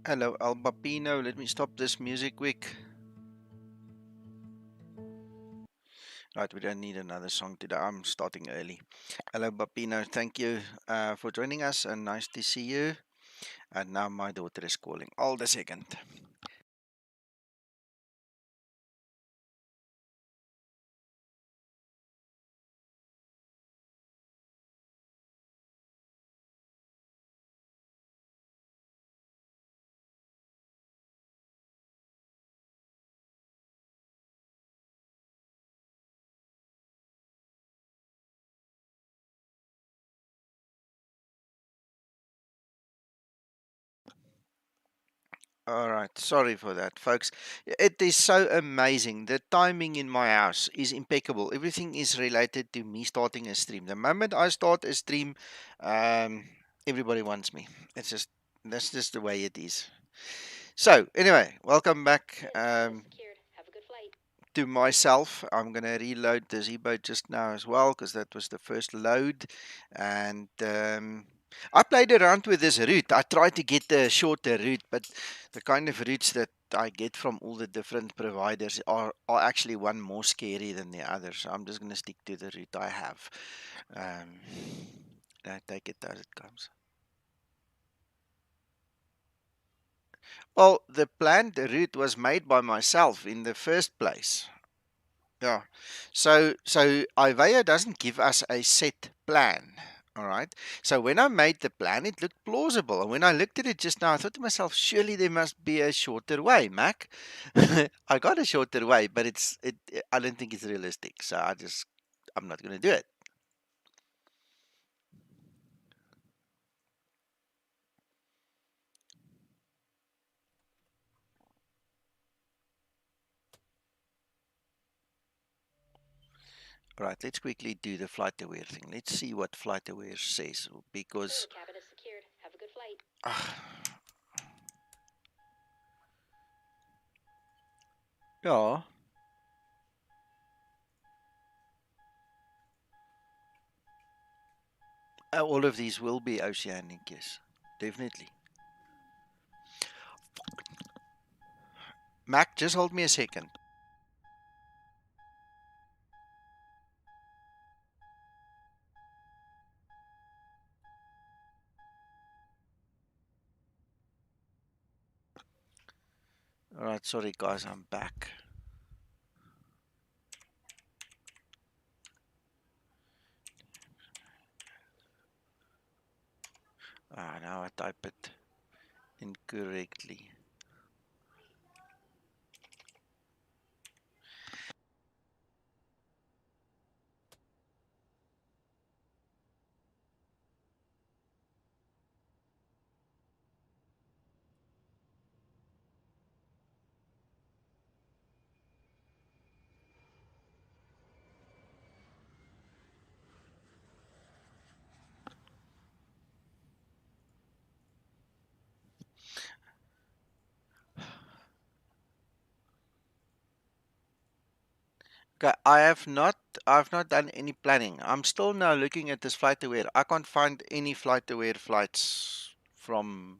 Hello, Albapino. Let me stop this music quick. Right, we don't need another song today. I'm starting early. Hello, Bapino. Thank you for joining us and nice to see you. And now my daughter is calling. Hold a second. All right, sorry for that, folks. It is so amazing. The timing in my house is impeccable. Everything is related to me starting a stream. The moment I start a stream, um, everybody wants me. It's just that's just the way it is. So anyway, welcome back to myself. I'm gonna reload the Zibo just now as well because that was the first load, and I played around with this route. I tried to get a shorter route, but the kind of routes that I get from all the different providers are actually one more scary than the other. So I'm just gonna stick to the route I have. Um, I take it as it comes. Well, the planned route was made by myself in the first place. Yeah. So IVAO doesn't give us a set plan. All right. So when I made the plan, it looked plausible. And when I looked at it just now, I thought to myself, surely there must be a shorter way, Mac. I got a shorter way, but I don't think it's realistic. So I'm not gonna do it. All right, let's quickly do the flight aware thing. Let's see what flight aware says because yeah, all of these will be oceanic, yes. Definitely. Mac, just hold me a second. All right, sorry guys, I'm back. Now I type it incorrectly. Okay, I've not done any planning. I'm still now looking at this flight aware. I can't find any flight aware flights from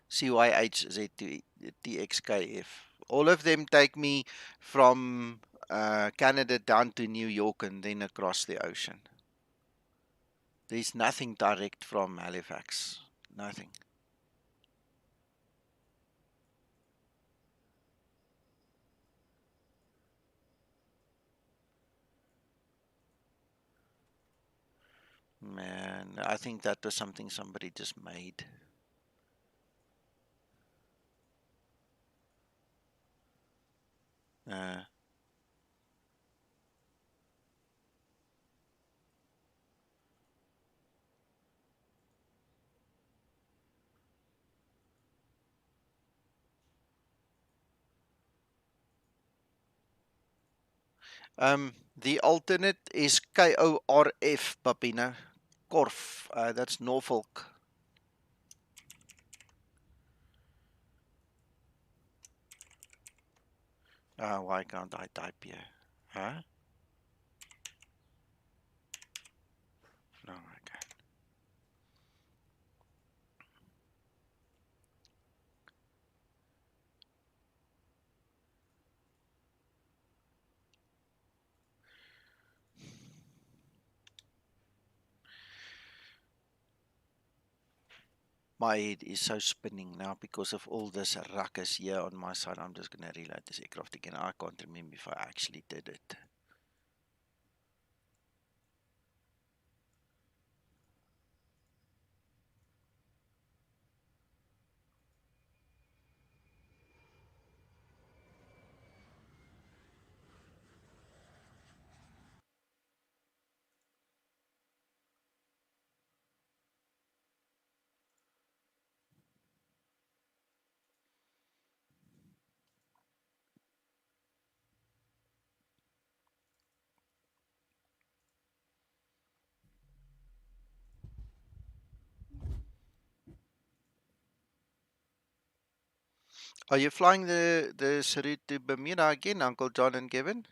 CYHZ to TXKF. All of them take me from Canada down to New York and then across the ocean. There's nothing direct from Halifax. Nothing. Man, I think that was something somebody just made. Uh, the alternate is KORF, Papina. Korf. That's Norfolk. Why can't I type here? Huh? No, I can't. My head is so spinning now because of all this ruckus here on my side. I'm just going to reload this aircraft again. I can't remember if I actually did it. Are you flying the Sarit to Bermuda again, Uncle John and Kevin?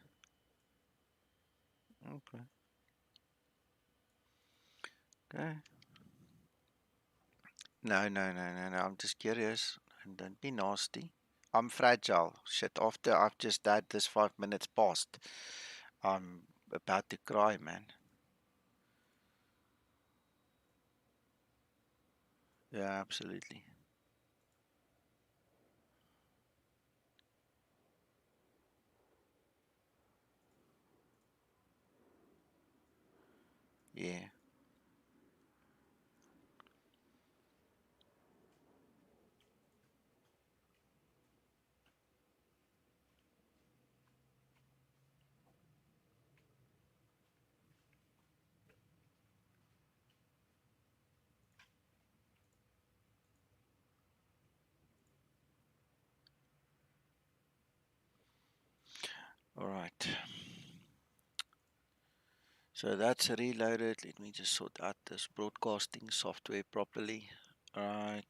Okay. Okay. No. I'm just curious. And don't be nasty. I'm fragile. Shit, after I've just had this 5 minutes past, I'm about to cry, man. Yeah, absolutely. Yeah. All right. So that's reloaded. Let me just sort out this broadcasting software properly. All right.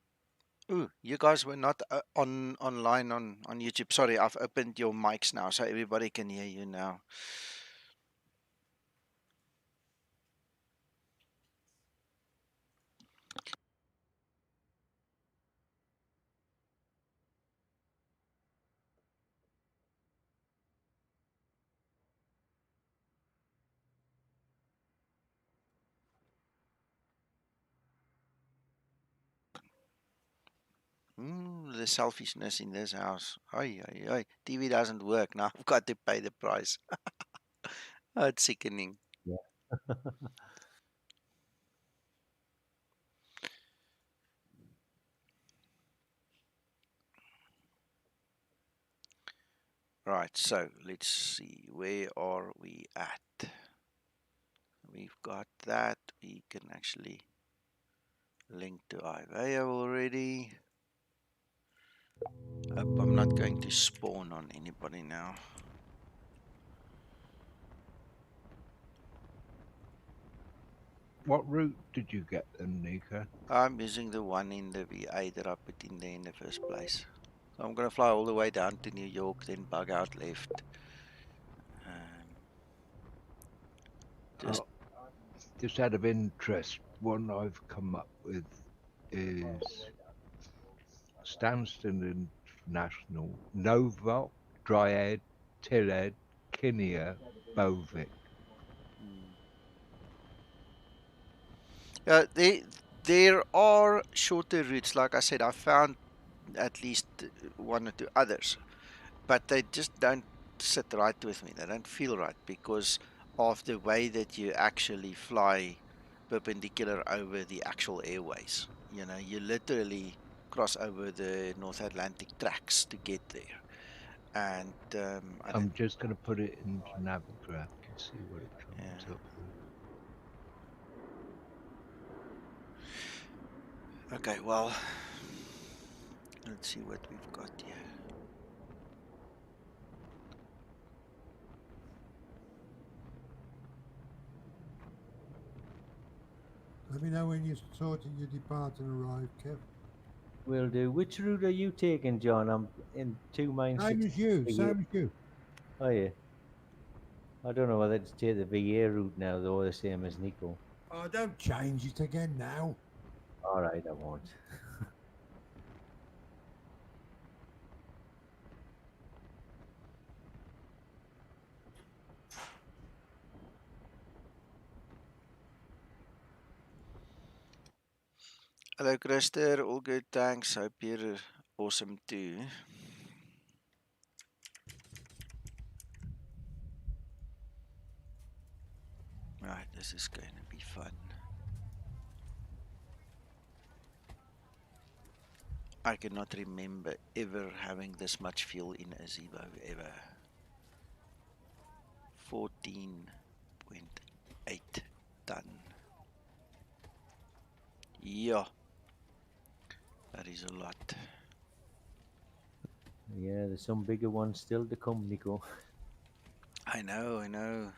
Ooh, you guys were not online on YouTube. Sorry, I've opened your mics now so everybody can hear you now. The selfishness in this house. Ay. TV doesn't work now. I've got to pay the price. Oh, it's sickening. Yeah. Right, so let's see. Where are we at? We've got that. We can actually link to IVAO already. Hope I'm not going to spawn on anybody now. What route did you get then, Nika? I'm using the one in the VA that I put in there in the first place. So I'm going to fly all the way down to New York, then bug out left. Just Just out of interest, one I've come up with is Stanston International, Novak, Dryad, Tillhead, Kinnear, BOVIC. there are shorter routes. Like I said, I found at least one or two others, but they just don't sit right with me. They don't feel right because of the way that you actually fly perpendicular over the actual airways. You know, you literally cross over the North Atlantic tracks to get there. And I don't, I'm just going to put it into Navigraph and see what it comes yeah. up with. Okay, well, let's see what we've got here. Let me know when you're sorting your depart and arrive, Kev. Will do. Which route are you taking, John? I'm in 2 minds to Same as you, VA. same as you. Oh yeah. I don't know whether to take the VA route now, though, the same as Nico. Oh, don't change it again now. All right, I won't. Hello, Christer. All good, thanks. Hope you're awesome too. Right, this is going to be fun. I cannot remember ever having this much fuel in a Zibo ever. 14.8 ton. Yeah, that is a lot. Yeah, there's some bigger ones still to come, Nico. I know, I know.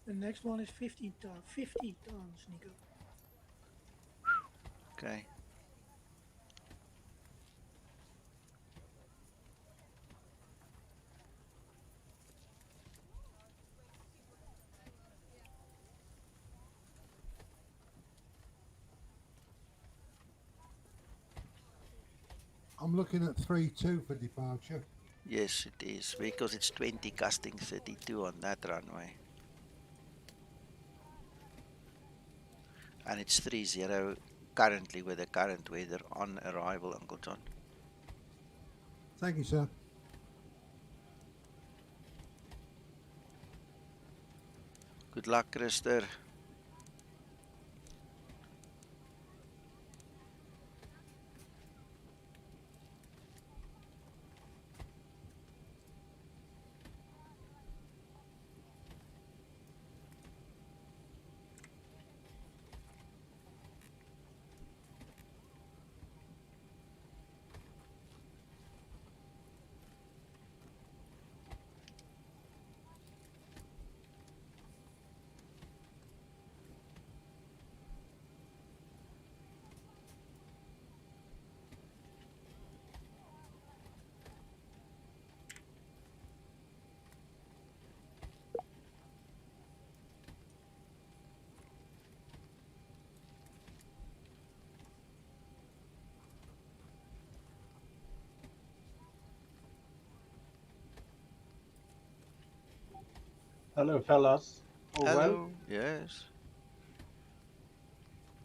The next one is 50 tons, Nico. Okay. I'm looking at 3-2 for departure. Yes, it is, because it's 20 casting 32 on that runway. And it's 30 currently with the current weather on arrival, Uncle John. Thank you, sir. Good luck, Christer. Hello, fellas. All well? Hello. Yes.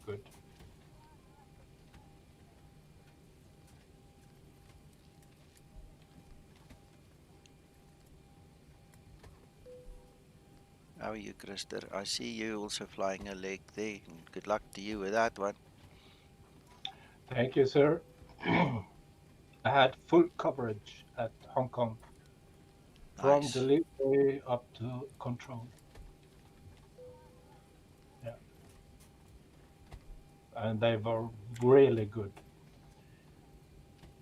Good. How are you, Christer? I see you also flying a leg there. And good luck to you with that one. Thank you, sir. I had full coverage at Hong Kong from Nice. delivery up to control. Yeah. And they were really good.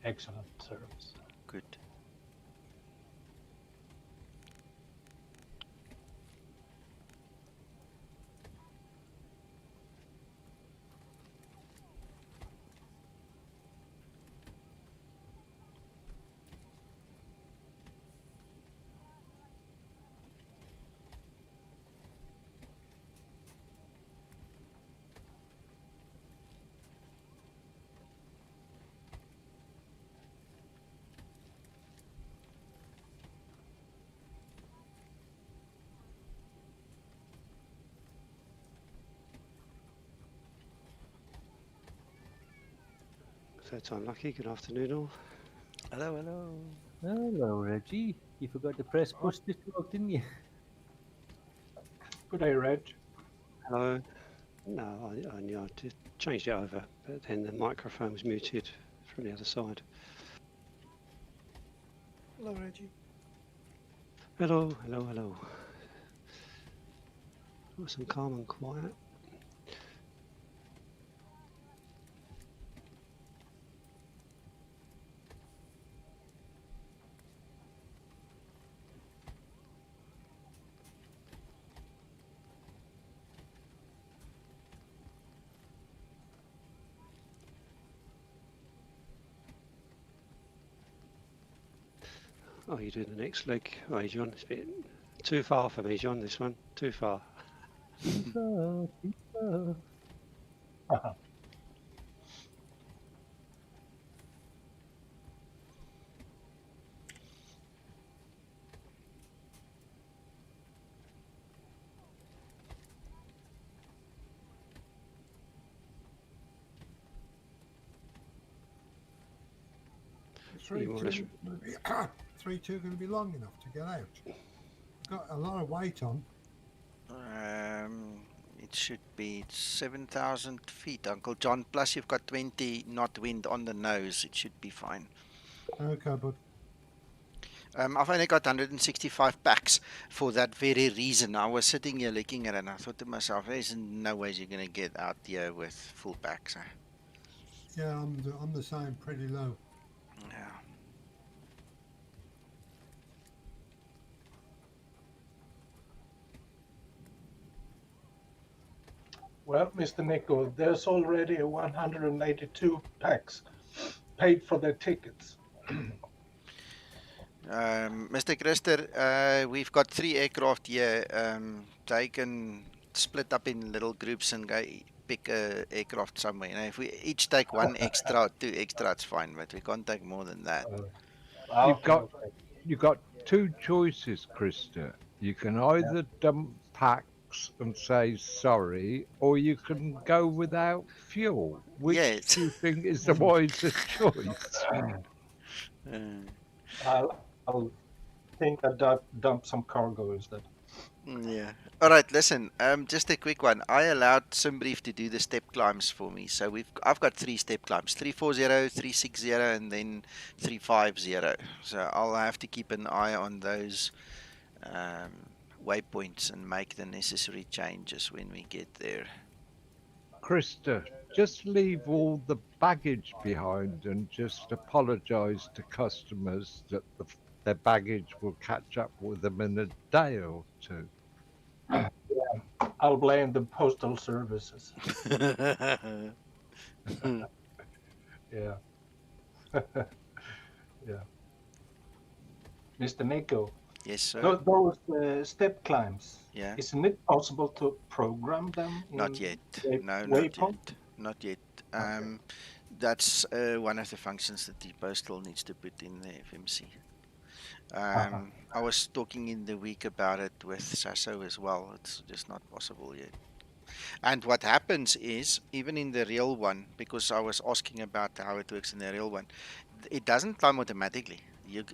Excellent service. Good. Third time lucky. Good afternoon, all. Hello, hello. Hello, Reggie. You forgot to press push to talk, didn't you? Good day, Reg. Hello. No, I knew I did changed it over, but then the microphone was muted from the other side. Hello, Reggie. Hello, hello, hello. Nice and calm and quiet. Oh, you're doing the next leg. Oh, John, it's a bit too far for me, John, this one. Too far. Too far. 3-2 more or less- gonna be 3-2 going to be long enough to get out? Got a lot of weight on. It should be 7,000 feet, Uncle John. Plus you've got 20 knot wind on the nose. It should be fine. Okay, but I've only got 165 packs for that very reason. I was sitting here looking at it and I thought to myself, there's no ways you're going to get out here with full packs. yeah, I'm the same, pretty low. Yeah. Well, Mr. Nico, there's already 182 packs paid for their tickets. Mr. Christer, we've got 3 aircraft here. They can split up in little groups and go pick a aircraft somewhere. You know, if we each take 1 extra or 2 extra, it's fine, but we can't take more than that. You've got 2 choices, Krista. You can either dump packs and say sorry, or you can go without fuel. Which Yes. do you think is the wiser choice? I'll think I dump some cargo instead. Yeah. All right. Listen. Just a quick one. I allowed Simbrief to do the step climbs for me. So I've got 3 step climbs: 340, 360, and then 350. So I'll have to keep an eye on those waypoints and make the necessary changes when we get there. Krista, just leave all the baggage behind and just apologise to customers that their baggage will catch up with them in a day or 2. I'll blame the postal services. Yeah. Yeah. Mr. Nico, Yes, sir. those step climbs, Yeah. isn't it possible to program them? Not yet. No, not waypoint? yet. Not yet. That's one of the functions that the postal needs to put in the FMC. I was talking in the week about it with Sasso as well. It's just not possible yet. And what happens is, even in the real one, because I was asking about how it works in the real one, it doesn't climb automatically.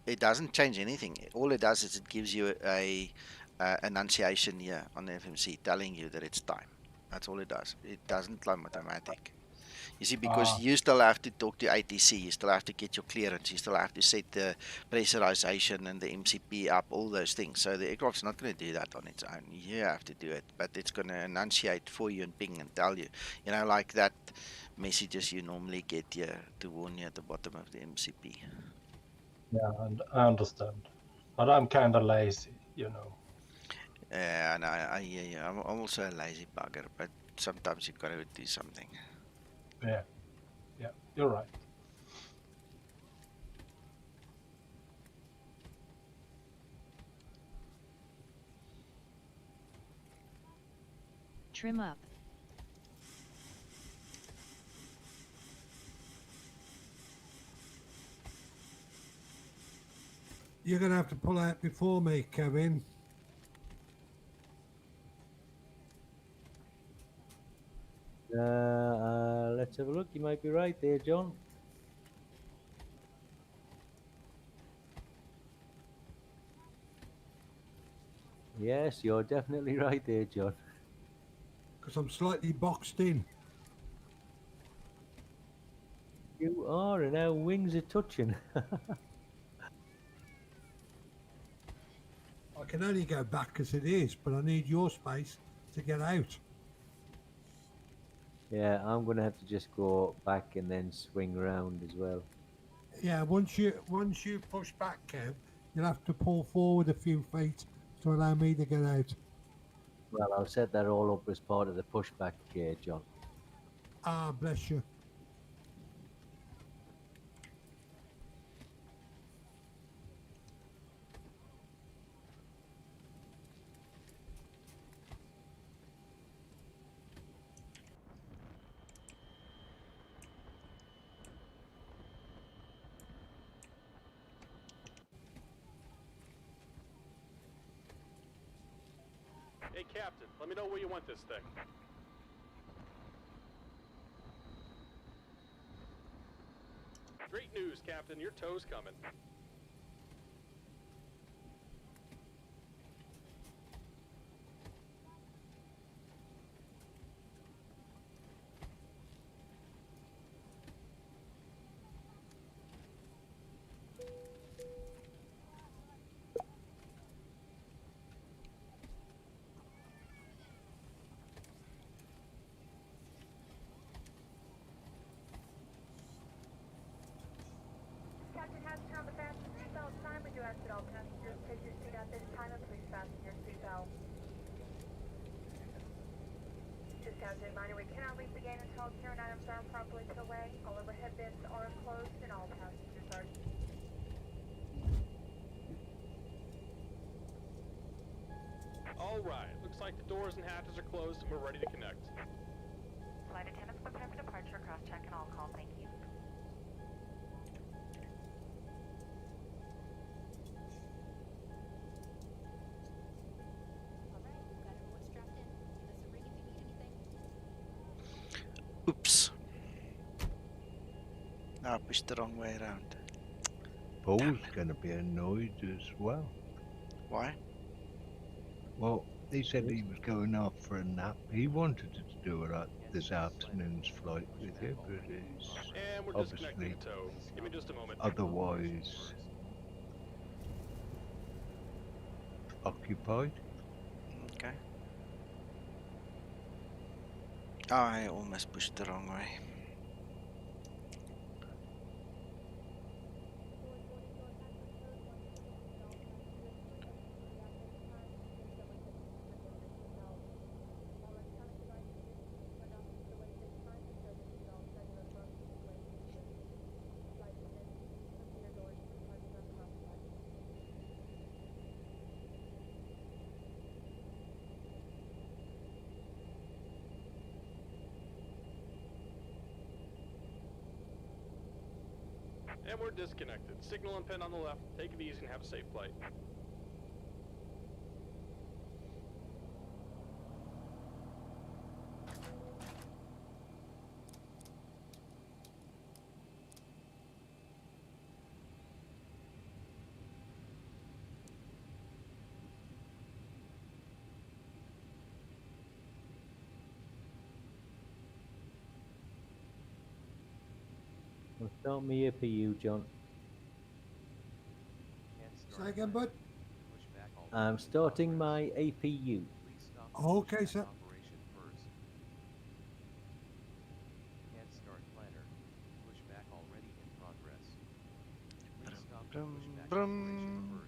It doesn't change anything. All it does is it gives you a annunciation here on the FMC telling you that it's time. That's all it does. It doesn't climb automatic. You see, because you still have to talk to ATC, you still have to get your clearance, you still have to set the pressurization and the MCP up, all those things. So the aircraft's not going to do that on its own. You have to do it, but it's going to enunciate for you and ping and tell you. You know, like that messages you normally get here to warn you at the bottom of the MCP. Yeah, and I understand. But I'm kind of lazy, you know. Yeah, and I hear you. I'm also a lazy bugger, but sometimes you've got to do something. Yeah, you're right. Trim up. You're going to have to pull out before me, Kevin. Let's have a look. You might be right there, John. Yes, you're definitely right there, John. Because I'm slightly boxed in. You are, and our wings are touching. I can only go back as it is, but I need your space to get out. Yeah, I'm going to have to just go back and then swing round as well. Yeah, once you push back, Kev, you'll have to pull forward a few feet to allow me to get out. Well, I'll set that all up as part of the pushback, John. Ah, bless you. Hey, Captain, let me know where you want this thing. Great news, Captain. Your tow's coming. Captain has turned on the fasten seatbelt sign. We do ask that all passengers take your seat at this time and please fasten your seatbelt. Just as a reminder, we cannot leave the gate until all carrying items are properly put away. All overhead bins are closed and all passengers are. All right. Looks like the doors and hatches are closed and we're ready to connect. Flight attendants prepare for departure. Cross-check and all call. Thank you. Oops. No, I pushed the wrong way around. Paul's going to be annoyed as well. Why? Well, he said he was going off for a nap. He wanted to do it this afternoon's flight with you, but he's And we're disconnecting obviously the tow. Give me just a moment. otherwise occupied. Okay. Oh, I almost pushed the wrong way. And we're disconnected. Signal and pin on the left. Take it easy and have a safe flight. Well, start me APU, John. Say again, bud. I'm starting my APU. Okay, sir. Brum, brum.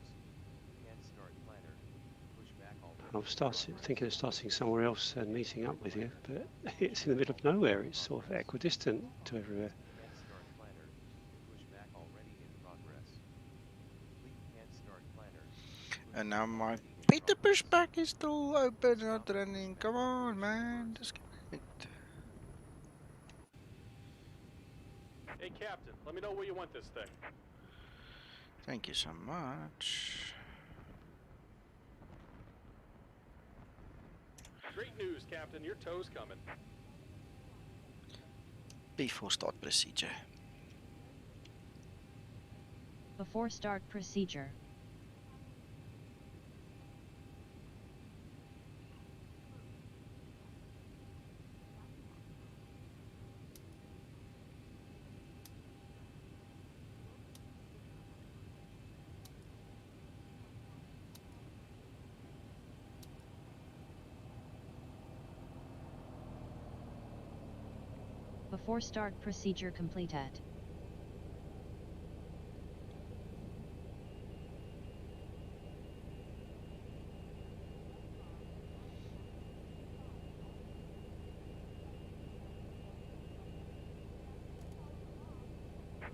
I'm thinking of starting somewhere else and meeting up with you, but it's in the middle of nowhere. It's sort of equidistant to everywhere. And now my beta pushback is still open, not running. Come on, man. Disconnect. Hey, Captain, let me know where you want this thing. Thank you so much. Great news, Captain. Your tow's coming. Before start procedure. Before start procedure. Before start procedure completed.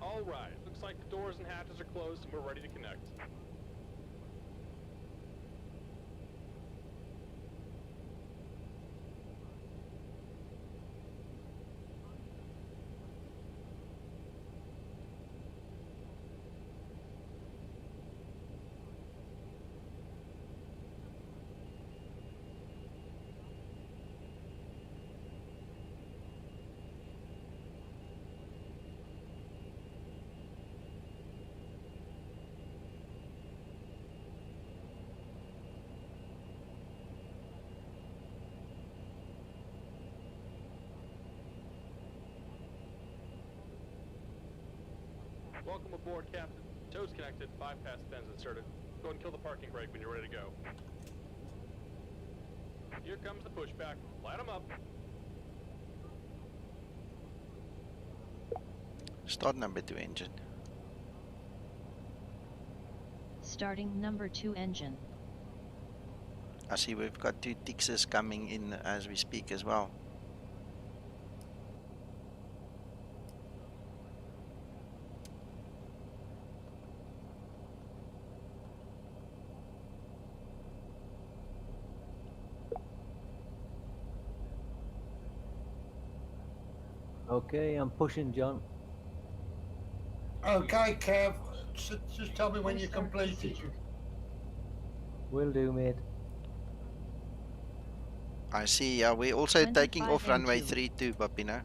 All right. Looks like the doors and hatches are closed and we're ready to connect. Welcome aboard, Captain. Toes connected, bypass pins inserted. Go and kill the parking brake when you're ready to go. Here comes the pushback. Light them up. Start number 2 engine. Starting number 2 engine. I see we've got 2 TXs coming in as we speak as well. Okay, I'm pushing, John. Okay, Kev. Just tell me when you completed. Will do, mate. I see, we're also taking 25 off runway and 2. 32, Papino.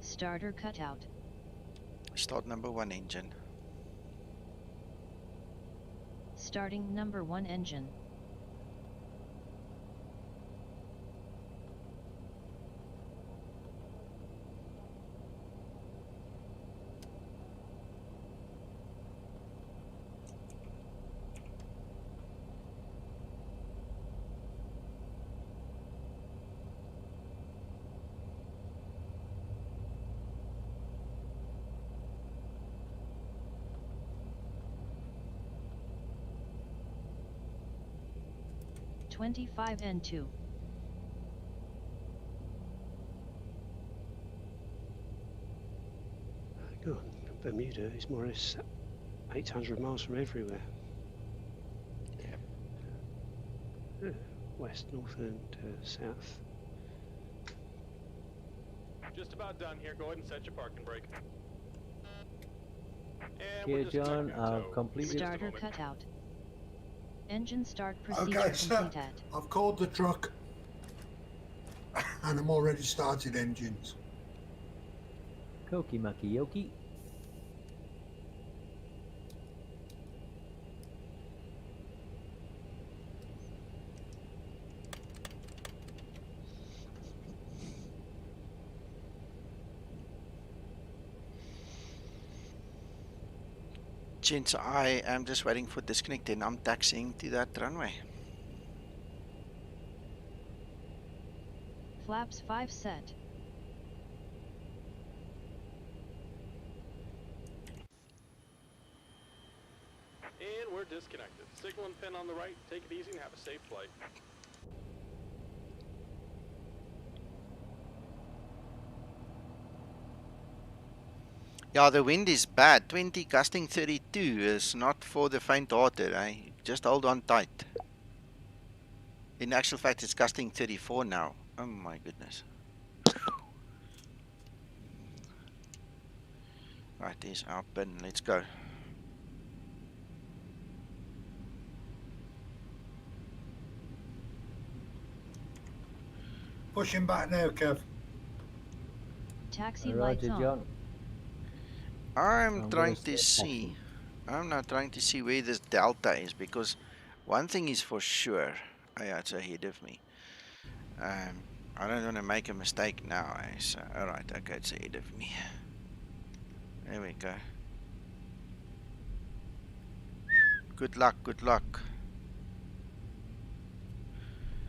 Starter cutout. Start number 1 engine. Starting number 1 engine. and 2. Good. Bermuda is more or less 800 miles from everywhere. West, north, and south. Just about done here. Go ahead and set your parking brake. And we're Okay, just John, checking out, I've so completed. just a Starter moment. cutout. Engine start procedure Okay, sir. completed. I've called the truck. And I'm already started engines. Koki maki yoki. Gents, I am just waiting for disconnect and I'm taxiing to that runway. Flaps 5 set. And we're disconnected. Signal and pin on the right. Take it easy and have a safe flight. Yeah, the wind is bad. 20 gusting 32 is not for the faint-hearted. Just hold on tight. In actual fact, it's gusting 34 now. Oh my goodness. Right, there's our pin. Let's go. Pushing back now, Kev. Taxi lights Roger, on. John. I'm I'm trying gonna to start see. taxiing. I'm now trying to see where this delta is, because one thing is for sure. Oh yeah, it's ahead of me. I don't want to make a mistake now. So, alright, okay, it's ahead of me. There we go. Good luck, good luck.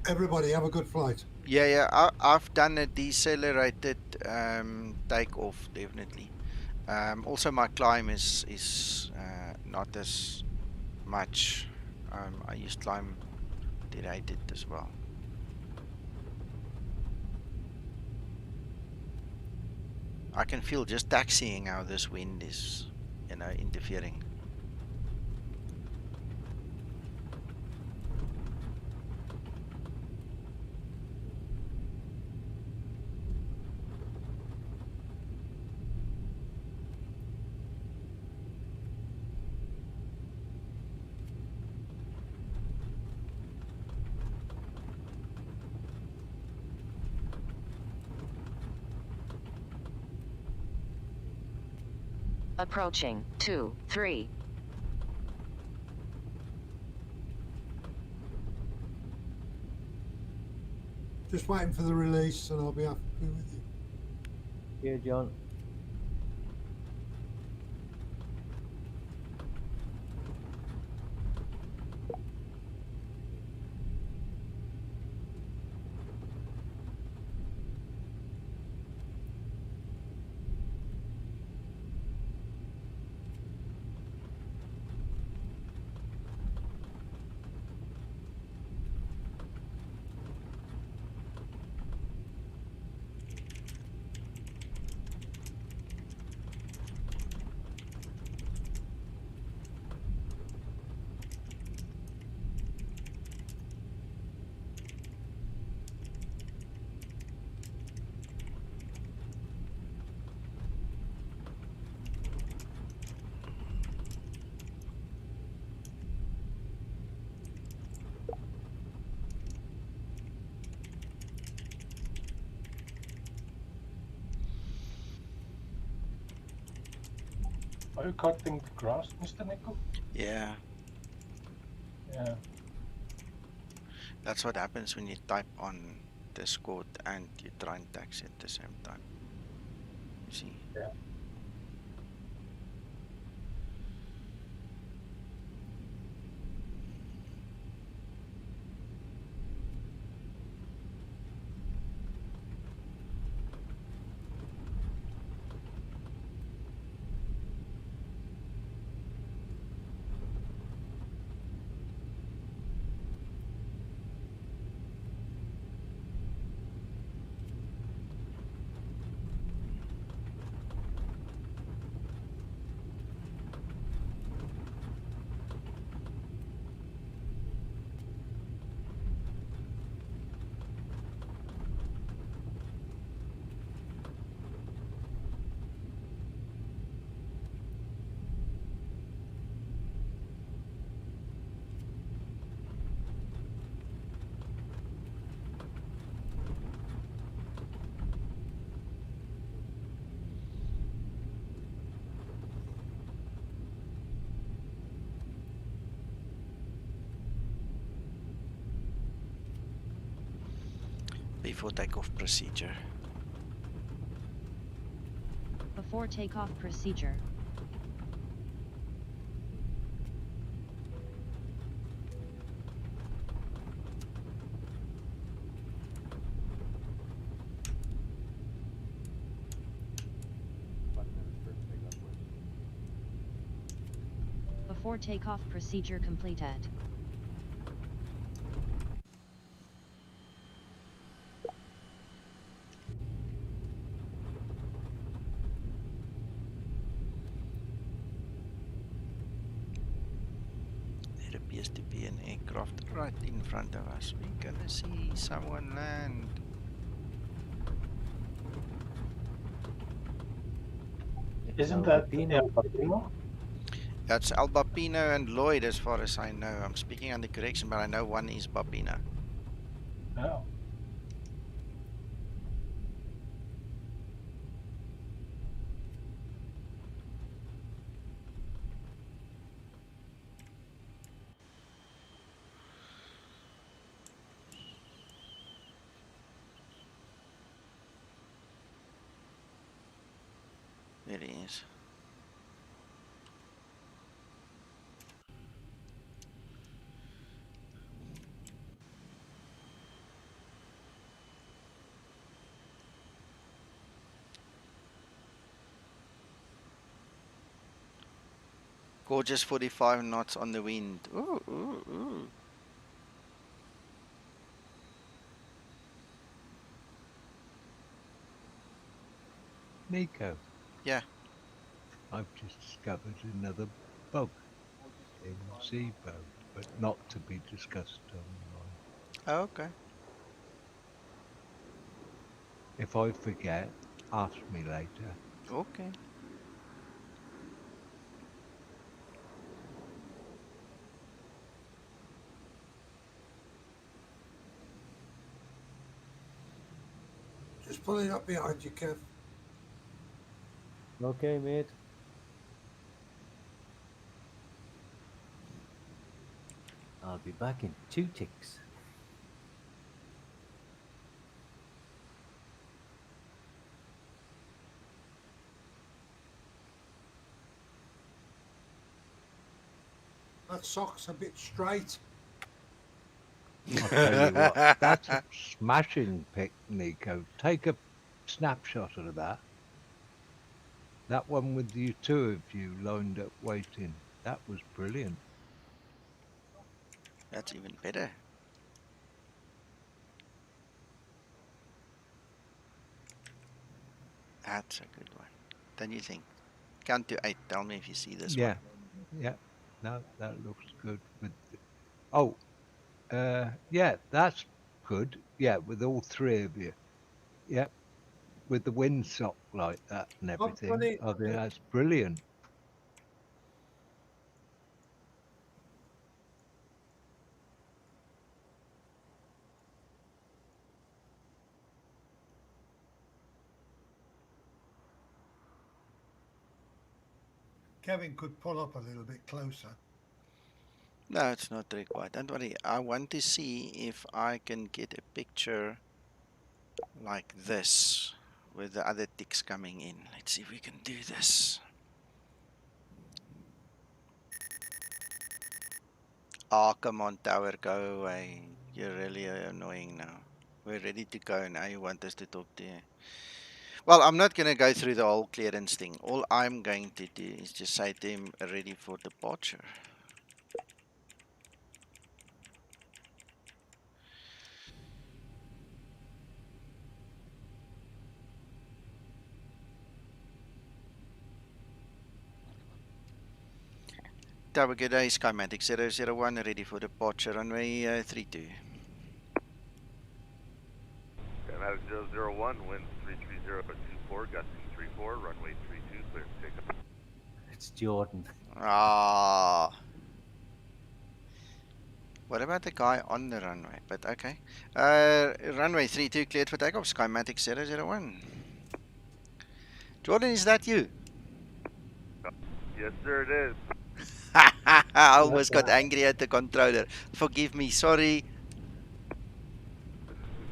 Everybody have a good flight. Yeah, I've done a decelerated takeoff, definitely. Also, my climb is not as much. I use climb derated as well. I can feel just taxiing how this wind is, interfering. Approaching 2-3. Just waiting for the release and I'll be happy with you. Here, John. Are you cutting the grass, Mr. Nico? Yeah, Yeah. that's what happens when you type on Discord and you try and text at the same time. See? Yeah. Before takeoff procedure. Before takeoff procedure. Before takeoff procedure completed. There appears to be an aircraft right in front of us. We're gonna see someone land. Isn't that Albino. Albino? That's Al Bapino and Lloyd as far as I know. I'm speaking under correction, but I know one is Bapino. Oh. There he is. Gorgeous 45 knots on the wind. Ooh, ooh, ooh. Nico, Yeah. I've just discovered another bug in Zibo, but not to be discussed online. Oh, okay. If I forget, ask me later. Okay. Just pulling up behind you, Kev. Okay, mate. I'll be back in 2 ticks. That sock's a bit straight. I'll tell you what, that's a smashing pic, Nico. Take a snapshot of that. That one with you two of you lined up waiting. That was brilliant. That's even better. That's a good one. Don't you think? Count to 8. Tell me if you see this Yeah, one. yeah. No, that looks good. With oh, yeah, that's good. Yeah, with all three of you. Yeah, with the windsock like that and everything. I think that's brilliant. Kevin could pull up a little bit closer. No, it's not required. Don't worry. I want to see if I can get a picture like this with the other ticks coming in. Let's see if we can do this. Oh, come on, tower, go away. You're really annoying now. We're ready to go now. You want us to talk to you. Well, I'm not going to go through the whole clearance thing. All I'm going to do is just say to him, ready for departure. Tower, good day. Skymatix 001, ready for departure. Runway 32. Skymatix 001, wind 330.24, gusting 34, runway 32, clear to take up. It's Jordan. Ah. What about the guy on the runway? But okay. Runway 32 cleared for takeoff. Skymatix 001. Jordan, is that you? Yes, sir, it is. I almost got angry at the controller. Forgive me. Sorry.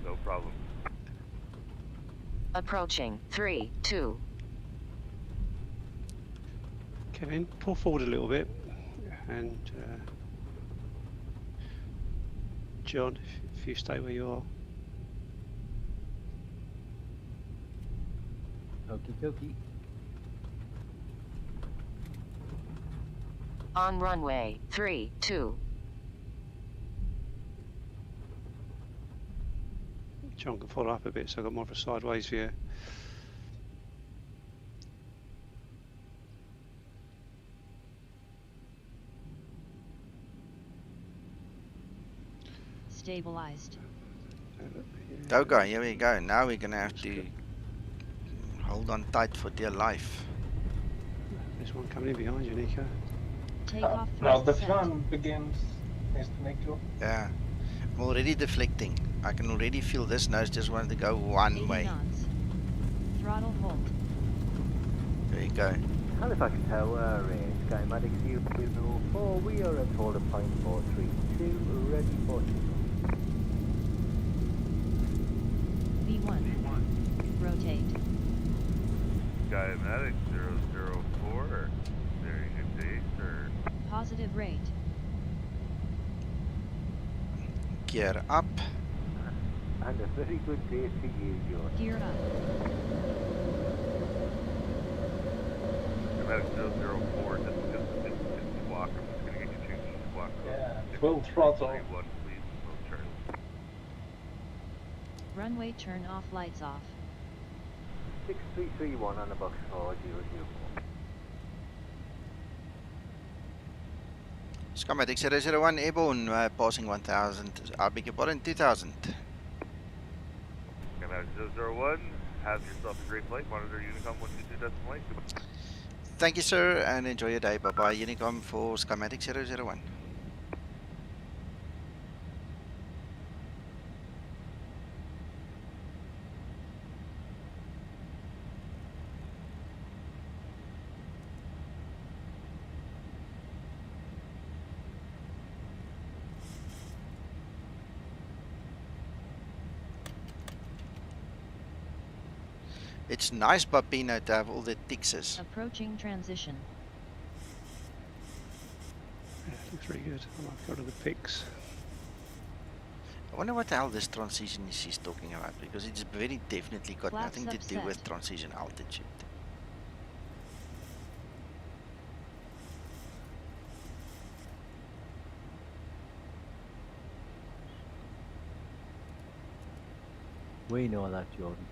No problem. Approaching 3, 2. Kevin, pull forward a little bit, and John, if you stay where you are. Okie dokie. On runway 3, 2. John can follow up a bit, so I've got more of a sideways view. Stabilized. Okay, here we go. Now we're going to have to hold on tight for dear life. There's one coming in behind you, Nico. Take off Now the set. fun begins, Mr. Nico. Yeah. I'm already deflecting. I can already feel this nose just wanted to go one 80 way. knots. Throttle hold. There you go. Halifax Tower, Skymatix 004, we are at hold of point 432, ready for V1. Rotate. Skymatix 004, very good day, sir. Positive rate. Gear up. And a very good day to you, George. Gear up. Skymatix 004, just squawk. I'm just going to get you changed to squawk. Yeah, full throttle. 1, please, no turn. Runway turn off, lights off. 6331 on the box 4004. Skymatix 001 airborne, passing 1000. I beg your pardon, 2000. Skymatix 001, have yourself a great flight. Monitor Unicom 122.8. Goodbye. Thank you, sir, and enjoy your day. Bye bye. Unicom for Skymatix 001. It's nice, Papino, to have all the Tixes. Approaching transition. Yeah, it looks really good. I like a lot of the pics. I wonder what the hell this transition is he's talking about, because it's very definitely got Flat nothing to do subset. with transition altitude. We know that, Jordan.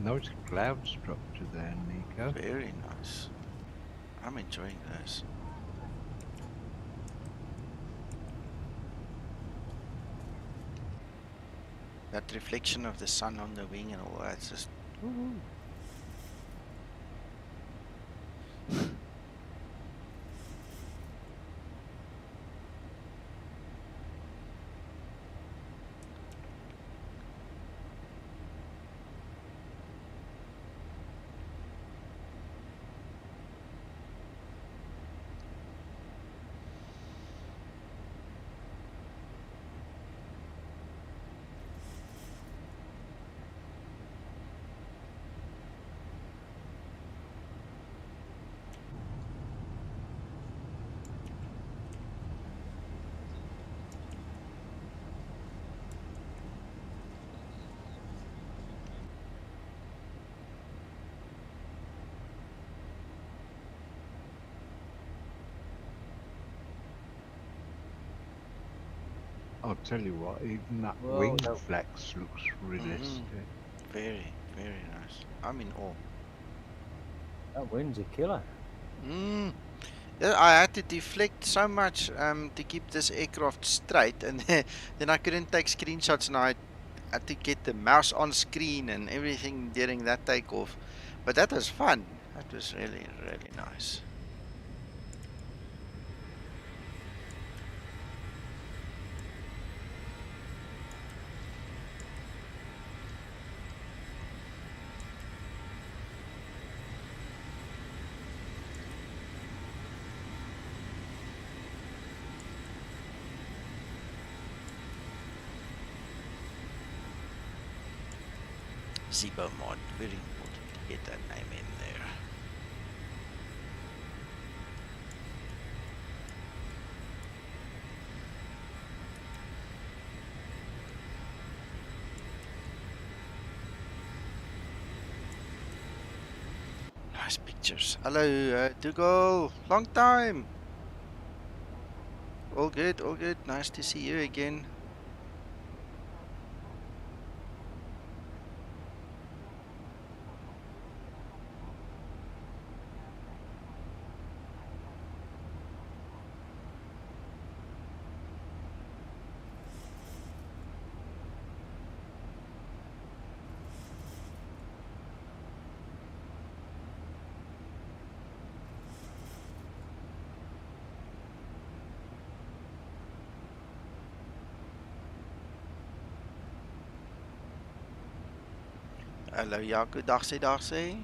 Nice cloud structure there, Nico. Very nice. I'm enjoying this. That reflection of the sun on the wing and all that's just. Woo-hoo. I'll tell you what, even that Well, wing no. flex looks realistic. Very, very nice. I'm in awe. That wind's a killer. Mm. Yeah, I had to deflect so much to keep this aircraft straight, and then I couldn't take screenshots, and I had to get the mouse on screen and everything during that takeoff. But that was fun. That was really, really nice. Zibo Mod, very important to get that name in there. Nice pictures. Hello, Dougal. Long time. All good, all good. Nice to see you again. Hallo Jaco, dag sê, dag sê.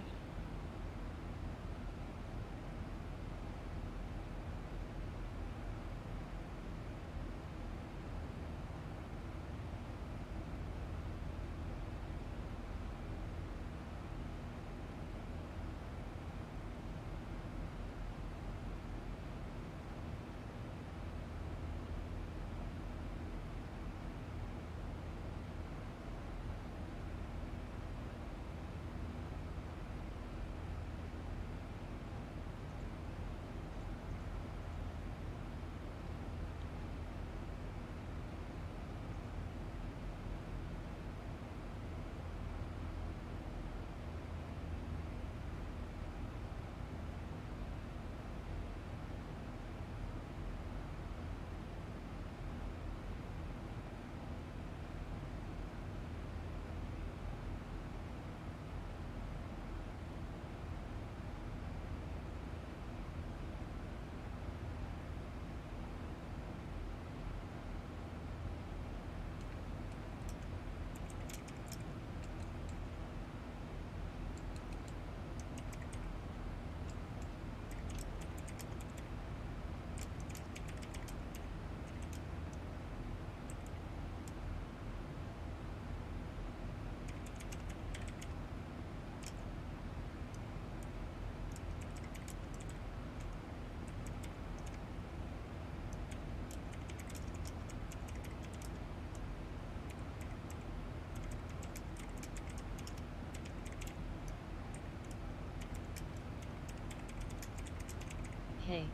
Hey.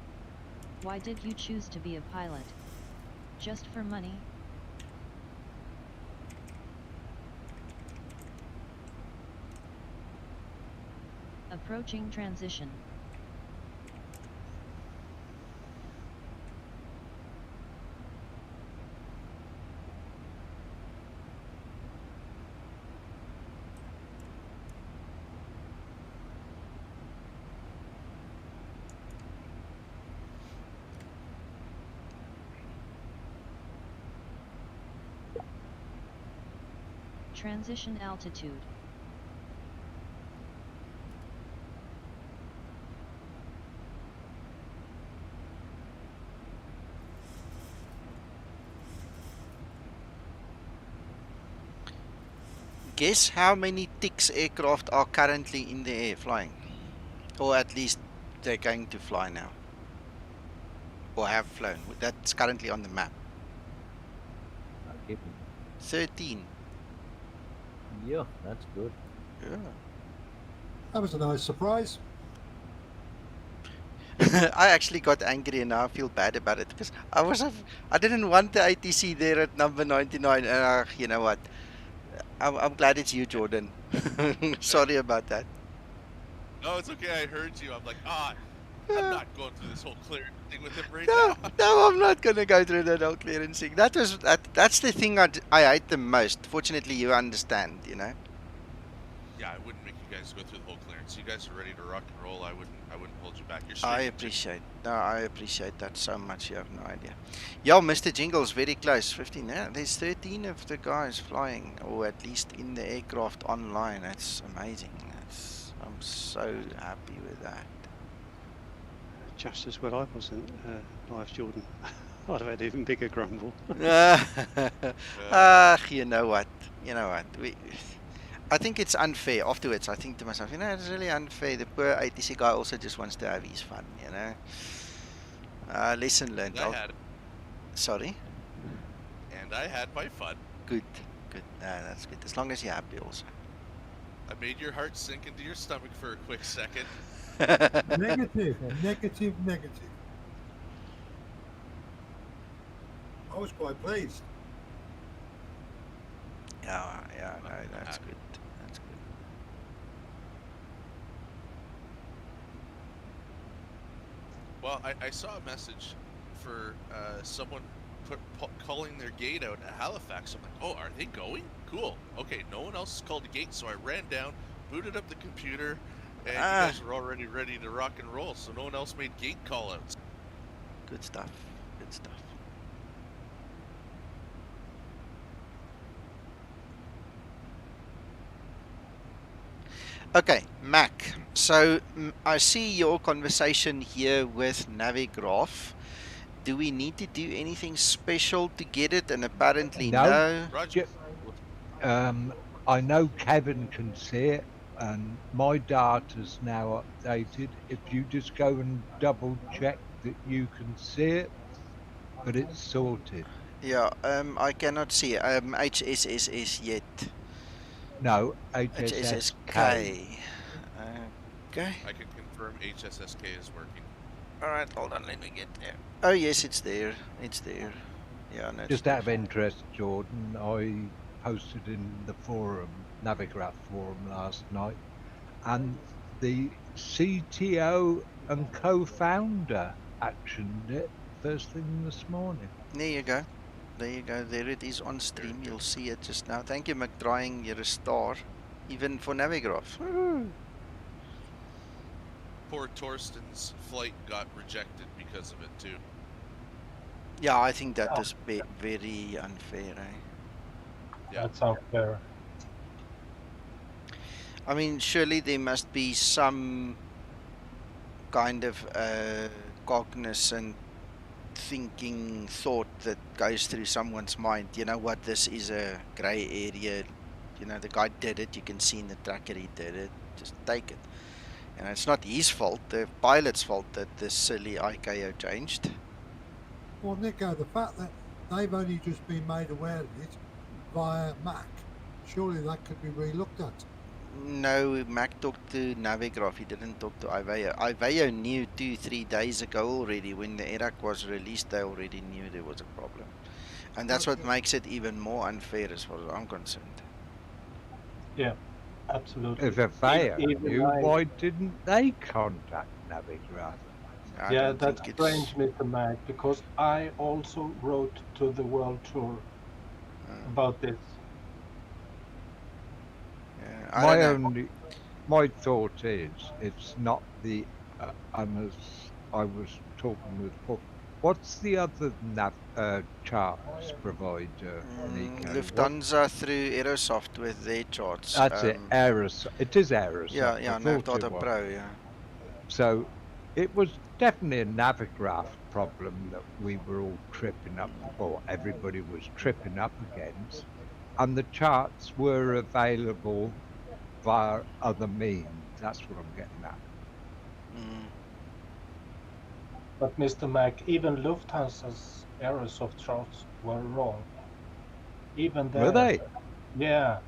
Why did you choose to be a pilot? Just for money? Approaching transition. Transition altitude. Guess how many TX aircraft are currently in the air flying? Or at least they're going to fly now. Or have flown. That's currently on the map. 13. Yeah, that's good. Yeah. That was a nice surprise. I actually got angry and now I feel bad about it because I didn't want the ATC there at number 99 and you know what, I'm glad it's you, Jordan. Sorry about that. No, it's okay. I heard you. I'm like, I'm not going through this whole clearance thing with him right No, now. no, I'm not gonna go through that whole clearance thing. That's the thing I hate the most. Fortunately, you understand, you know. Yeah, I wouldn't make you guys go through the whole clearance. You guys are ready to rock and roll. I wouldn't hold you back. You're I appreciate that so much. You have no idea. Yo, Mr. Jingle's very close. 15. Yeah, there's 13 of the guys flying, or at least in the aircraft online. That's amazing. I'm so happy with that. Just as well I wasn't live, Jordan. I'd have had even bigger grumble. You know what? I think it's unfair. Afterwards, I think to myself, it's really unfair. The poor ATC guy also just wants to have his fun, you know. Lesson learned. Sorry? And I had my fun. Good. That's good. As long as you're happy also. I made your heart sink into your stomach for a quick second. Negative. I was quite pleased. Yeah, no, that's good. That's good. Well, I saw a message for someone calling their gate out at Halifax. I'm like, oh, are they going? Cool. Okay, no one else has called the gate, so I ran down, booted up the computer, and you guys were already ready to rock and roll, so no one else made gate call-outs. Good stuff. Okay, Mac. So I see your conversation here with Navigraph. Do we need to do anything special to get it? And apparently no. Roger. I know Kevin can see it, and my data's now updated. If you just go and double check that you can see it, but it's sorted. Yeah, I cannot see HSSS yet. No, HSSK. Okay. I can confirm HSSK is working. Alright, hold on, let me get there. Oh yes, it's there. Yeah, no, just out of interest, Jordan, I posted in the forum, Navigraph forum last night, and the CTO and co-founder actioned it first thing this morning. There you go. There it is on stream. You'll see it just now. Thank you, McDrying. You're a star. Even for Navigraph. Poor Torsten's flight got rejected because of it, too. Yeah, I think that is very unfair, eh? Yeah, that's unfair. I mean, surely there must be some kind of cognizant thinking thought that goes through someone's mind. You know what, this is a grey area. You know, the guy did it. You can see in the tracker he did it. Just take it. And it's not his fault, the pilot's fault that this silly ICAO changed. Well, Nico, the fact that they've only just been made aware of it via Mac, surely that could be re-looked at. No, Mac talked to Navigraph. He didn't talk to IVAO. IVAO knew 2-3 days ago already. When the ERAC was released, they already knew there was a problem. And that's what makes it even more unfair as far as I'm concerned. Yeah, absolutely. If IVAO Even knew, I- why didn't they contact Navigraph? I Yeah, don't that's think strange, Mr. Mac, because I also wrote to the World Tour about this. I don't know. My thought is, it's not the, and as I was talking with Paul, what's the other charts provider, Nico? Lufthansa through Aerosoft with their charts. That's it, Aerosoft. It is Aerosoft. Yeah, I yeah, thought Navdata it was. Pro, yeah. So it was definitely a Navigraph problem that we were all tripping up, or everybody was tripping up against, and the charts were available via other means. That's what I'm getting at. But Mr. Mac, even Lufthansa's Aerosoft charts were wrong. Even there. Were they? Yeah.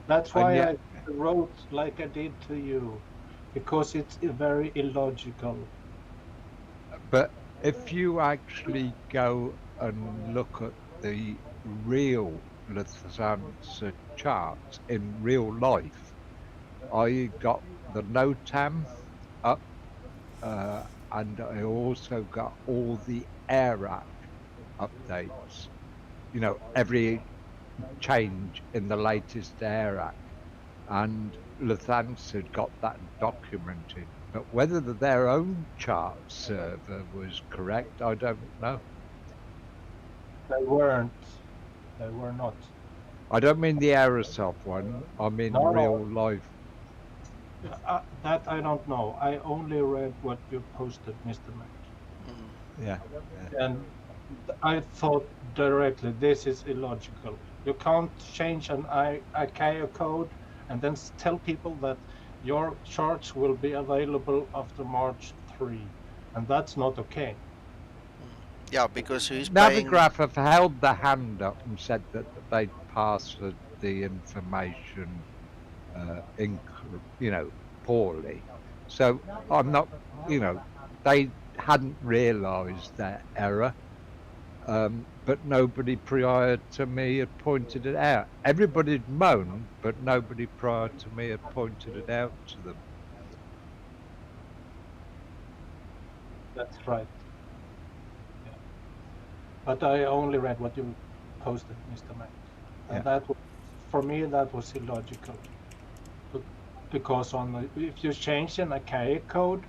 That's And why yet- I wrote like I did to you, because it's very illogical. But if you actually go and look at the real Lufthansa charts in real life, I got the NOTAM up, and I also got all the AIRAC updates. You know, every change in the latest AIRAC, and Lufthansa had got that documented. But whether their own chart server was correct, I don't know. They weren't. They were not. I don't mean the Aerosoft one. I mean No, real life. That I don't know. I only read what you posted, Mr. Mac. Yeah. And I thought directly, this is illogical. You can't change an ICAO code and then tell people that your charts will be available after March 3. And that's not okay. Yeah, because who's paying? Navigraph have held the hand up and said that they'd passed the information, poorly. So I'm not, they hadn't realised their error, but nobody prior to me had pointed it out. Everybody'd moaned, but nobody prior to me had pointed it out to them. That's right. Yeah. But I only read what you posted, Mr. Mac. And that was, for me, that was illogical. Because if you change an ICAO code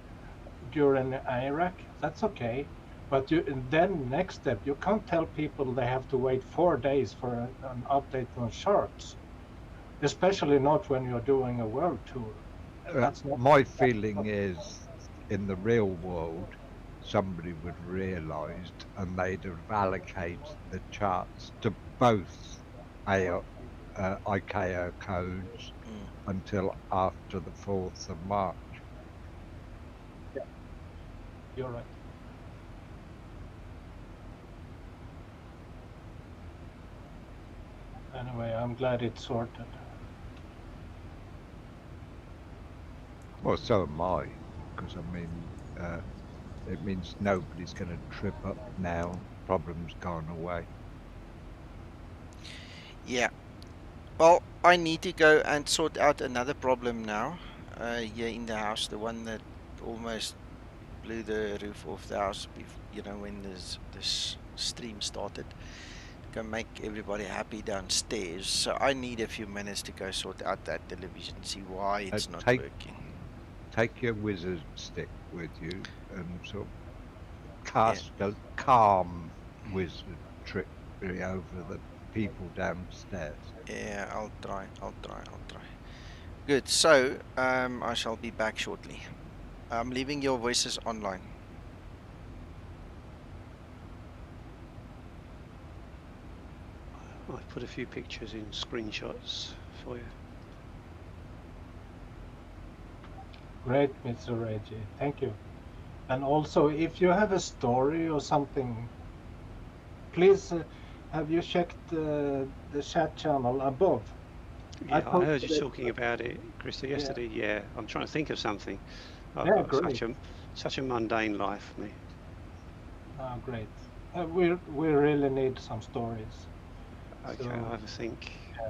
during Iraq, that's okay. But then next step, you can't tell people they have to wait 4 days for an update on charts, especially not when you're doing a world tour. My feeling is, in the real world, somebody would have realised and they'd have allocated the charts to both ICAO codes until after the 4th of March. Yeah, you're right. Anyway, I'm glad it's sorted. Well, so am I, because it means nobody's going to trip up now. Problem's gone away. Yeah. Well, I need to go and sort out another problem now. Here in the house, the one that almost blew the roof off the house. When this stream started. Go make everybody happy downstairs. So I need a few minutes to go sort out that television, see why it's not working. Take your wizard stick with you and sort of cast a calm wizard trick over the people downstairs. Yeah, I'll try. Good. So I shall be back shortly. I'm leaving your voices online. I've put a few pictures in screenshots for you. Great, Mr. Reggie. Thank you. And also, if you have a story or something, please have you checked the chat channel above? Yeah, I posted heard you it. talking about it, Krista, yesterday. Yeah, I'm trying to think of something. I've Yeah, got great. such a mundane life, me. Oh, great. We really need some stories. Okay, So, I'll have a think. yeah.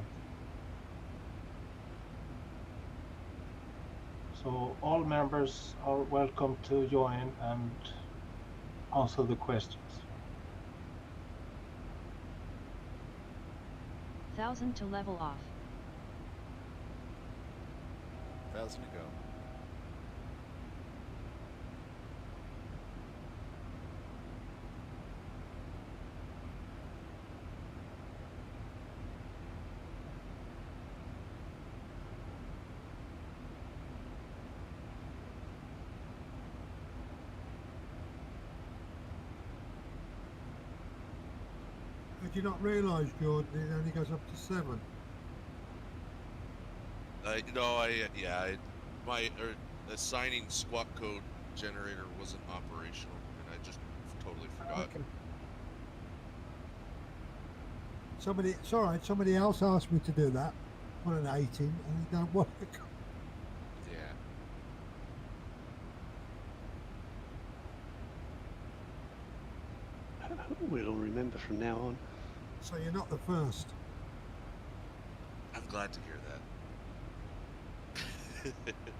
So all members are welcome to join and answer the questions. 1000 to level off. 1,000 to go. Did you not realise, Jordan, it only goes up to 7? My assigning squawk code generator wasn't operational, and I just totally forgot. Okay. It's all right. Somebody else asked me to do that on an 18, and it don't work. Yeah. We'll all remember from now on. So you're not the first. I'm glad to hear that.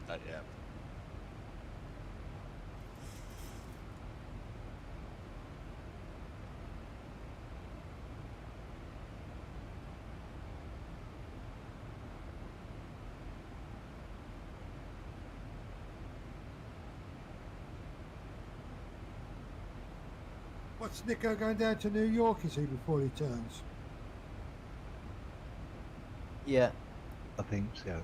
I am. What's Nico going down to New York, is he, before he turns? Yeah, I think so.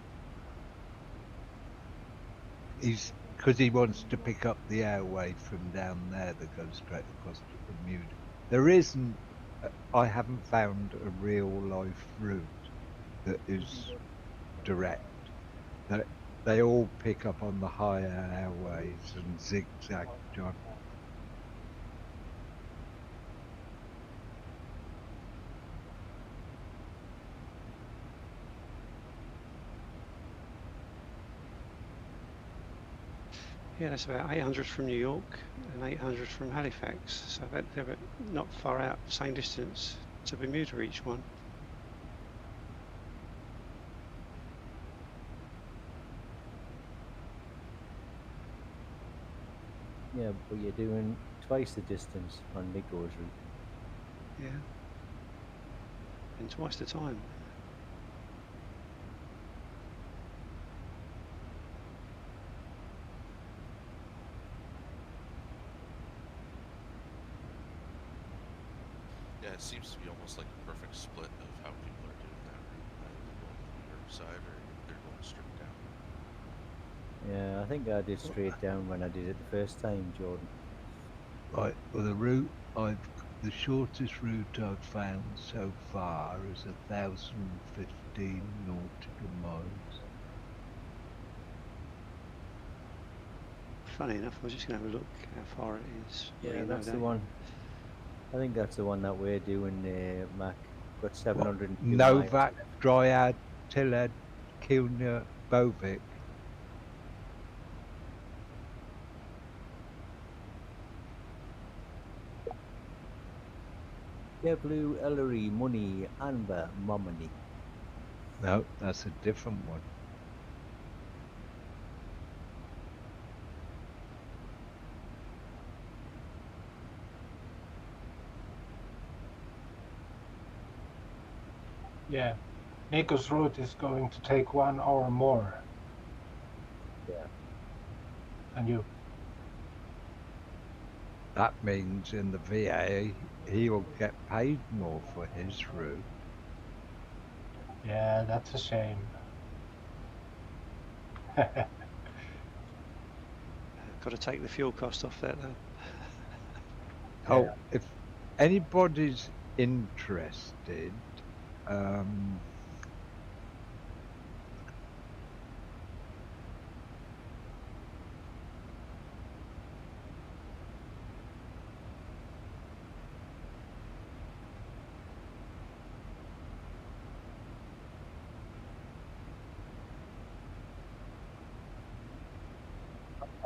He's because he wants to pick up the airway from down there that goes straight across to Bermuda. There isn't. I haven't found a real life route that is direct. They all pick up on the higher airways and zigzag John. Yeah, that's about 800 from New York and 800 from Halifax. So they're not far out, same distance to Bermuda each one. Yeah, but you're doing twice the distance on Nico's route. Yeah. And twice the time. Yeah, it seems to be almost like a perfect split of how people are doing that route. Either going the New York side or they're going straight down. Yeah, I think I did straight down when I did it the first time, Jordan. Right, well the the shortest route I've found so far is 1,015 nautical miles. Funny enough, I was just going to have a look how far it is. Yeah, that's the one. I think that's the one that we're doing, Mac. Got 702 Novak, miles. Dryad, Tillhead, Kilner, BOVIC. Blue, Ellery, Money, Anver, Momony. No, that's a different one. Yeah, Nico's route is going to take 1 hour more. Yeah. And you? That means in the VA, he'll get paid more for his route. Yeah, that's a shame. Got to take the fuel cost off that though. Oh, if anybody's interested,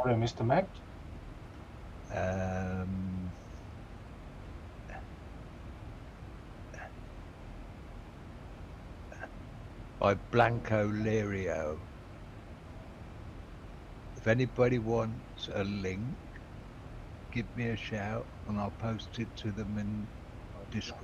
Sorry, Mr. Mac. By Blanco Lirio. If anybody wants a link, give me a shout and I'll post it to them in Discord.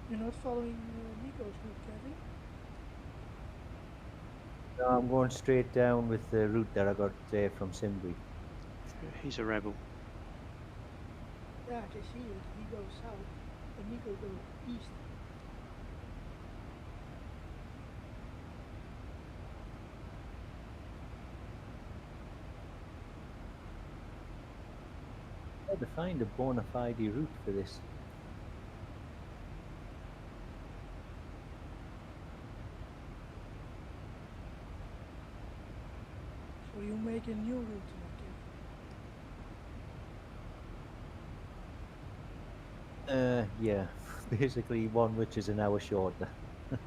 You're not following Nico's route, Kevin? No, I'm going straight down with the route that I got from Simbury. He's a rebel. Yeah, I can see it. He goes south, and Nico goes east. I had to find a bona fide route for this. So you make a new route, Kevin? Yeah, basically one which is an hour shorter. I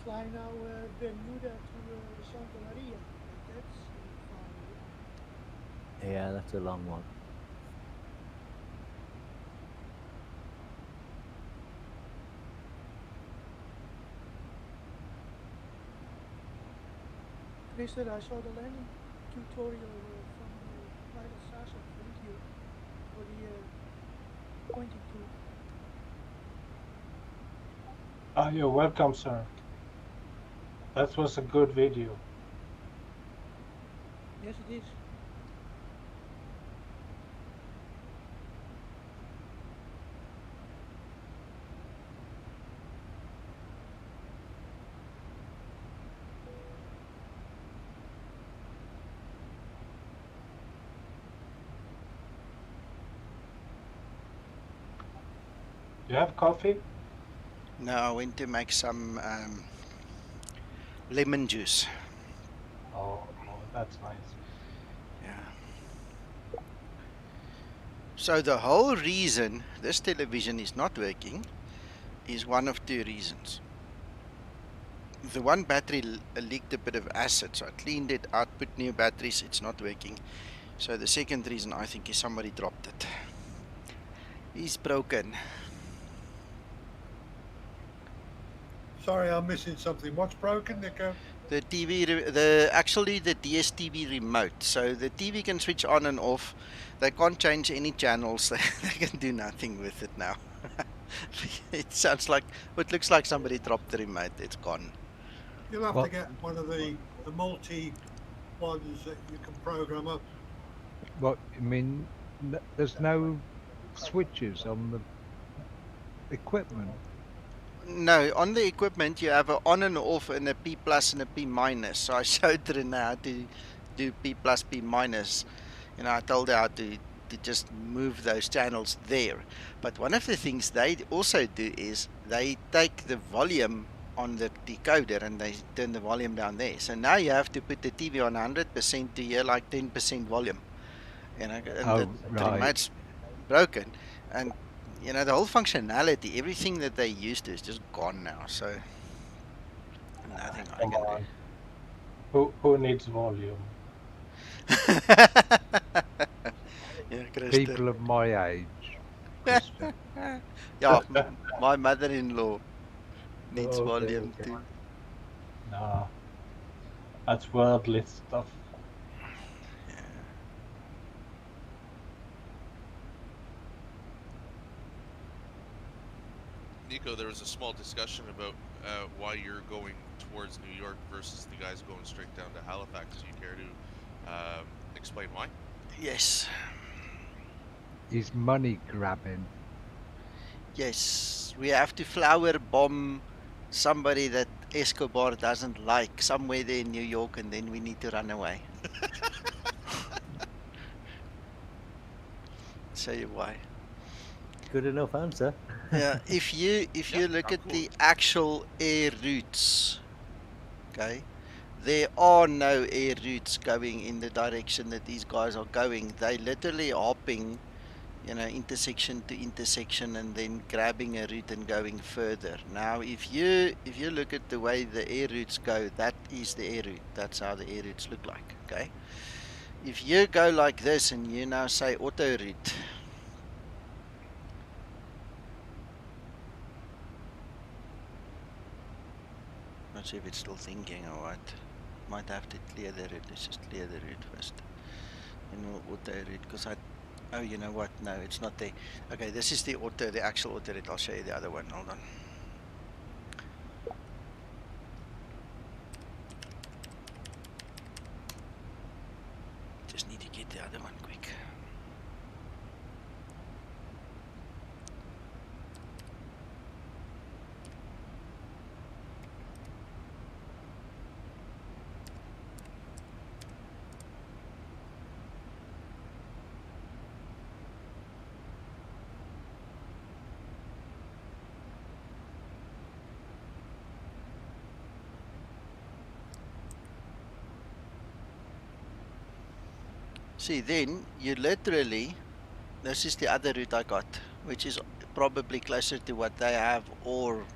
fly now Bermuda to Santa Maria. That's far. Yeah, that's a long one. Chris said I saw the landing tutorial from Pilot Sasa. Thank you for the pointing to. You're welcome, sir. That was a good video. Yes, it is. You have coffee? No, I went to make some lemon juice. Oh, that's nice. Yeah. So the whole reason this television is not working is one of two reasons. The one battery leaked a bit of acid, so I cleaned it out, put new batteries, it's not working. So the second reason I think is somebody dropped it. It's broken. Sorry, I'm missing something. What's broken, Nico? The TV, actually the DSTV remote. So the TV can switch on and off. They can't change any channels. They can do nothing with it now. It sounds like, it looks like somebody dropped the remote. It's gone. You'll have to get one of the multi ones that you can program up. What, I mean, there's no switches on the equipment? No, on the equipment you have an on and off and a P plus and a P minus. So I showed her now how to do P plus, P minus. You know, I told her how to just move those channels there. But one of the things they also do is they take the volume on the decoder and they turn the volume down there. So now you have to put the TV on 100% to hear like 10% volume. You know, and the remote's broken. And you know, the whole functionality, everything that they used to is just gone now. So Nothing I Come can on. Who needs volume? do. Yeah, Christer. People of my age, Krista. Yeah, my mother-in-law needs Okay, volume okay. too. Nah, that's worldly stuff. Yeah. Nico, there was a small discussion about why you're going towards New York versus the guys going straight down to Halifax. Do you care to explain why? Yes. He's money grabbing. Yes. We have to flower bomb somebody that Escobar doesn't like somewhere there in New York, and then we need to run away. Show you why. Good enough answer. Yeah, if you look at the actual air routes, okay, there are no air routes going in the direction that these guys are going. They literally hopping, you know, intersection to intersection and then grabbing a route and going further. Now, if you look at the way the air routes go, that is the air route. That's how the air routes look like, okay? If you go like this and you now say auto route, not sure if it's still thinking or what. Might have to clear the route. Let's just clear the route first. And we'll auto route because oh, you know what? No, it's not there. Okay, this is the actual auto route. I'll show you the other one. Hold on. Just need to get the other one quick. See, then you literally, this is the other route I got, which is probably closer to what they have, or,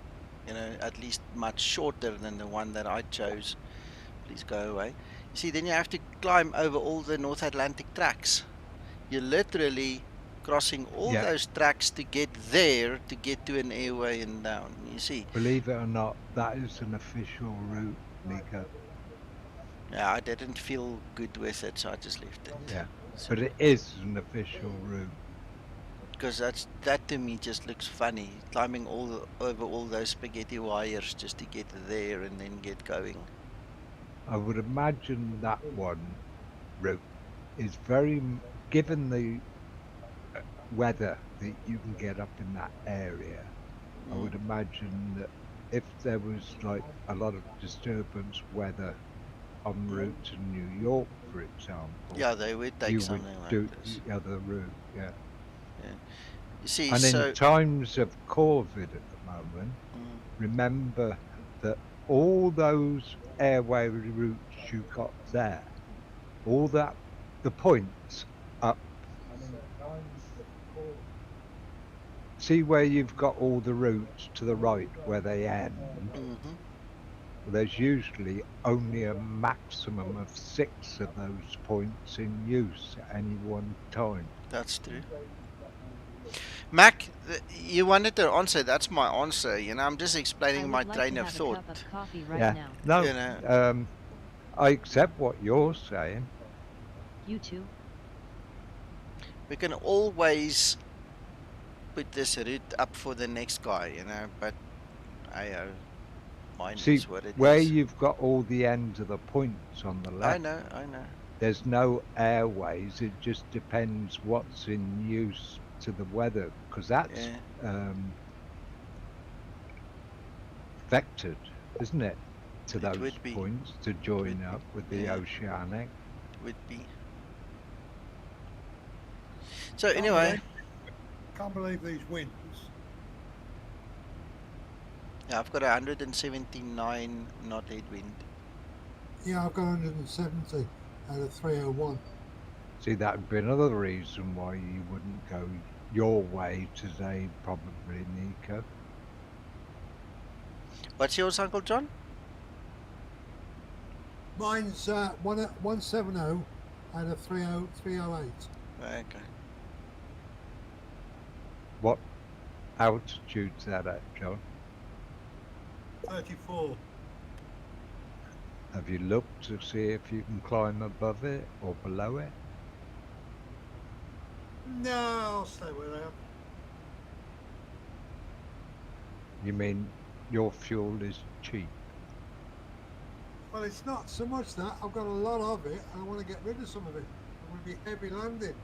you know, at least much shorter than the one that I chose. Please go away. See, then you have to climb over all the North Atlantic tracks. You're literally crossing all those tracks to get there, to get to an airway and down. You see? Believe it or not, that is an official route, Nico. Yeah, I didn't feel good with it, so I just left it. Yeah, so, but it is an official route. Because that to me just looks funny, climbing over all those spaghetti wires just to get there and then get going. I would imagine that one route is very, given the weather that you can get up in that area, I would imagine that if there was like a lot of disturbance weather en route to New York, for example, yeah, they would take something like do this. the other route, yeah. You see, and so in times of COVID at the moment, remember that all those airway routes you got there, all that, the points up, see where you've got all the routes to the right where they end? Well, there's usually only a maximum of 6 of those points in use at any one time. That's true. Mac, you wanted to answer. That's my answer. You know, I'm just explaining my train of thought. No, you know, I accept what you're saying. You too. We can always put this route up for the next guy, you know, but mine See, is what it where is. you've got all the ends of the points on the left. I know. There's no airways. It just depends what's in use to the weather, because that's vectored, isn't it, to those points to join up with the oceanic. Would be. So anyway, Can't believe these winds. Yeah, I've got 179 knot headwind. Yeah, I've got 170 out of 301. See, that would be another reason why you wouldn't go your way today, probably, Nico. What's yours, Uncle John? Mine's 170 and a 308. Okay. What altitude's that at, John? 34. Have you looked to see if you can climb above it or below it? No, I'll stay where I am. You mean your fuel is cheap? Well, it's not so much that. I've got a lot of it and I want to get rid of some of it. I want to be heavy landing.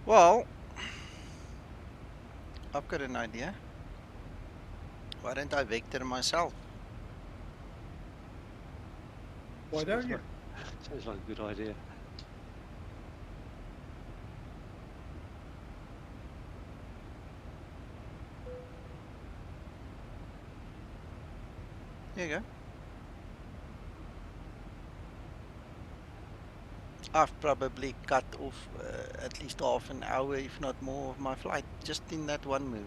Well, I've got an idea. Why don't I vector myself? Why don't you? Sounds like a good idea. There you go. I've probably cut off at least half an hour, if not more, of my flight just in that one move.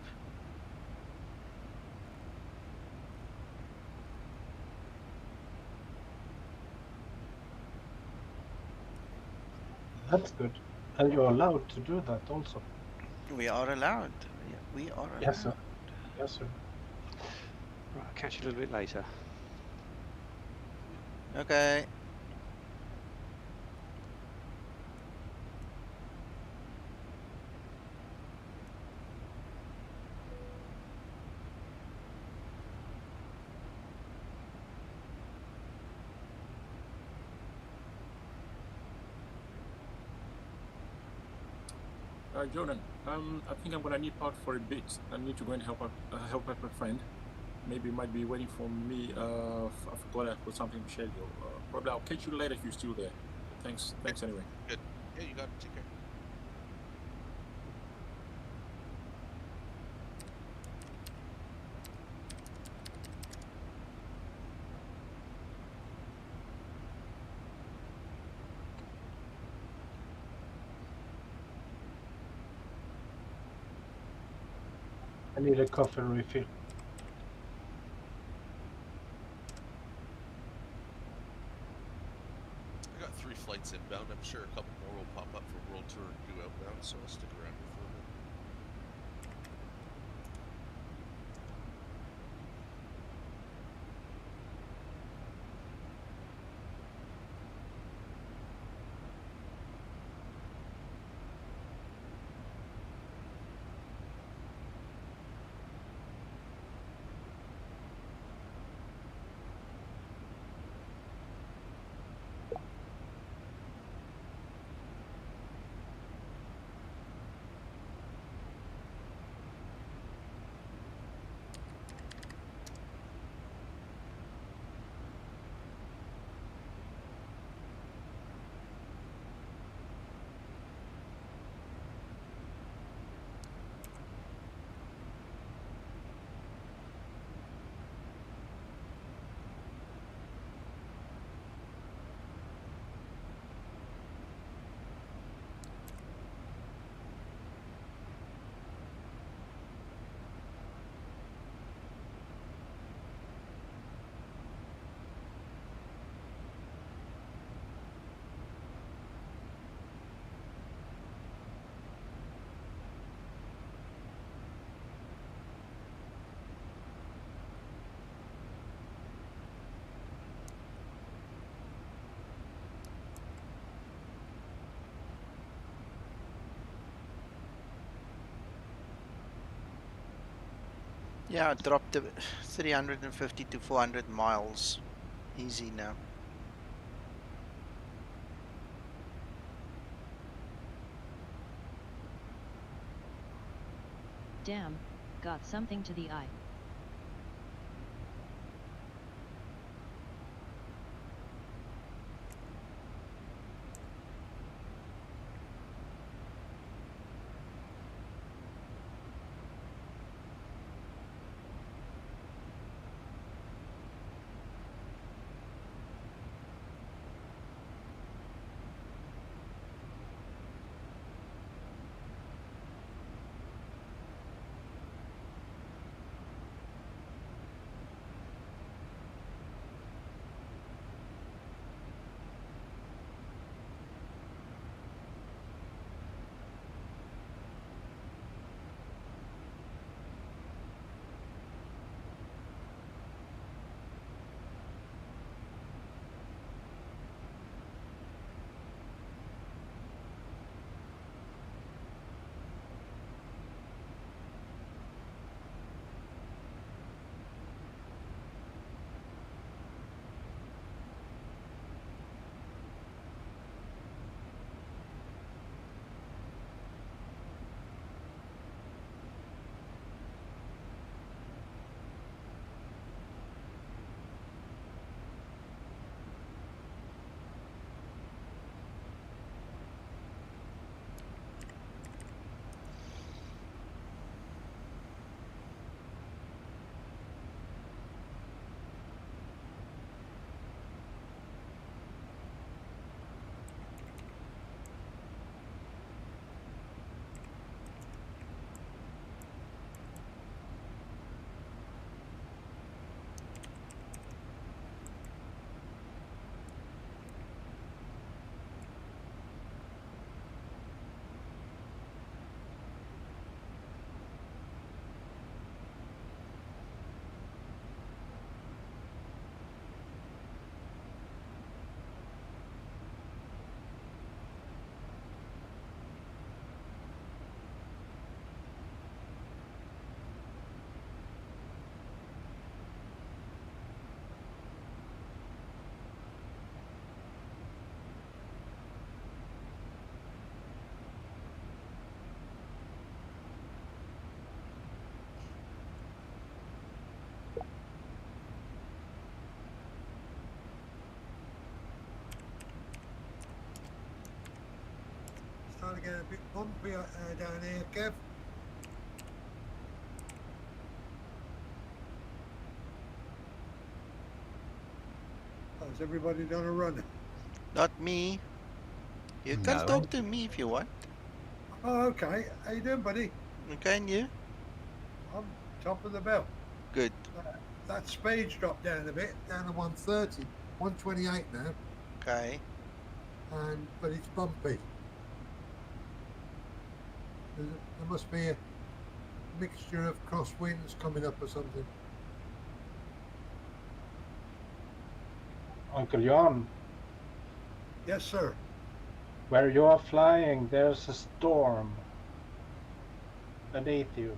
That's good. And you're allowed to do that also. We are allowed. We are allowed. Yes, sir. Yes, sir. Right, I'll catch you a little bit later. Okay. Jordan, I think I'm gonna nip out for a bit. I need to go and help out a friend. Maybe you might be waiting for me. I forgot I put something to schedule. Probably I'll catch you later if you're still there. Thanks anyway. Good. Yeah, you got it. Take care. I need a coffee refill. I got 3 flights inbound. I'm sure a couple more will pop up for World Tour and do outbound, so I'll stick around here for a bit. Yeah, I dropped to 350 to 400 miles. Easy now. Damn, Got something to the eye. Starting to get a bit bumpy down here, Kev. Has everybody done a run? Not me. You can No. talk to me if you want. Oh, okay. How you doing, buddy? Okay, and you? I'm top of the bell. Good. That speed's dropped down a bit, down to 130, 128 now. Okay. But it's bumpy. There must be a mixture of crosswinds coming up or something. Uncle John, Yes, sir. where you are flying, there's a storm beneath you.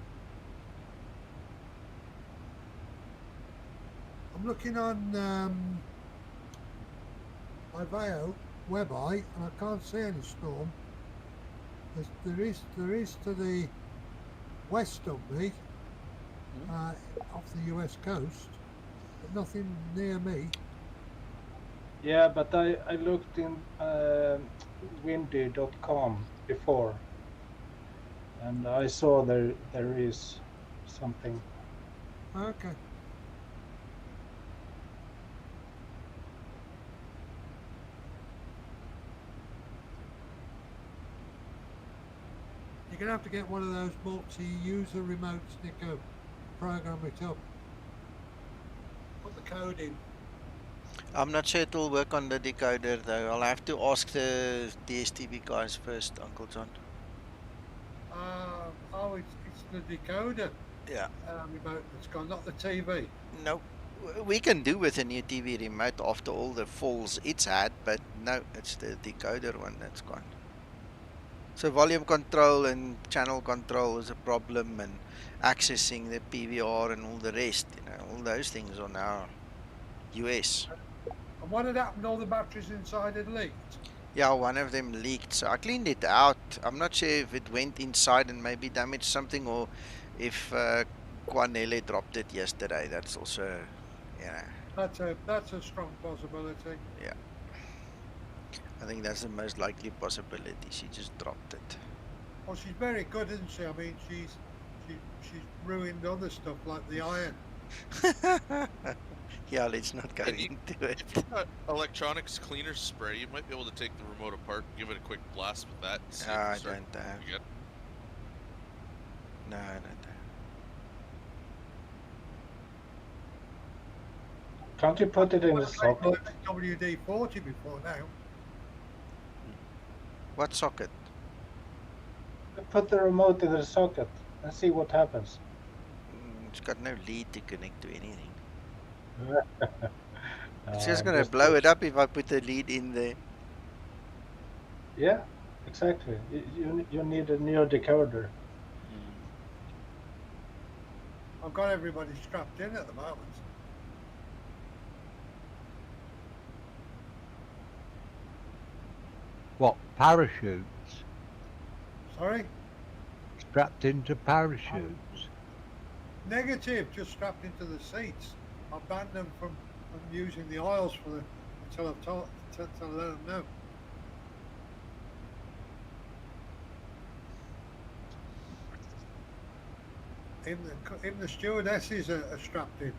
I'm looking on IVAO WebEye, and I can't see any storm. There is to the west of me, off the US coast, but nothing near me. Yeah, but I looked in windy.com before, and I saw there is something. Okay. You're gonna have to get one of those multi-user remotes, Nico. Program it up. Put the code in. I'm not sure it will work on the decoder though. I'll have to ask the DSTV guys first, Uncle John. Oh, it's the decoder. Yeah. Remote that's gone, not the TV. No, we can do with a new TV remote after all the falls it's had, but no, it's the decoder one that's gone. So volume control and channel control is a problem, and accessing the PVR and all the rest, all those things are now US. And what had happened? All the batteries inside had leaked. Yeah, one of them leaked, so I cleaned it out. I'm not sure if it went inside and maybe damaged something, or if Quanele dropped it yesterday, that's also, yeah, That's a strong possibility. yeah. I think that's the most likely possibility. She just dropped it. Well, she's very good, isn't she? I mean, she's ruined other stuff like the iron. Yeah, let's not go And into it. if you've got electronics cleaner spray, you might be able to take the remote apart and give it a quick blast with that and see if I it starts don't have. again. No, I don't have. Can't you put it in the socket? WD-40 before now. What socket? Put the remote in the socket and see what happens. It's got no lead to connect to anything. It's I'm just gonna blow it up if I put the lead in there. Yeah, exactly. You need a new decoder. I've got everybody strapped in at the moment. What, parachutes? Sorry? Strapped into parachutes? Negative, just strapped into the seats. I banned them from using the aisles for the until I've told to let them know. Even the stewardesses are strapped in.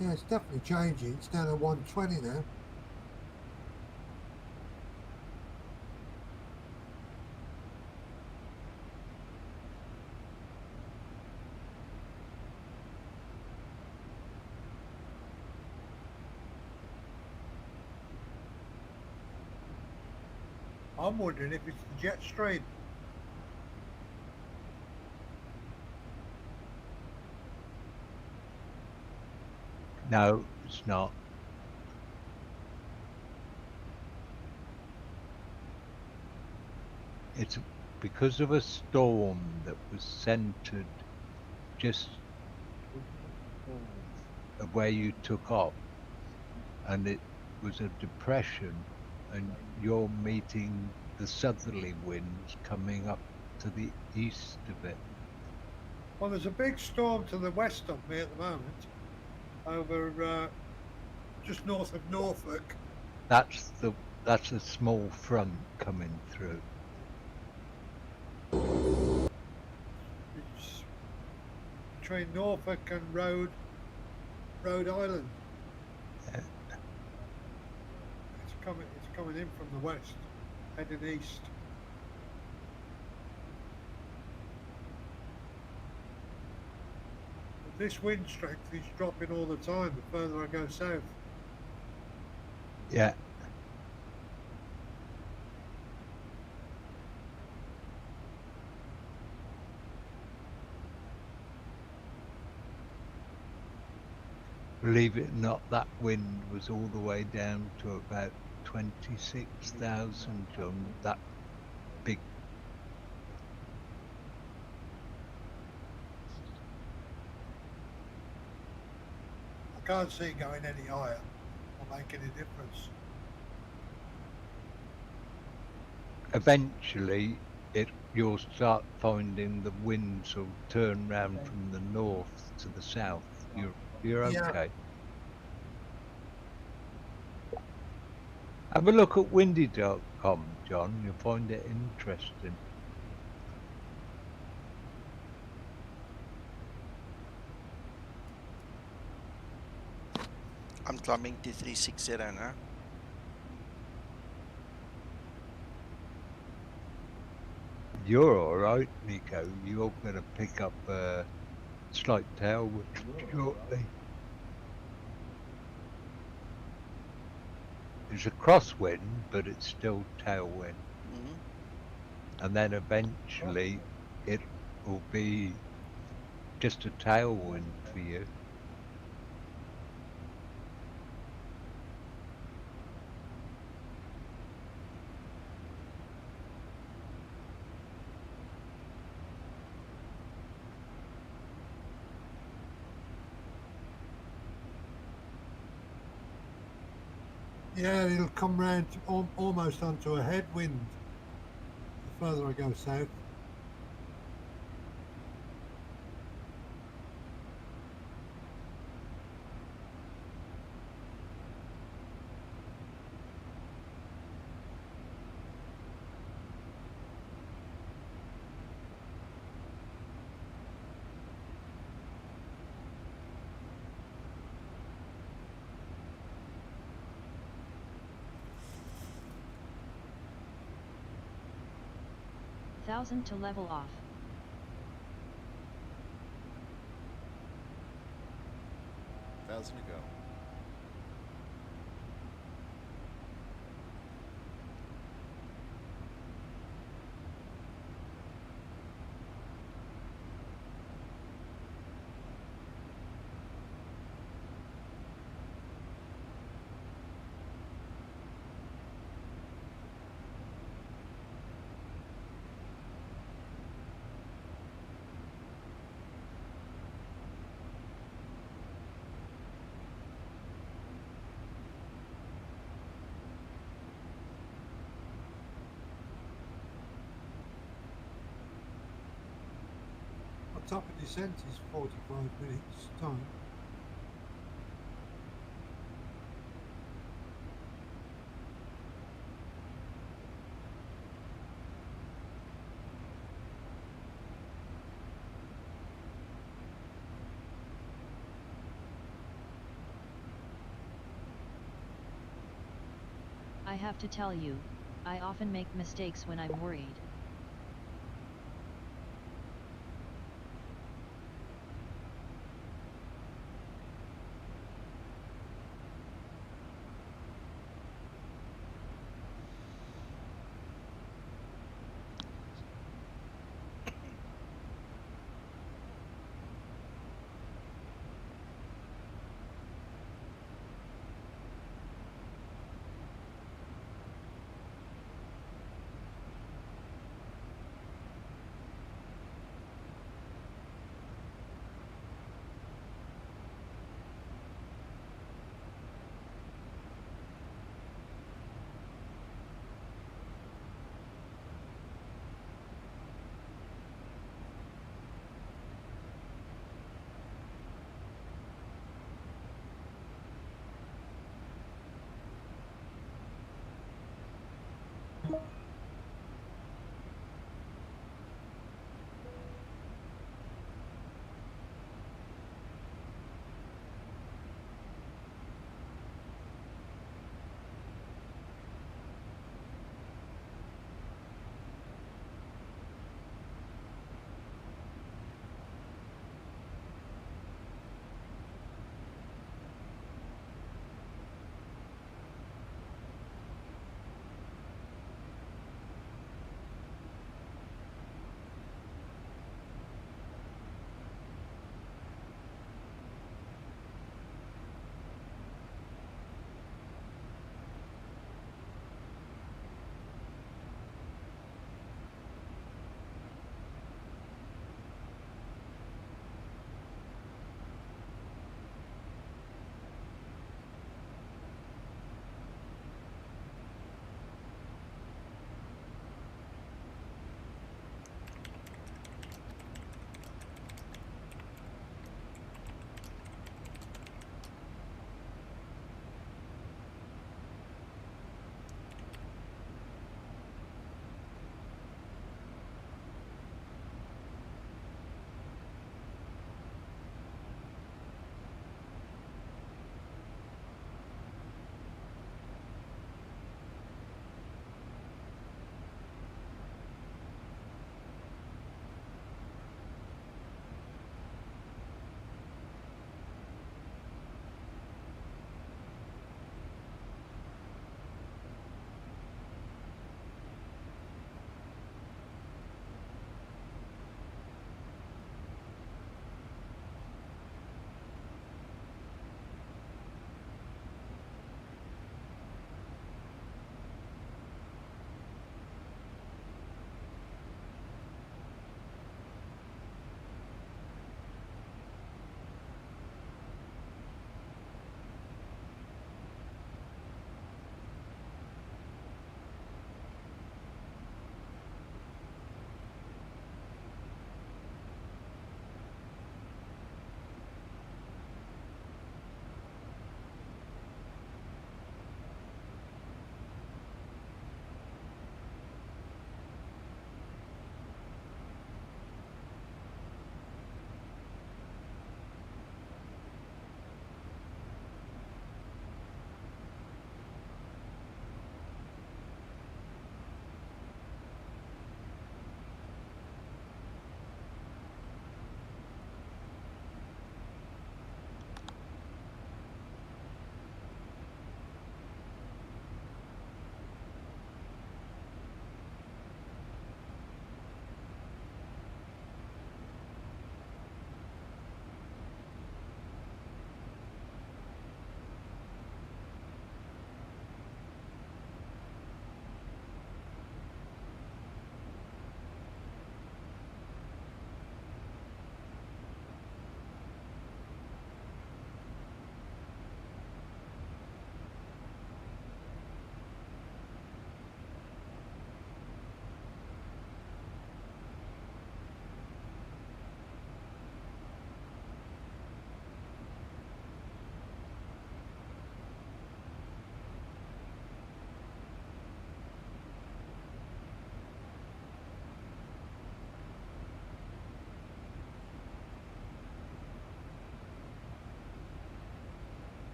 Yeah, it's definitely changing. It's down to 120 now. I'm wondering if it's the jet stream. No, it's not. It's because of a storm that was centered just where you took off, and it was a depression, and you're meeting the southerly winds coming up to the east of it. Well, there's a big storm to the west of me at the moment, over just north of Norfolk. That's a small front coming through. It's between Norfolk and Rhode Island. Yeah. It's coming in from the west, heading east. But this wind strength is dropping all the time the further I go south. Yeah. Believe it or not, that wind was all the way down to about 26,000, John. That big. I can't see it going any higher or making a difference. Eventually, you'll start finding the winds will turn round from the north to the south. You're okay. Have a look at windy.com, John. You'll find it interesting. I'm climbing to 360 now. You're all right, Nico. You're going to pick up a slight tailwind shortly. It's a crosswind, but it's still tailwind. And then eventually it will be just a tailwind for you. Yeah, it'll come round almost onto a headwind the further I go south. Thousand to level off. Thousand to go. Top of descent is 45 minutes time. I have to tell you, I often make mistakes when I'm worried.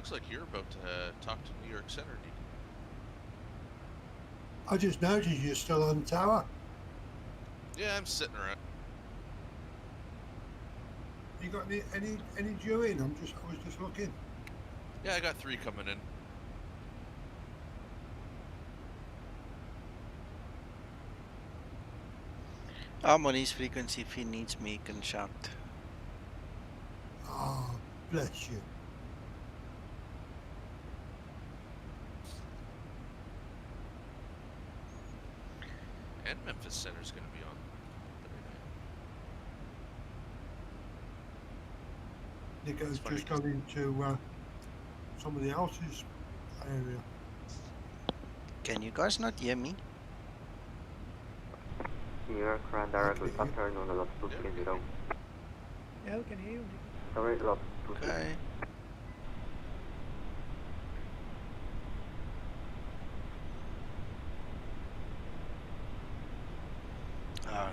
looks like you're about to talk to New York Center, Deacon. I just noticed you're still on tower. Yeah, I'm sitting around. You got any due in? I was just looking. Yeah, I got 3 coming in. I'm on his frequency. If he needs me, he can shout. Ah, bless you. And Memphis Center's going to be on. Nico's just going to somebody else's area. Can you guys not hear me? New York, radar, good afternoon, lot 230. Yeah, we can hear you. Sorry, lot 230. Okay.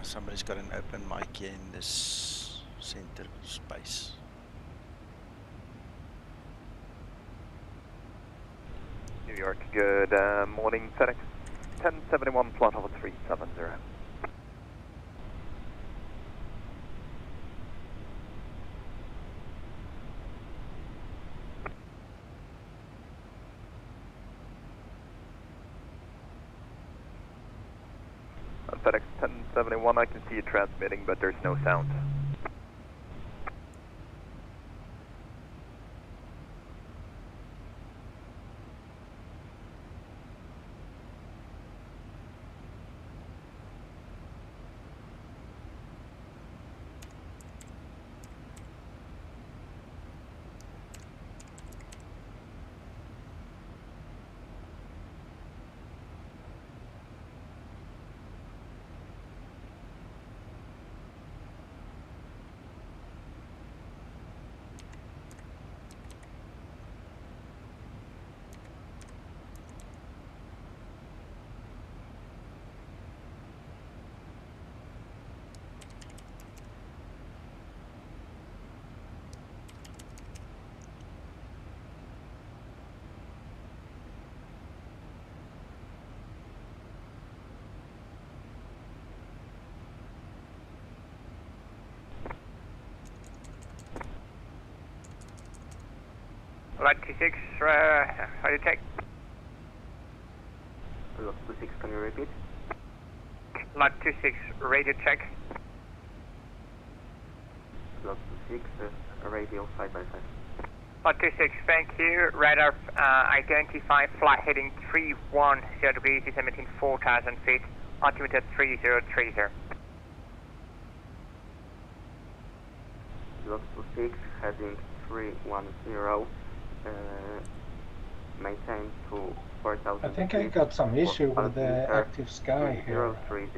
Somebody's got an open mic here in this center space. New York, good morning, FedEx 1071, flight over 370. FedEx 1071, I can see you transmitting, but there's no sound. Flight 26, how do you check? Lot 26, can you repeat? Flight 26, radio check. Lot 26, radio 555. Flight 26, thank you. Radar identify flight heading 310 degrees, is emitting 4,000 feet, altimeter 3030. Lot 26, heading 310. Maintain to 4,000. I think I got some issue with the active sky here. 030.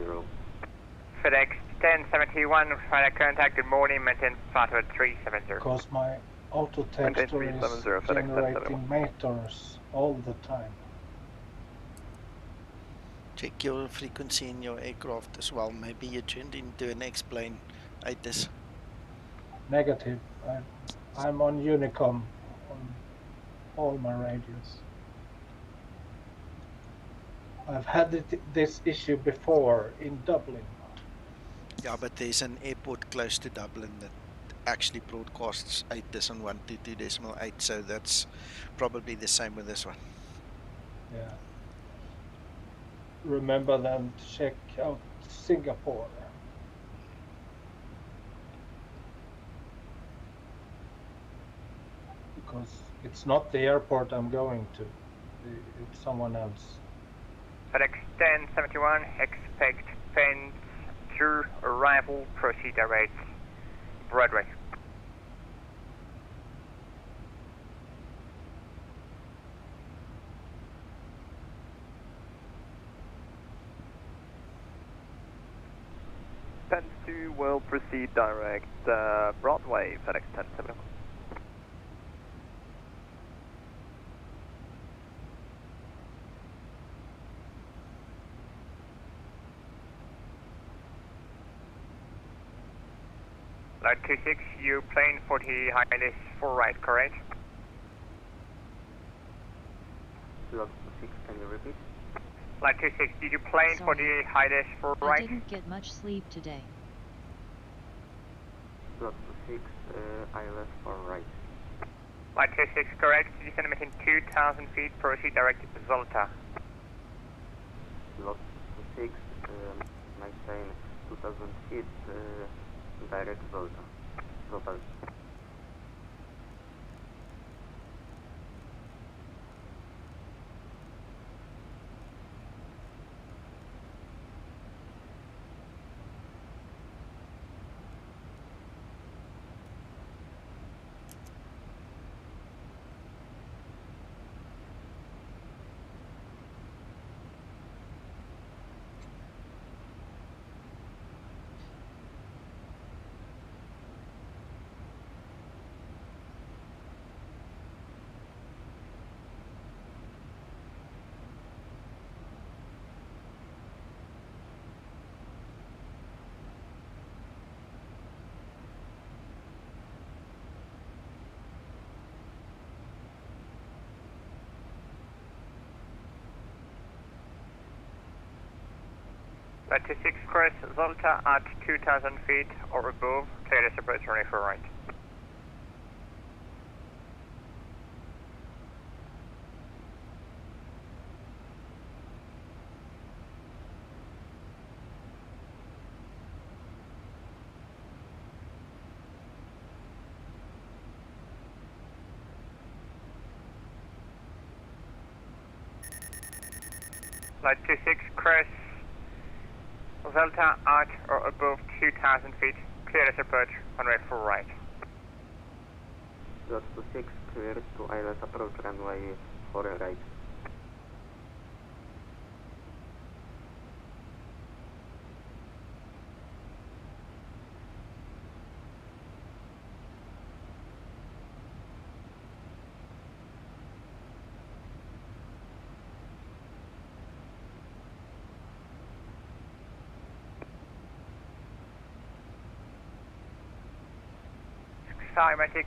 FedEx 1071, final contact, good morning, maintain flight over 370. Because my auto texture is generating meters all the time. Check your frequency in your aircraft as well. Maybe you tuned into an X-plane. ITIS. Negative. I'm on Unicom on all my radios. I've had this issue before in Dublin. Yeah, but there's an airport close to Dublin that actually broadcasts 8 on 122.8, so that's probably the same with this one. Yeah. Remember then to check out Singapore. Because it's not the airport I'm going to, it's someone else. FedEx 1071, expect fence through arrival, proceed direct Broadway. Fence 2 will proceed direct Broadway, FedEx 1071. Flight 26, you plane 40 highness for right, correct? Lot 6, can you repeat? Flight 26, did you plane for the high dash for I right? didn't get much sleep today. Lot 6, ILS for right. Flight 26, correct. Descend within 2,000 feet, proceed directed to Zolta. Lot 6, maintain 2,000 feet, direct Volta. Local. Flight 26, cross Zolta at 2,000 feet or above, clear the approach runway for right. Flight 26, cross Zolta at or above 2,000 feet, clear this approach, runway for right. Lot 6, clear to ILS approach runway for right. Skymatix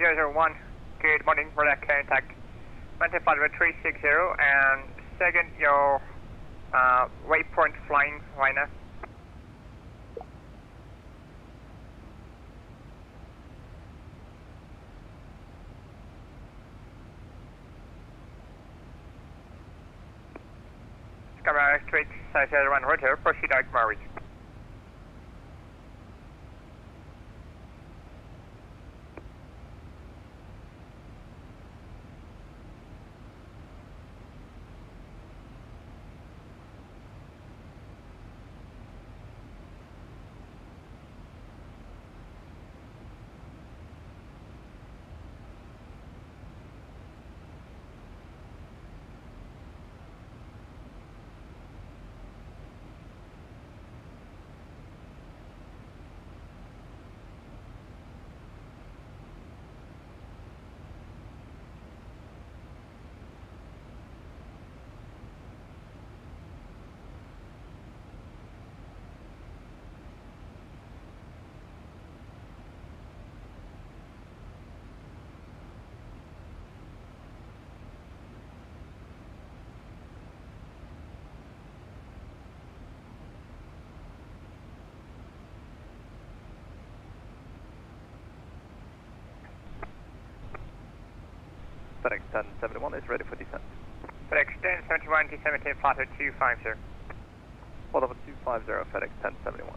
001, good morning, radar contact. Maintain flight level 360 and second your waypoint flying right now. Skymatix 301, rotor, proceed direct MARIG. FedEx 1071 is ready for descent. FedEx 1071, D17, flight 250. Flight level 250, FedEx 1071.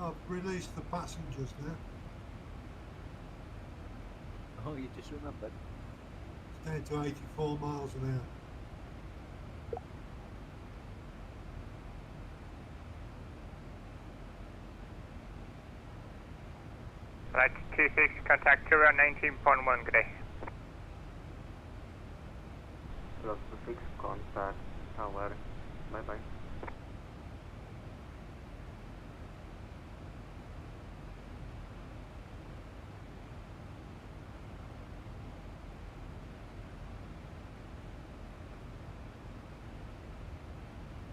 I've released the passengers now. Oh, you just remembered. It's down to 84 miles an hour. Right, 26, contact 219.1, good day. Plus 6, contact tower. Bye bye.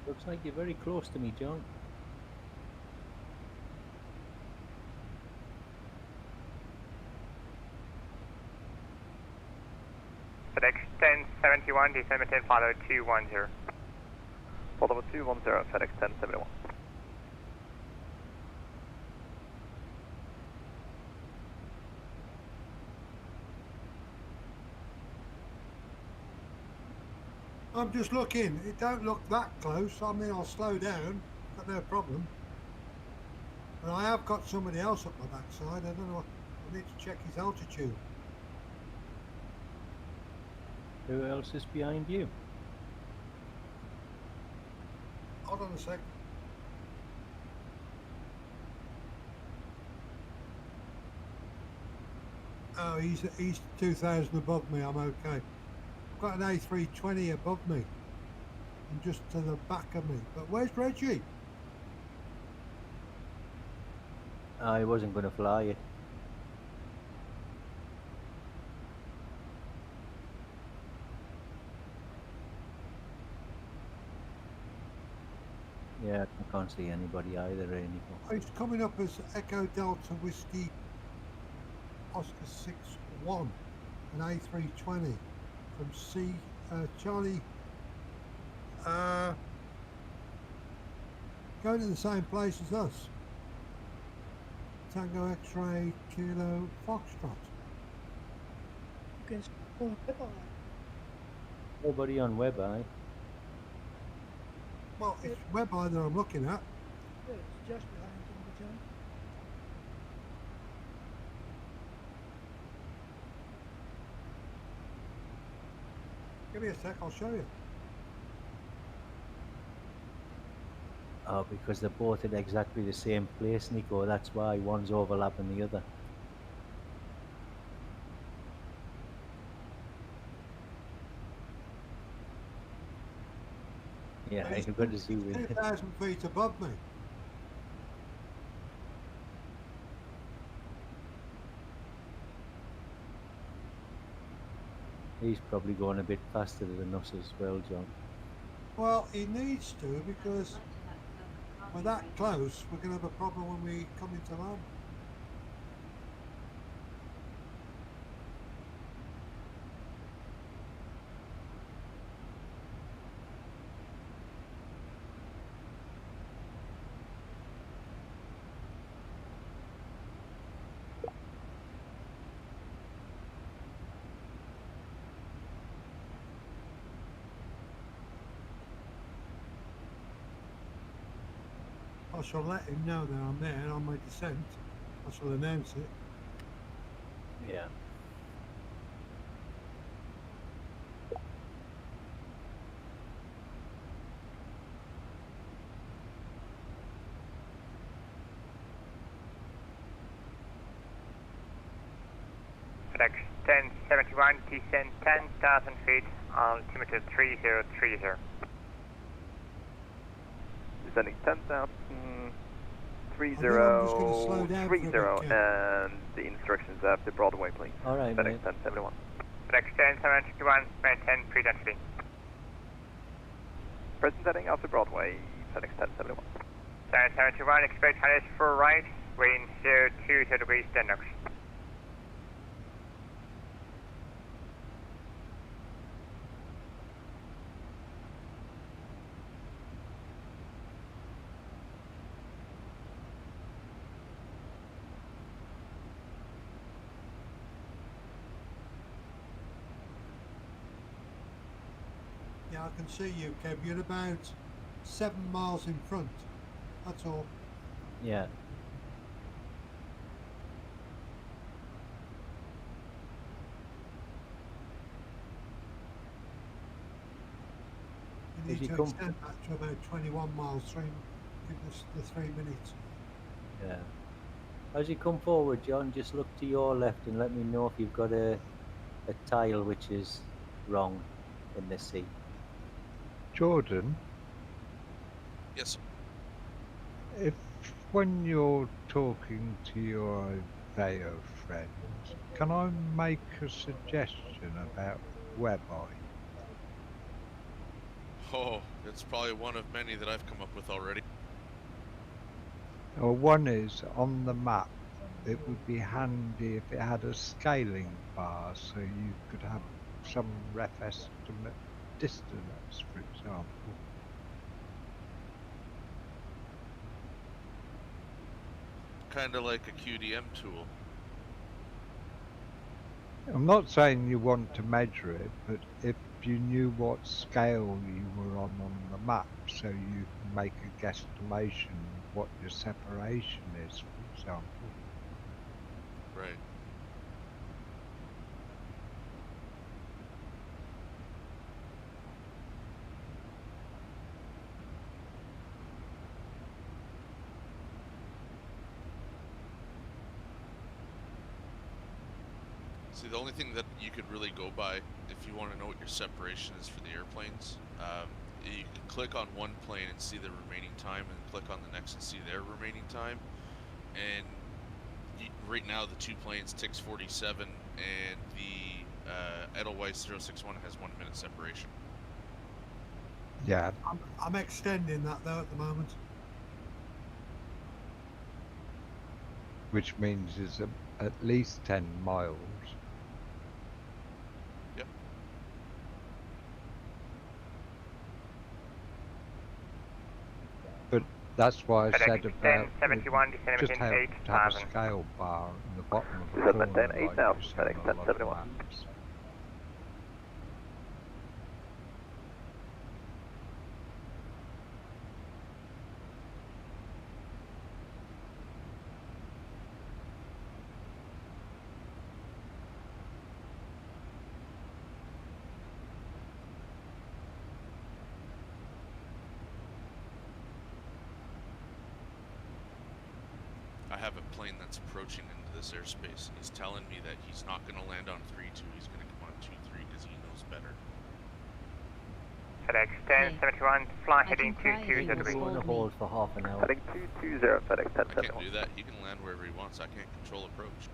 Looks like you're very close to me, John. FedEx 1071, December 10, follow 210. Follow 210, FedEx 1071. I'm just looking. It don't look that close. I mean, I'll slow down. Got no problem. And I have got somebody else up my backside. I don't know. I need to check his altitude. Who else is behind you? Hold on a sec. Oh, he's 2,000 above me. I'm okay. I've got an A320 above me and just to the back of me. But where's Reggie? I wasn't going to fly it. Yeah, I can't see anybody either, Nico. Oh, it's coming up as Echo Delta Whiskey Oscar 6-1, an A320 from Charlie. Going to the same place as us. Tango X-Ray Kilo Foxtrot. You can spawn Pepper. Nobody on WebEye. Well, it's WebEye that I'm looking at. Yeah, it's just behind him, John. Give me a sec, I'll show you. Oh, because they're both at exactly the same place, Nico. That's why one's overlapping the other. Yeah, you've got to zoom in. 2,000 feet above me. He's probably going a bit faster than us as well, John. Well, he needs to, because we're that close, we're going to have a problem when we come into land. I shall let him know that I'm there on my descent. I shall announce it. Yeah. FedEx 1071, descend 10,000 feet, altimeter 3030. Descending 10,000, 3030, and the instructions after Broadway, please. All right, FedEx mate. 1071. FedEx 1071, maintain pre-density. Present setting after Broadway, FedEx 1071. 1071, expect highest for right, wind 02 degrees Dennox. Yeah, I can see you, Kev. You're about 7 miles in front. That's all. Yeah. We As need you to come- extend that to about 21 miles, give us the 3 minutes. Yeah. As you come forward, John, just look to your left and let me know if you've got a tile which is wrong in the seat. Jordan, Yes. if when you're talking to your IVAO friends, can I make a suggestion about whereby? Oh, it's probably one of many that I've come up with already. Well, one is on the map. It would be handy if it had a scaling bar so you could have some ref estimate distance, for example. Kind of like a QDM tool. I'm not saying you want to measure it, but if you knew what scale you were on the map, so you can make a guesstimation of what your separation is, for example. Right. See, the only thing that you could really go by, if you want to know what your separation is for the airplanes, you can click on one plane and see the remaining time, and click on the next and see their remaining time. And right now, the two planes, TX 47 and the Edelweiss 061, has 1 minute separation. Yeah. I'm extending that though at the moment. Which means it's at least 10 miles. Yep. But that's why I FedEx said about 71, just have to have a scale bar in the bottom of the corner, like you see on a lot of maps. I have a plane that's approaching into this airspace, and he's telling me that he's not going to land on 3-2, he's going to come on 2-3 because he knows better. FedEx 1071, fly heading 220. We're going to hold for half an hour. Heading 220, FedEx 1071. I can't do that. He can land wherever he wants. I can't control approach.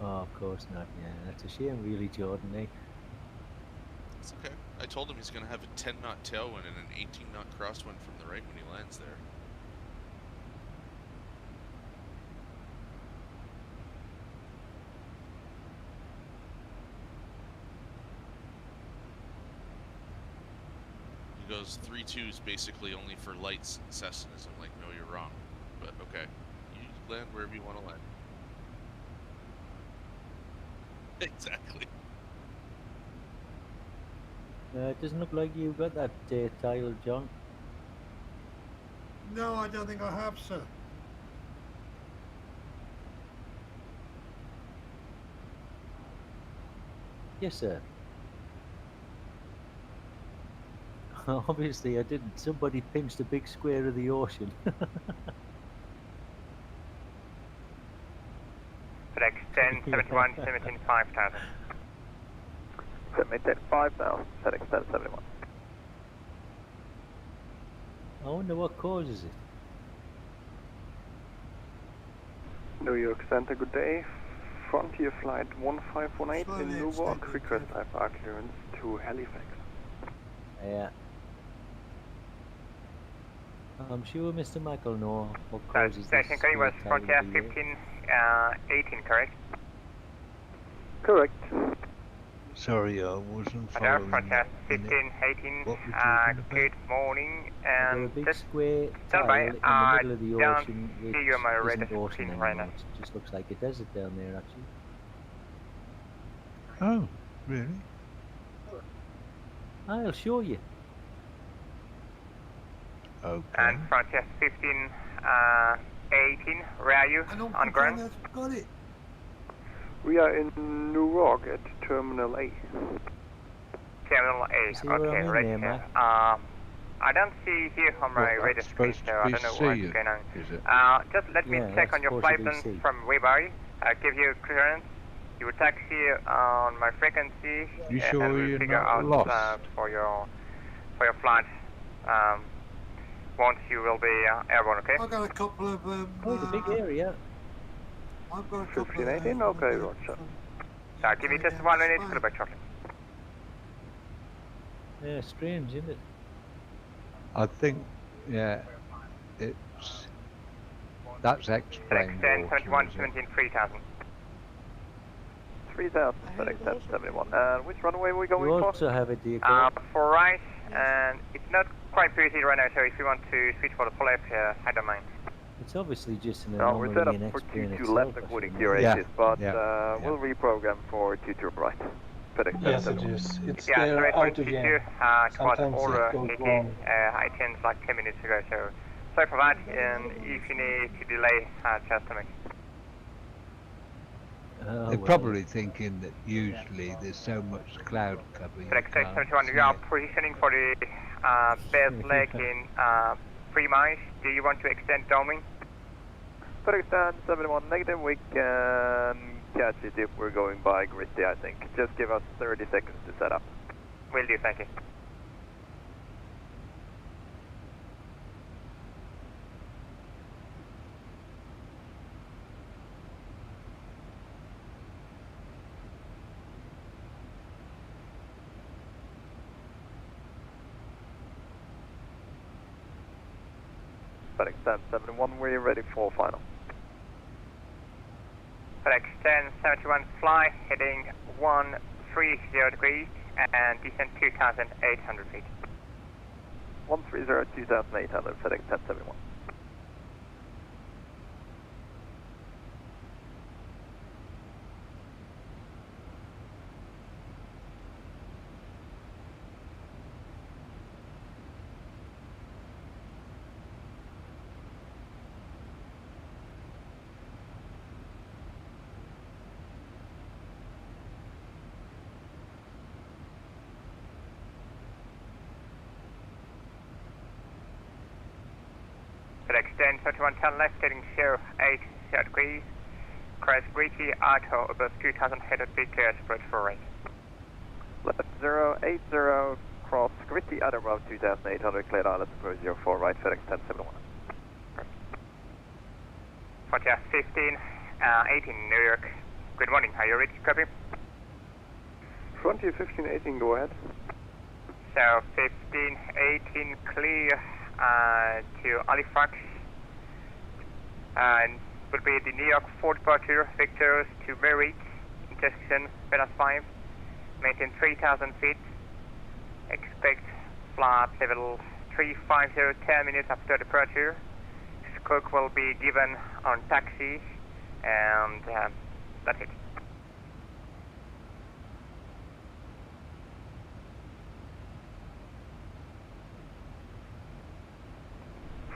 Oh, of course not. Yeah, that's a shame, really, Jordan. Eh? It's okay. I told him he's going to have a 10-knot tailwind and an 18-knot crosswind from the right when he lands there. He goes 3-2 is basically only for lights and Cessnas. I'm like, no, you're wrong. But okay, you land wherever you want to land. Exactly. It doesn't look like you've got that tile, John. No, I don't think I have, sir. Yes, sir. Obviously, I didn't. Somebody pinched a big square of the ocean. FedEx 1071, 17 5000. Maintain 5 now, FedEx 1071. I wonder what causes it. New York Center, good day. Frontier Flight 1518 in Newark, request IFR clearance to Halifax. Yeah. I'm sure Mr. Michael know what causes this. Station Curry was Frontier 15, 18, correct? Correct. Sorry, I wasn't following. Frontier 15, 18, good morning. There's a big square tile in the middle of the ocean, which isn't ocean anymore. It just looks like a desert down there, actually. Oh, really? I'll show you. Okay. And Frontier 15, 18, where are you on ground? Got it. We are in Newark at Terminal A. Terminal A. See what Okay, I mean right there, here. Mac? I don't see here on my What, radar that's screen, supposed so to I be don't know C, what's going on. is it? Just let me Yeah, check that's on your supposed to flight be plans C. from Webury. Give you clearance. You will taxi on my frequency, You and sure we'll you're figure not out lost? for your flight once you will be airborne. Okay. I've got a couple of Quite a big area. I've got a couple of 1518, okay, roger. So give me just 1 minute. Goodbye, shortly. Yeah, strange, isn't it? I think, yeah, that's explained. FedEx 10, Water, 71, is it? 17, 3000. 3000, FedEx 1071. And which runway are we going You for? also have a decal. For right, and it's not quite busy right now, so if you want to switch for the full left, I don't mind. It's obviously just an We're set anomaly up and for explain 22 itself. left I according should to your imagine. ATIS, but we'll reprogram for 22 right. FedEx Yes, it 1071. is. It's Yeah, their sorry for auto T2. jam. It was Sometimes all it goes wrong. I changed like 10 minutes ago, so sorry for that. And if you need to delay, just to me. They're probably thinking that usually there's so much cloud cover you FedEx can't 71, see we are it. positioning for the best leg in 3 miles. Do you want to extend doming? FedEx 1071 negative, we can catch it if we're going by Gritty, I think. Just give us 30 seconds to set up. Will do, thank you. FedEx 1071, we're ready for final. FedEx 1071 fly, heading 130 degrees and descent 2,800 feet. 130, 2,800, FedEx 1071. FedEx 1071 turn left, heading 08 degrees. Cross Greasy Auto above 2,800 feet, clear approach for range. Left 080, cross Gritty at above 2,800, cleared island, approach 04 right, FedEx 1071. Frontier 15, 18 New York. Good morning, are you ready? Copy? Frontier 1518, go ahead. So 15, 18 clear to Halifax. And will be the New York 4 departure, Victors to MARIG, intersection Beta 5. Maintain 3,000 feet. Expect flight level 350, 10 minutes after departure. Scope will be given on taxi, and that's it.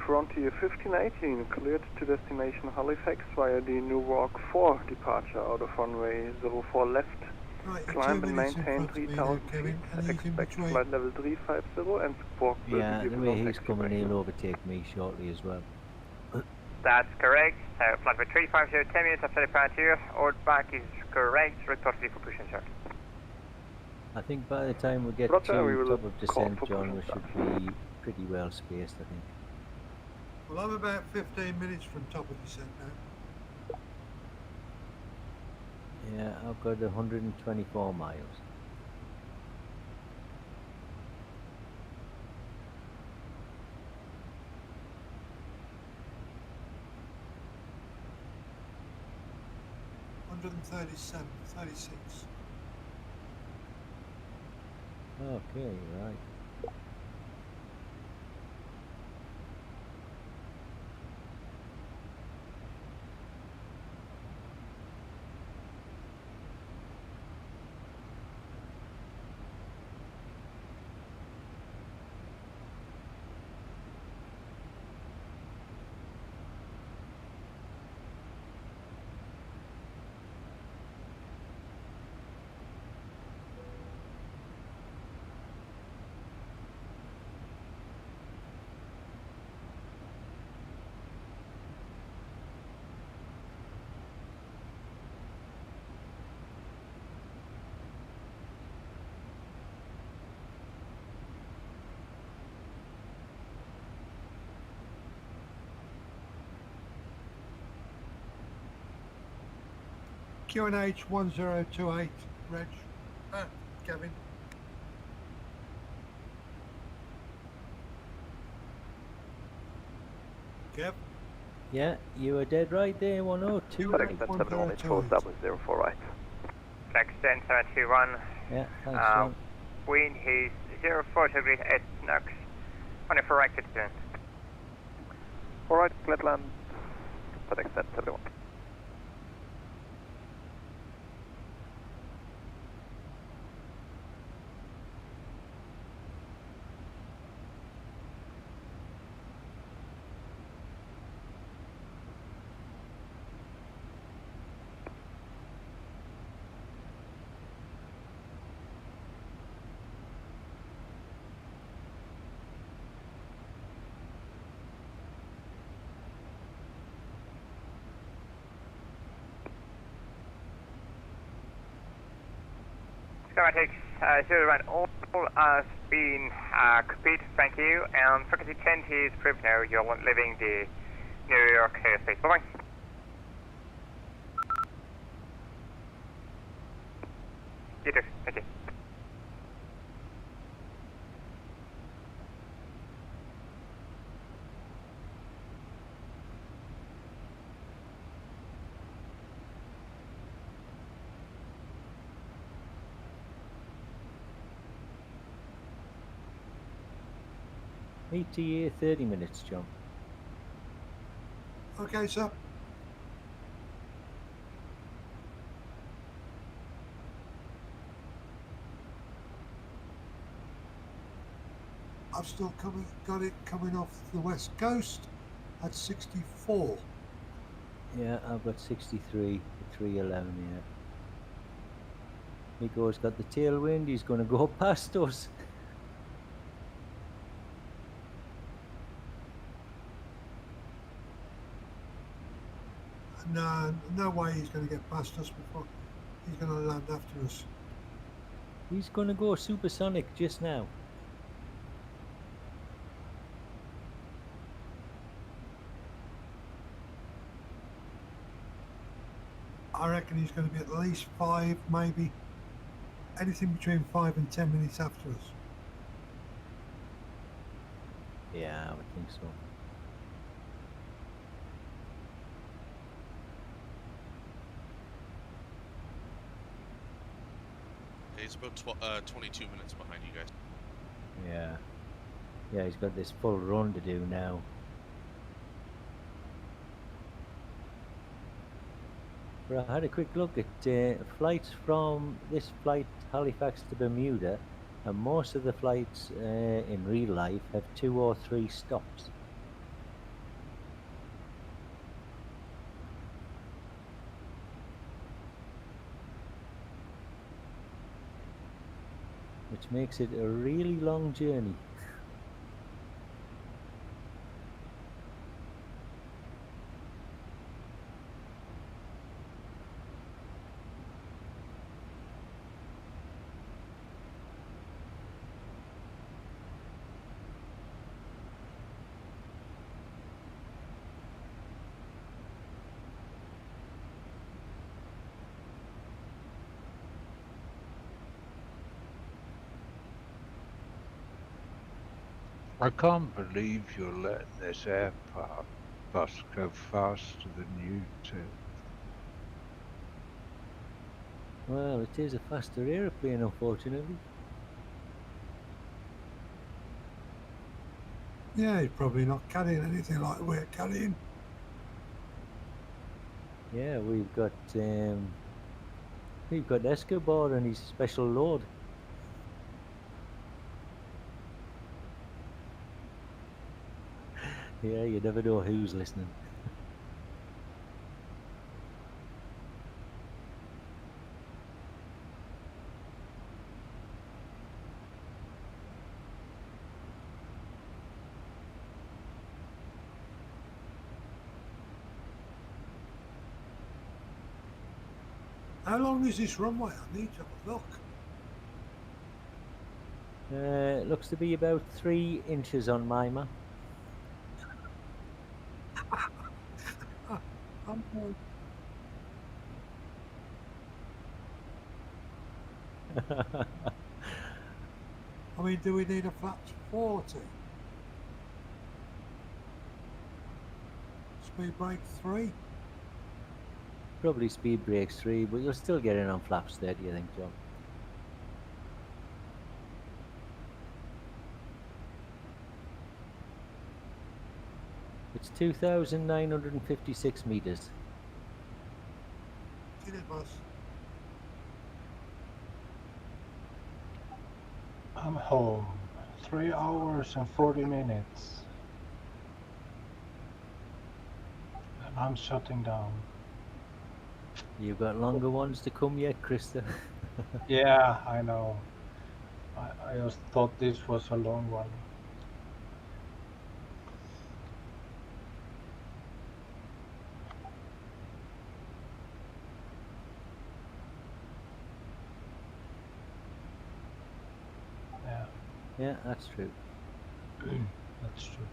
Frontier 1518, cleared to destination Halifax via the Newark 4 departure out of runway 04 left. Right, Climb 2 and minutes in maintain front of me 3,000 there, Kevin, feet. and he's in Expect between. flight level 350 and support will Yeah, be the given way on he's taxi coming, way. he'll overtake me shortly as well. That's correct. Flight with 350, 10 minutes after departure. All back is correct. Report for push and start. I think by the time we get Roger, we to will top of call descent, for John, we push and should be pretty well spaced, I think. Well, I'm about 15 minutes from top of descent now. Yeah, I've got 124 miles. $137, 36. Okay, right. QNH 1028, Reg. Kevin. Kev? Yeah, you were dead right there, 102. FedEx 107184 right. FedEx 10721. Yeah, thanks, John. Wind is 04 degrees 8 knots. 24 right to turn. Alright, let land. FedEx 1071. Skymatix 01, all has been copied, thank you, and frequency 10 is proved now you're leaving the New York airspace. Bye-bye. You too, thank you. ETA 30 minutes, John. Okay, sir. I've still got it coming off the west coast at 64. Yeah, I've got 63 for 311, yeah. Nico's got the tailwind, he's going to go past us. No way he's going to get past us before he's going to land after us. He's going to go supersonic just now. I reckon he's going to be at least 5, maybe anything between 5 and 10 minutes after us. Yeah, I would think so. Okay, he's about 22 minutes behind you guys. Yeah. Yeah, he's got this full run to do now. But I had a quick look at flights from this flight Halifax to Bermuda, and most of the flights in real life have 2 or 3 stops. Which makes it a really long journey. I can't believe you're letting this airport bus go faster than you two. Well, it is a faster aeroplane, unfortunately. Yeah, he's probably not carrying anything like we're carrying. Yeah, we've got Escobar and his special load. Yeah, you never know who's listening. How long is this runway? I need to have a look. It looks to be about 3 inches on my map. I mean, do we need a flaps 40? Speed brake 3? Probably speed brakes 3, but you'll still get in on flaps 30, I think, John. It's 2,956 meters. Get it, boss. I'm home. 3 hours and 40 minutes. And I'm shutting down. You've got longer ones to come yet, Krista. Yeah, I know. I just thought this was a long one. Yeah. Yeah, that's true. That's true.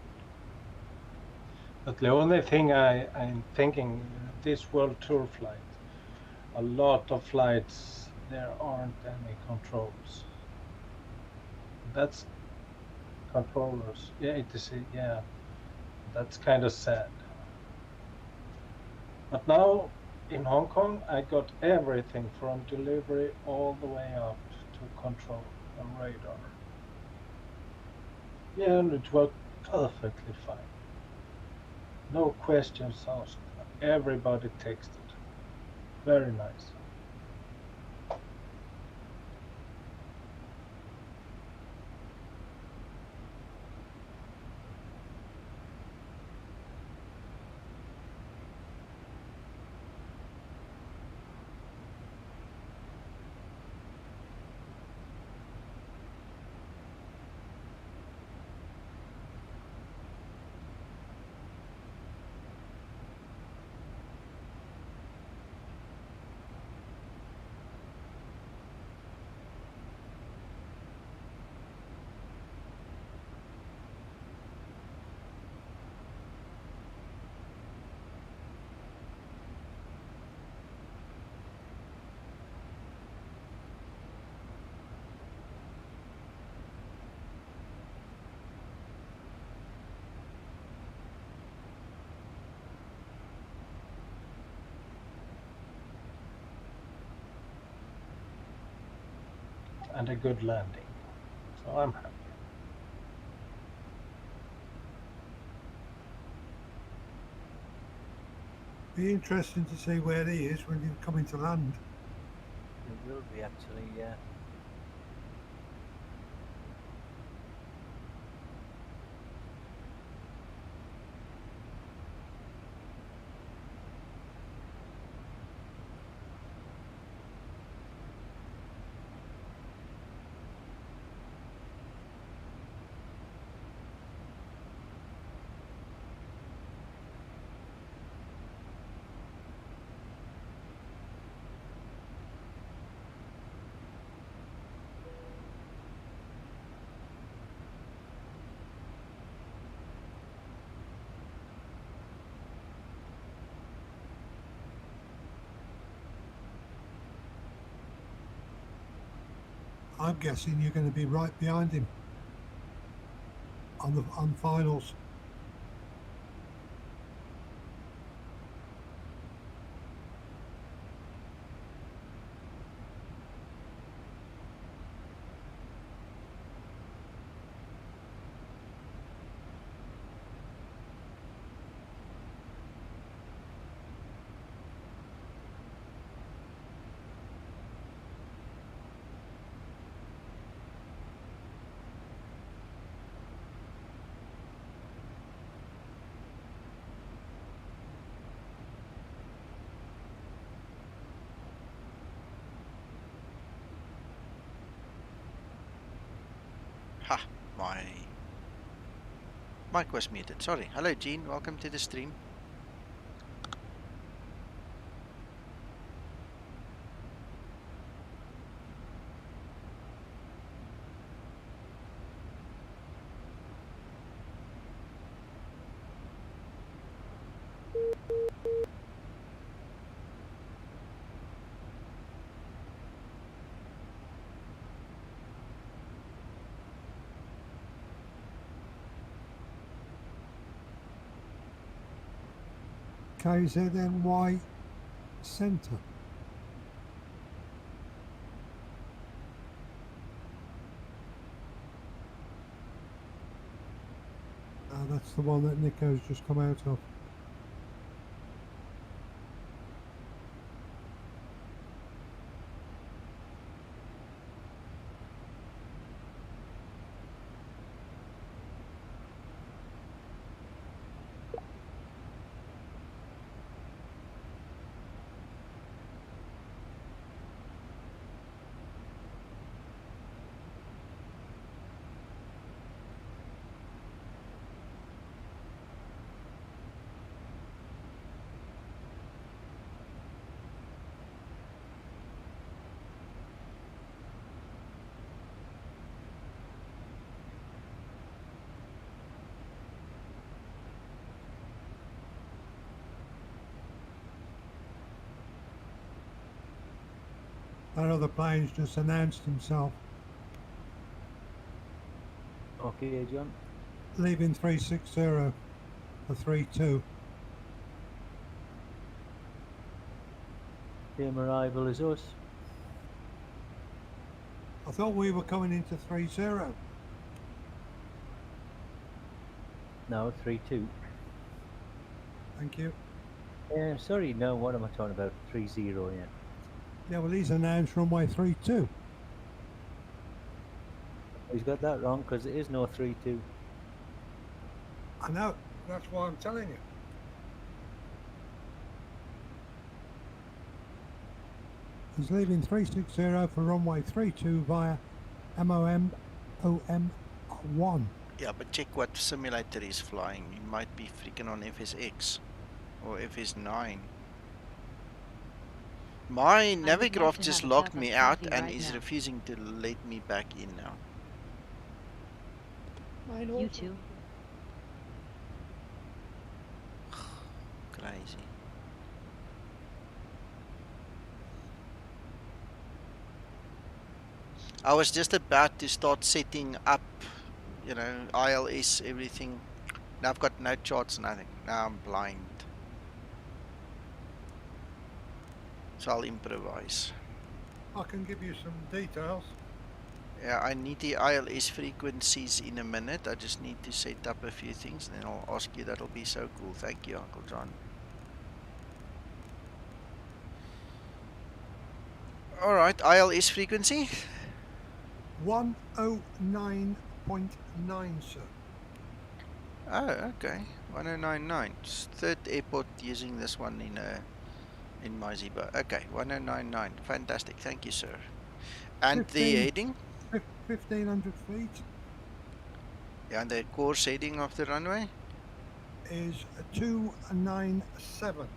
But the only thing I'm thinking, this World Tour flight, a lot of flights, there aren't any controls. That's controllers. Yeah, it is. Yeah, that's kind of sad. But now in Hong Kong, I got everything from delivery all the way up to control and radar. Yeah, and it worked perfectly fine. No questions asked. Everybody texted. Very nice. And a good landing. So I'm happy. Be interesting to see where he is when you come into land. It will be actually, yeah. I'm guessing you're going to be right behind him on finals. Ha, my mic was muted. Sorry. Hello, Gene. Welcome to the stream. KZNY Centre. That's the one that Nico's just come out of. That other plane's just announced himself. Okay, John. Leaving 360 for 32. Same arrival as us. I thought we were coming into 30. No, 3-2. Thank you. Sorry, no, what am I talking about? 3-0, yeah. Yeah, well, he's announced runway 32. He's got that wrong because it is no 3-2. I know, that's why I'm telling you. He's leaving 360 for runway 32 via MOM OM1. Yeah, but check what simulator he's flying. He might be freaking on FSX or FS9. My Navigraph just locked me out and is refusing to let me back in now. Mine also. You too. Crazy. I was just about to start setting up, you know, ILS, everything. Now I've got no charts, nothing. Now I'm blind. So I'll improvise. I can give you some details. Yeah, I need the ILS frequencies in a minute. I just need to set up a few things and then I'll ask you. That'll be so cool. Thank you, Uncle John. Alright, ILS frequency? 109.9, sir. Oh, okay. 1099. Third airport using this one in my Zibo. Okay, 1099. Fantastic. Thank you, sir. And the heading? 1,500 feet. Yeah, and the course heading of the runway? Is 297.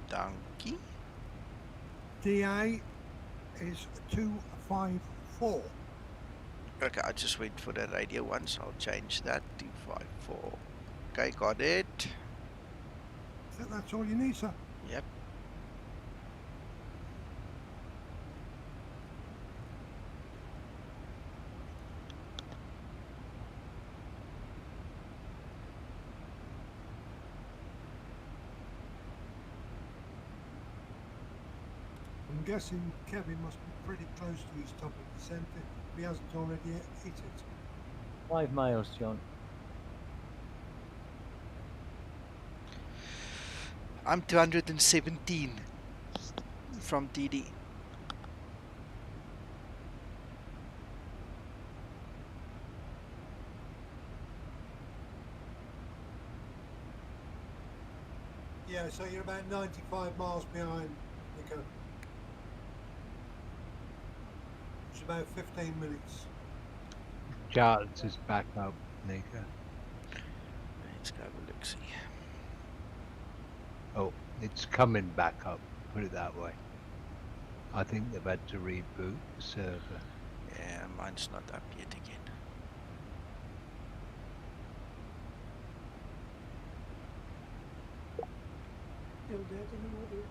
Donkey. DA is 254. Okay, I just wait for the radio once. I'll change that. 254. Okay, got it. That's all you need, sir. Yep. I'm guessing Kevin must be pretty close to his top of the centre if he hasn't already hit it. 5 miles, John. I'm 217 from TD. Yeah, so you're about 95 miles behind, Nico. It's about 15 minutes. Charles is back up, Nico. Let's go have a look-see. Oh, it's coming back up, put it that way. I think they've had to reboot the server. Yeah, mine's not up yet again. Still dead anymore, dude.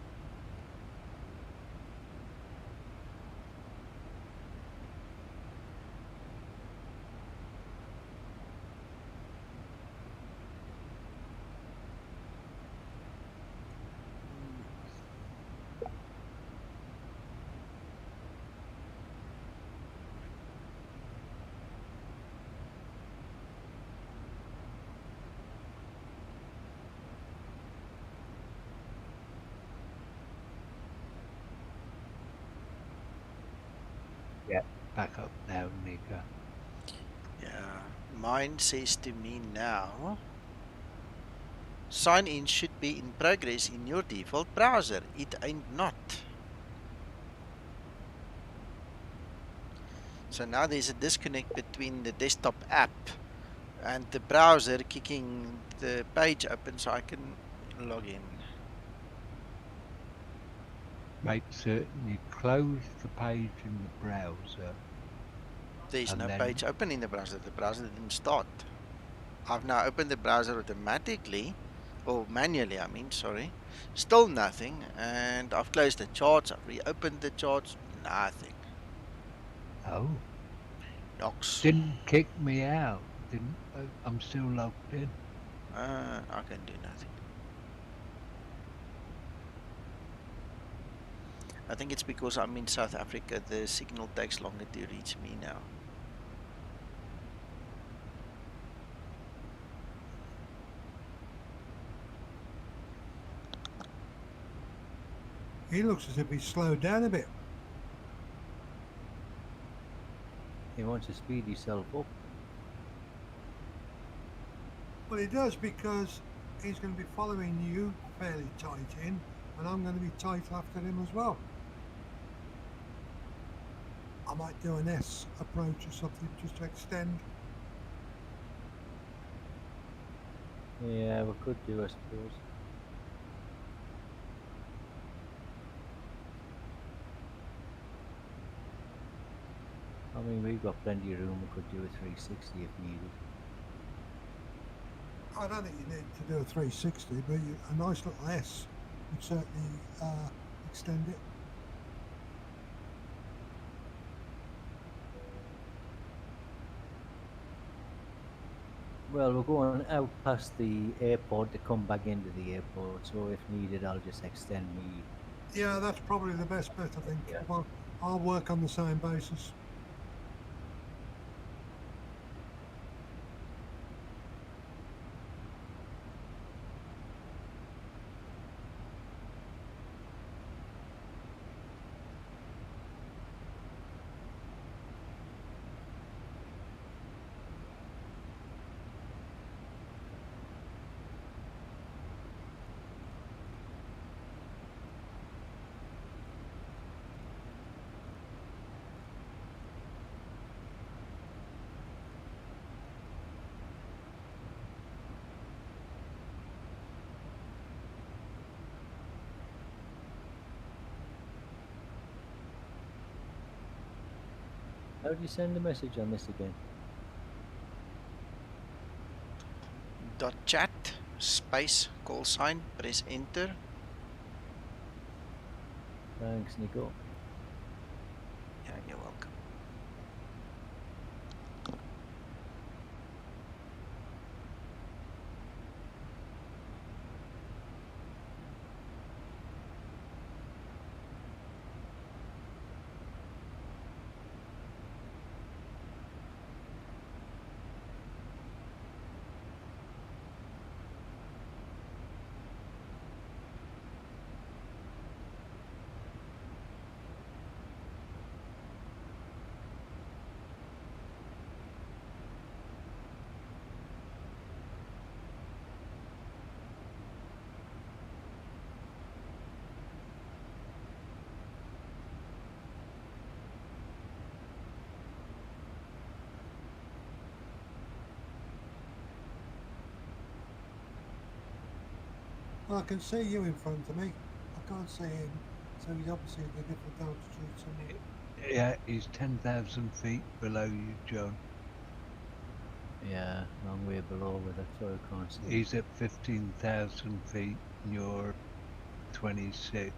Yeah, back up now, Nika. Yeah, mine says to me now, sign in should be in progress in your default browser. It ain't not. So now there's a disconnect between the desktop app and the browser kicking the page open so I can log in. Make certain you close the page in the browser. There's and no then page open in the browser. The browser didn't start. I've now opened the browser automatically, or manually, I mean, sorry. Still nothing. And I've closed the charts. I've reopened the charts. Nothing. Oh. Yoks. Didn't kick me out. Didn't. I'm still logged in. I can do nothing. I think it's because I'm in South Africa. The signal takes longer to reach me now. He looks as if he's slowed down a bit. He wants to speed himself up. Well, he does, because he's going to be following you fairly tight in, and I'm going to be tight after him as well. I might do an S approach or something just to extend. Yeah, we could do, I suppose. I mean, we've got plenty of room. We could do a 360 if needed. I don't think you need to do a 360, but a nice little S would certainly extend it. Well, we're going out past the airport to come back into the airport, so if needed, I'll just extend me. Yeah, that's probably the best bet, I think. Yeah. Well, I'll work on the same basis. How do you send a message on this again? .chat space call sign, press enter. Thanks, Nico. Yeah, you're welcome. Well, I can see you in front of me. I can't see him, so he's obviously at a different altitude somewhere. Yeah, he's 10,000 feet below you, John. Yeah, long way below, but that's why I can't see. He's at 15,000 feet, and you're 26.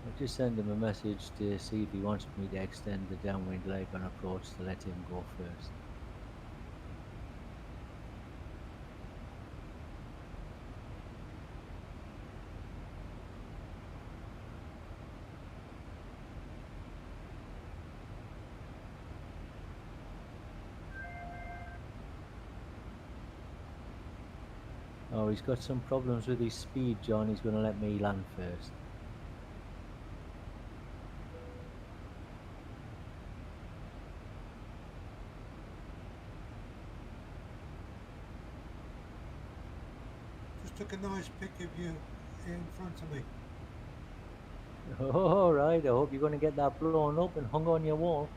I'll just send him a message to see if he wants me to extend the downwind leg on approach to let him go first. Oh, he's got some problems with his speed, John. He's going to let me land first. took a nice pic of you in front of me. All right, I hope you're going to get that blown up and hung on your wall.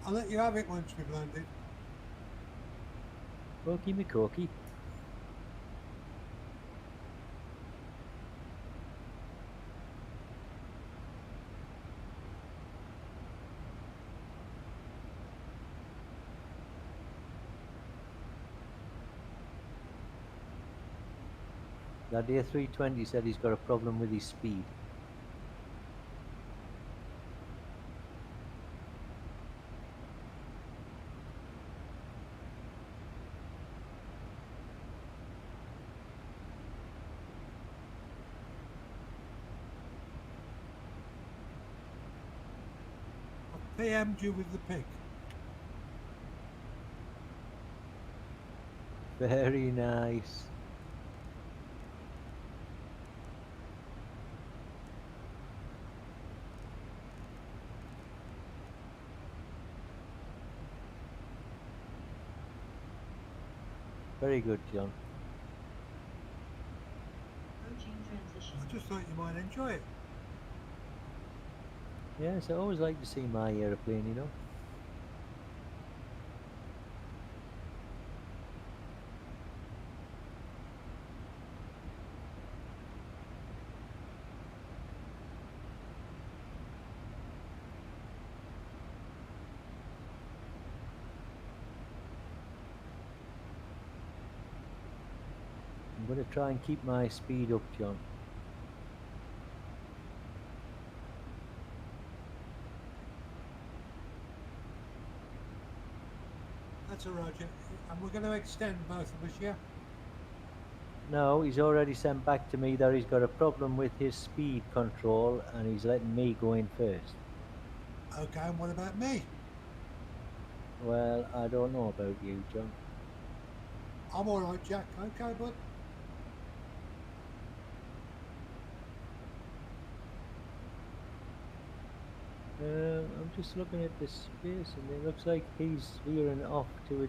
I'll let you have it once we've landed. Cookie me cookie. That A320 said he's got a problem with his speed. I PM'd you with the pic. Very nice. Very good, John. I just thought you might enjoy it. Yes, I always like to see my aeroplane, you know. I'm going to try and keep my speed up, John. That's a Roger. And we're going to extend both of us, yeah? No, he's already sent back to me that he's got a problem with his speed control and he's letting me go in first. Okay, and what about me? Well, I don't know about you, John. I'm all right, Jack. Okay, bud. I'm just looking at the space and it looks like he's veering off to in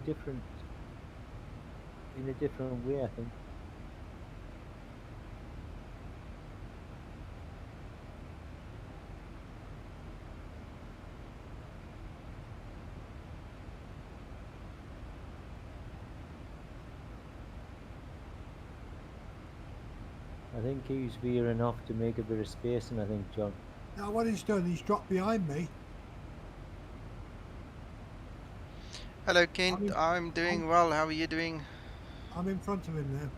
a different way, I think. I think he's veering off to make a bit of space, and I think, John. Now what he's done, he's dropped behind me. Hello, Kent. I'm doing well. How are you doing? I'm in front of him now.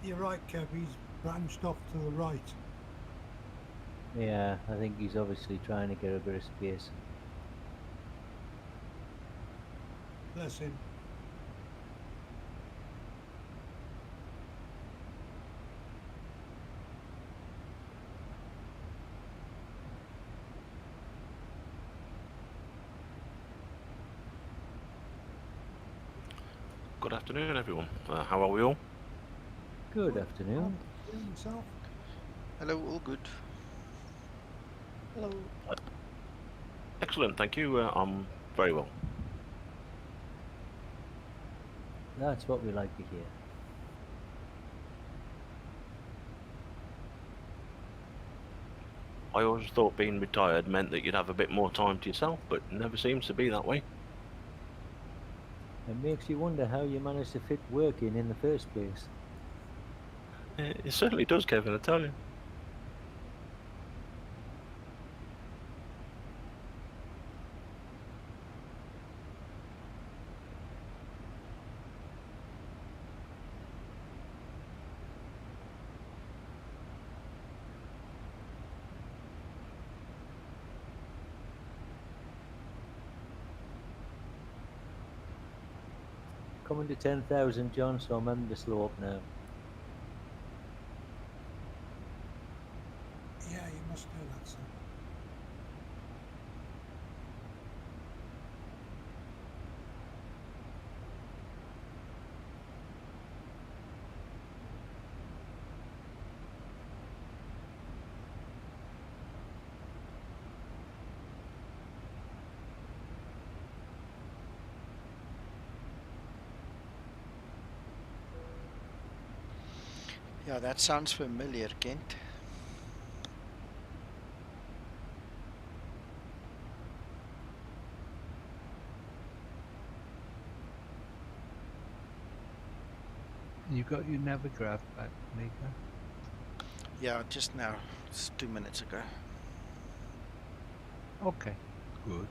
You're right, Kev. He's branched off to the right. Yeah, I think he's obviously trying to get a bit of space. Bless him. Good afternoon, everyone. How are we all? Good afternoon. Yourself? Hello, all good. Hello. Excellent, thank you. I'm very well. That's what we like to hear. I always thought being retired meant that you'd have a bit more time to yourself, but it never seems to be that way. It makes you wonder how you managed to fit work in the first place. It certainly does, Kevin, I tell you. coming to 10,000, John, so I'm on the slope now. Yeah, you must do that, sir. Yeah, that sounds familiar, Kent. You got your navigraph back, Mika? Yeah, just now. It's 2 minutes ago. Okay, good.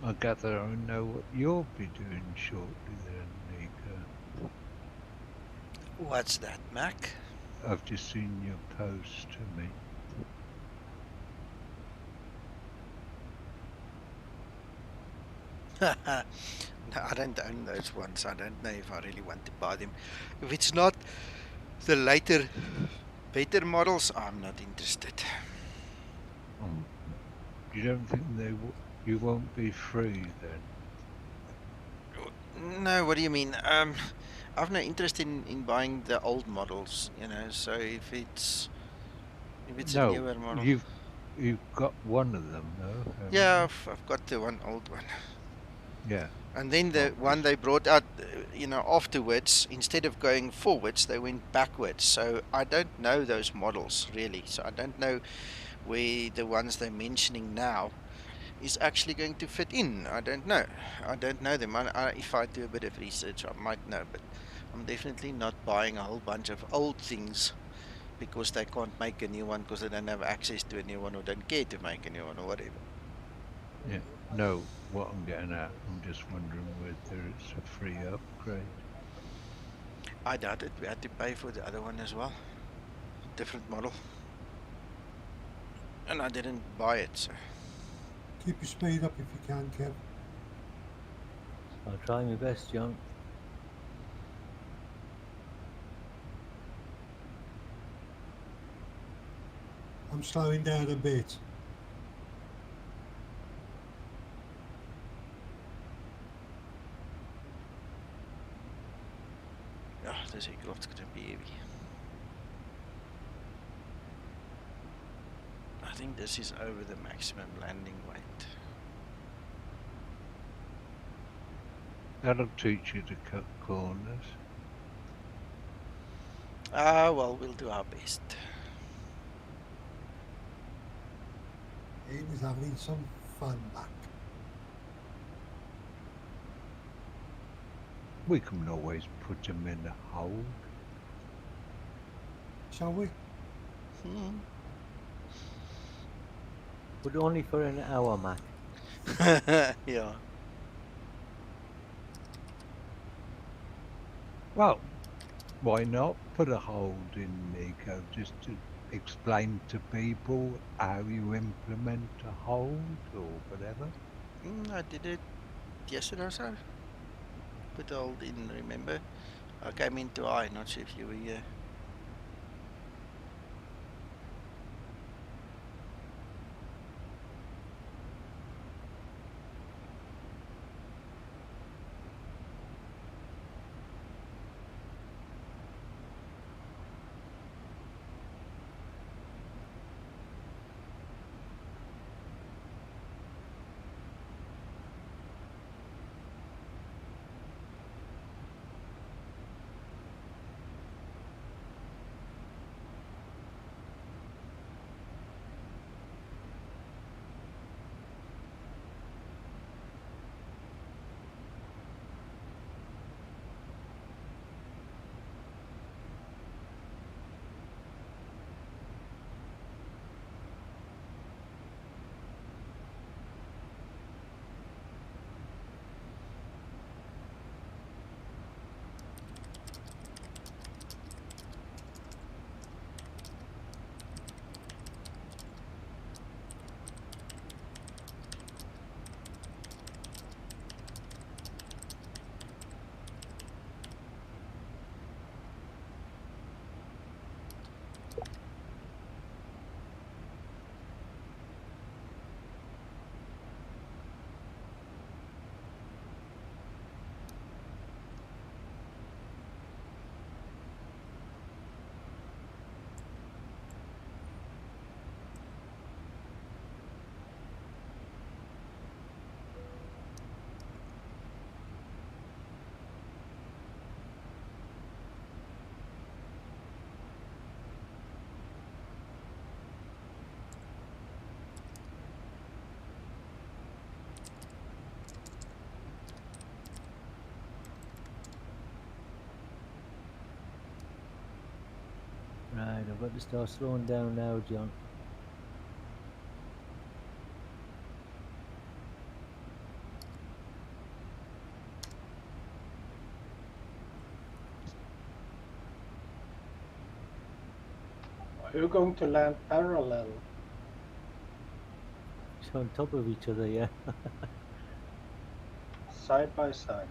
I gather I know what you'll be doing shortly then, Mika. What's that, Mac? I've just seen your post to me. No, I don't own those ones. I don't know if I really want to buy them. If it's not the later, better models, I'm not interested. You don't think you won't be free then? No, what do you mean? I've no interest in buying the old models, you know. So if it's a No, newer model, you've got one of them though. yeah, I've got the one old one. Yeah. And then the one they brought out, you know, afterwards, instead of going forwards, they went backwards. So I don't know those models really. So I don't know where the ones they're mentioning now is actually going to fit in. I don't know. I don't know them. If I do a bit of research, I might know. But I'm definitely not buying a whole bunch of old things because they can't make a new one because they don't have access to a new one or don't care to make a new one or whatever. Yeah. No, what I'm getting at, I'm just wondering whether it's a free upgrade. I doubt it. We had to pay for the other one as well. Different model. And I didn't buy it, so. Keep your speed up if you can, Kev. I'll try my best, John. I'm slowing down a bit. Ja, this aircraft's gonna be heavy. I think this is over the maximum landing weight. That'll teach you to cut corners. Well, we'll do our best. He was having some fun back. We can always put him in a hold. Shall we? But only for an hour, Mac. Yeah. Well, why not put a hold in, Nico, just to explain to people how you implement a hold or whatever? I did it yesterday or so. Put a hold in, remember? I came into not sure if you were here. I've got to start slowing down now, John. Are you going to land parallel? It's on top of each other, yeah. Side by side.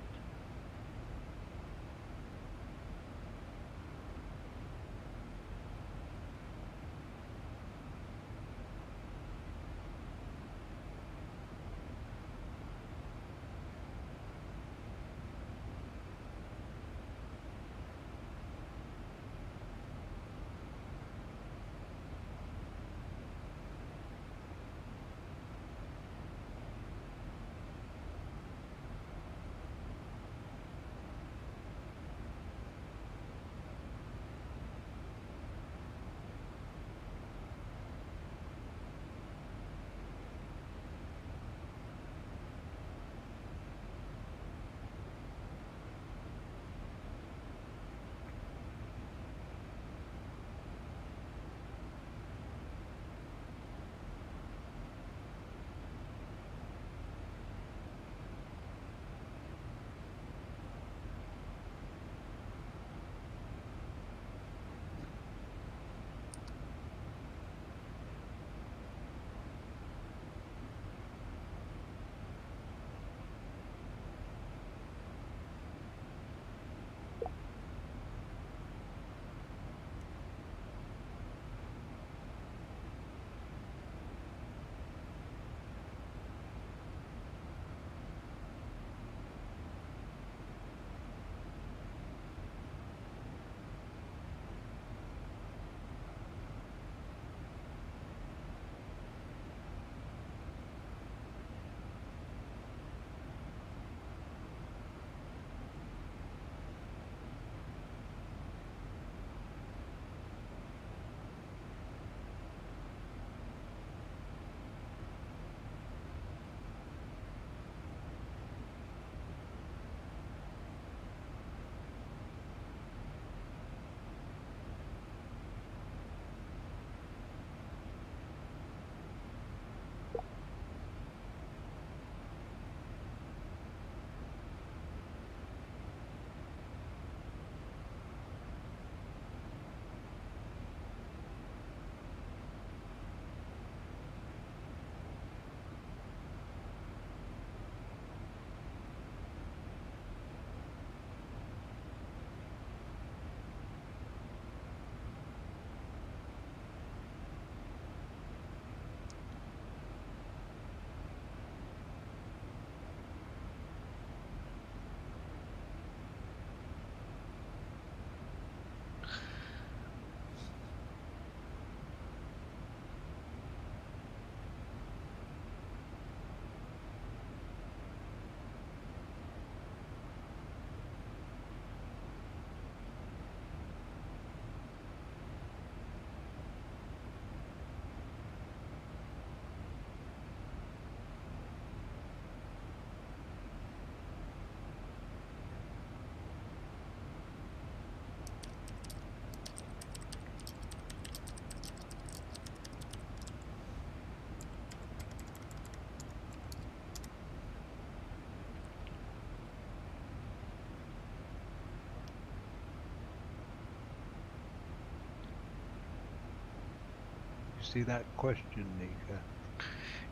See that question, Nika?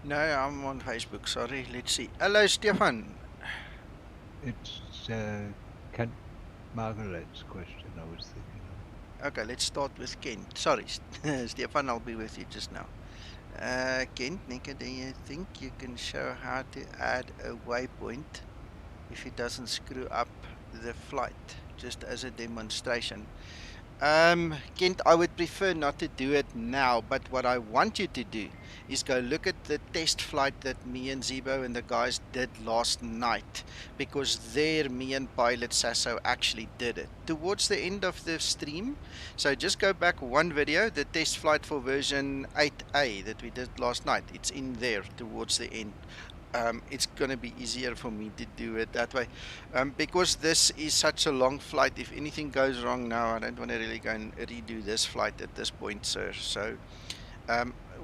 No, I'm on Facebook. Sorry. Let's see. Hello, Stefan. It's Kent Margaret's question I was thinking of. Okay, let's start with Kent. Sorry, Stefan, I'll be with you just now. Kent, Nika, do you think you can show how to add a waypoint if it doesn't screw up the flight, just as a demonstration? Kent, I would prefer not to do it now, but what I want you to do is go look at the test flight that me and Zibo and the guys did last night, because there me and pilot Sasso actually did it towards the end of the stream. So just go back one video, the test flight for version 8A that we did last night. It's in there towards the end. it's going to be easier for me to do it that way. Because this is such a long flight, if anything goes wrong now, I don't want to really go and redo this flight at this point, sir. So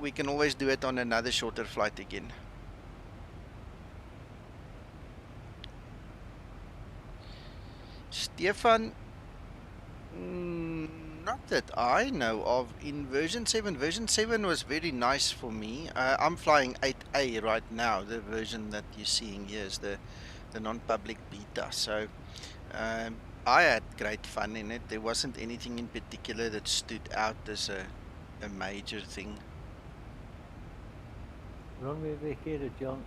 we can always do it on another shorter flight again. Stefan, not that I know of in version 7. Version 7 was very nice for me. I'm flying 8A right now. The version that you're seeing here is the non-public beta. So I had great fun in it. There wasn't anything in particular that stood out as a major thing. Runway vacated, John.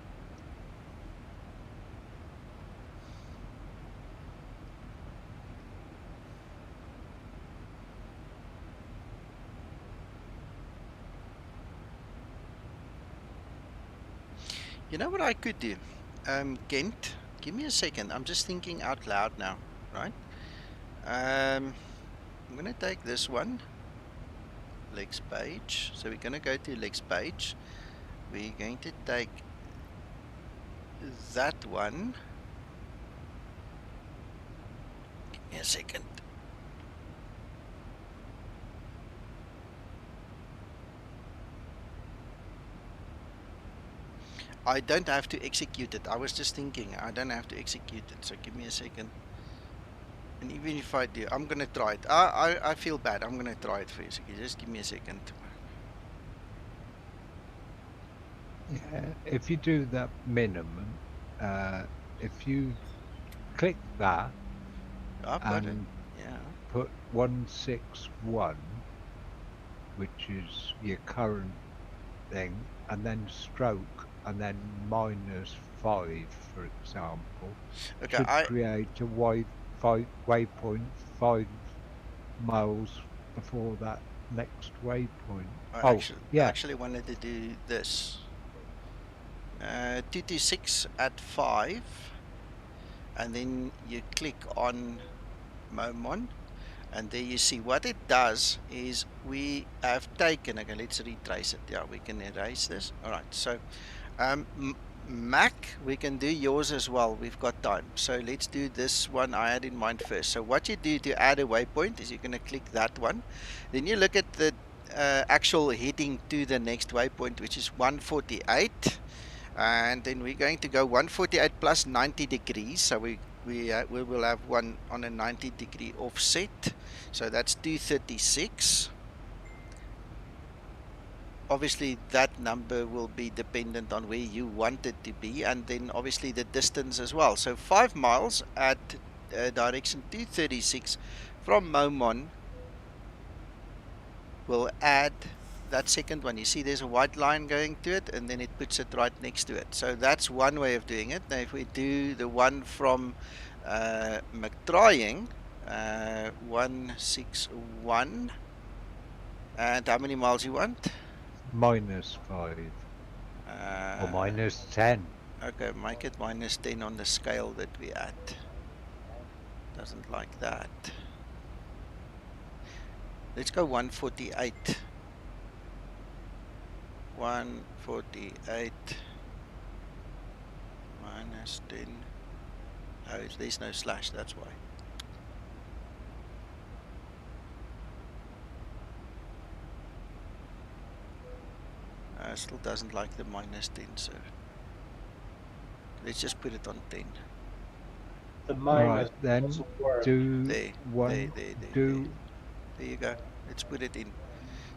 You know what I could do? Kent, give me a second. I'm just thinking out loud now, right? I'm going to take this one, legs page. So we're going to go to legs page. We're going to take that one. Give me a second. I don't have to execute it. I was just thinking I don't have to execute it. So give me a second. And even if I do, I'm going to try it. I feel bad. I'm going to try it for you. So just give me a second. Yeah, if you do that minimum, if you click that and put 161, which is your current thing, and then stroke, and then -5, for example, should create a waypoint 5 miles before that next waypoint. I actually wanted to do this. 226 at 5, and then you click on Momon, and there you see what it does is we have taken, okay, let's retrace it. Yeah, we can erase this. All right, so Mac, we can do yours as well. We've got time. So let's do this one I had in mind first. So what you do to add a waypoint is you're going to click that one. Then you look at the actual heading to the next waypoint, which is 148. And then we're going to go 148 plus 90 degrees. So we will have one on a 90-degree offset. So that's 236. Obviously that number will be dependent on where you want it to be, and then obviously the distance as well. So 5 miles at direction 236 from Momon will add that second one. You see there's a white line going to it, and then it puts it right next to it. So that's one way of doing it. Now if we do the one from McTrying, 161, and how many miles you want? -5 or -10. Okay, make it -10 on the scale that we at. Doesn't like that. Let's go 148. 148 -10. Oh, there's no slash, that's why. Still doesn't like the -10, so let's just put it on 10. The minus then do there, one. There you go. Let's put it in.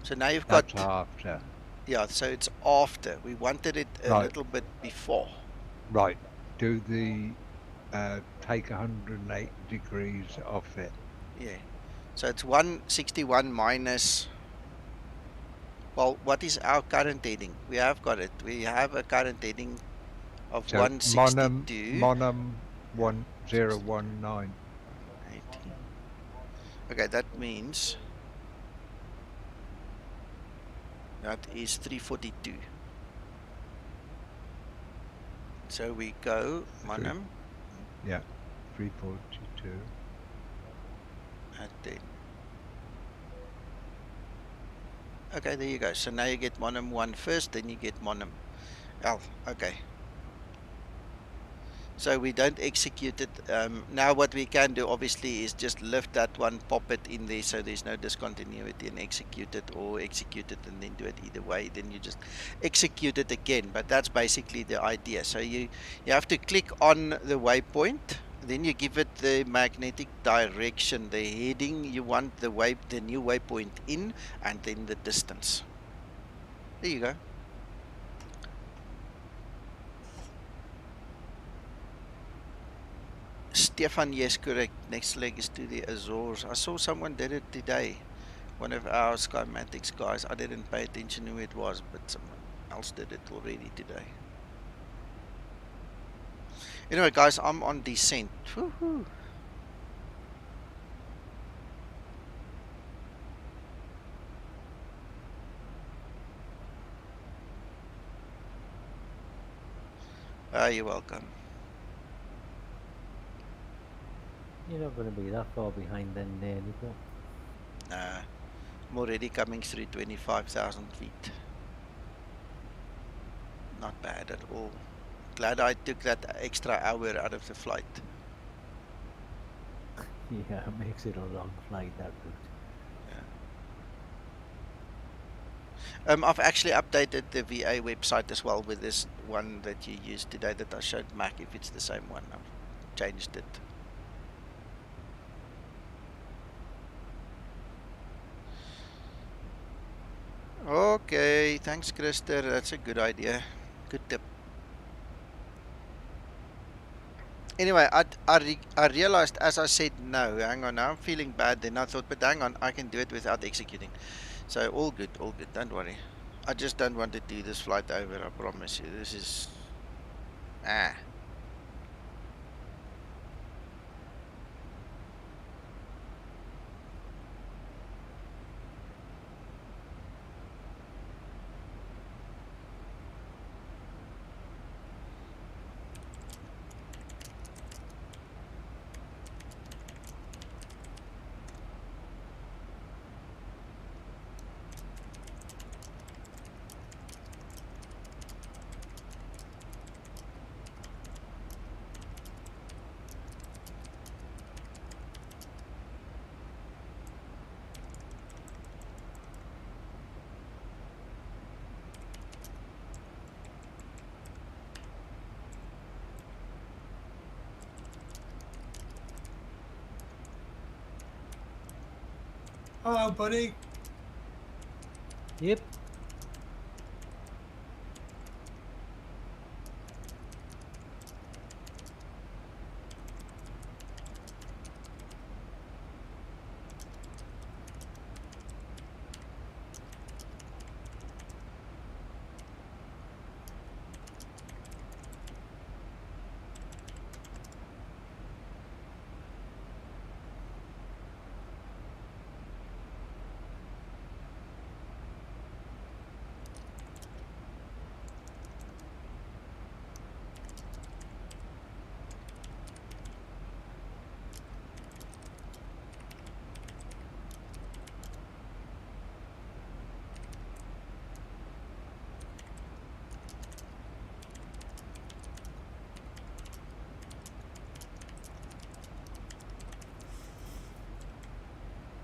So now you've got after. Yeah, so it's after. We wanted it a little bit before. Right. Do the take 108 degrees off it. Yeah. So it's 161 minus. Well, what is our current heading? We have got it. We have a current heading of So 162. Monum 1019. 18. Okay, that means that is 342. So we go Monum. Yeah, 342. At 10. Okay, there you go. So now you get Monum 1 first, then you get Monum L. Okay. So we don't execute it. Now what we can do obviously is just lift that one, pop it in there so there's no discontinuity, and execute it, or execute it and then do it either way. Then you just execute it again. But that's basically the idea. So you have to click on the waypoint, then you give it the magnetic direction, the heading you want the new waypoint in, and then the distance. There you go. Stefan, yes, correct. Next leg is to the Azores. I saw someone did it today. One of our Skymatix guys. I didn't pay attention who it was, but someone else did it already today. Anyway, guys, I'm on descent. Woohoo! You're welcome. You're not going to be that far behind then, Nico. Nah, I'm already coming through 25,000 feet. Not bad at all. Glad I took that extra hour out of the flight. Yeah, it makes it a long flight, that route. I've actually updated the VA website as well with this one that you used today that I showed Mac. If it's the same one, I've changed it. Okay, thanks, Krister. That's a good idea. Good tip. Anyway, I realized as I said no, hang on, now I'm feeling bad. Then I thought, but hang on, I can do it without executing. So all good, don't worry. I just don't want to do this flight over, I promise you. This is... Hello, buddy. Yep.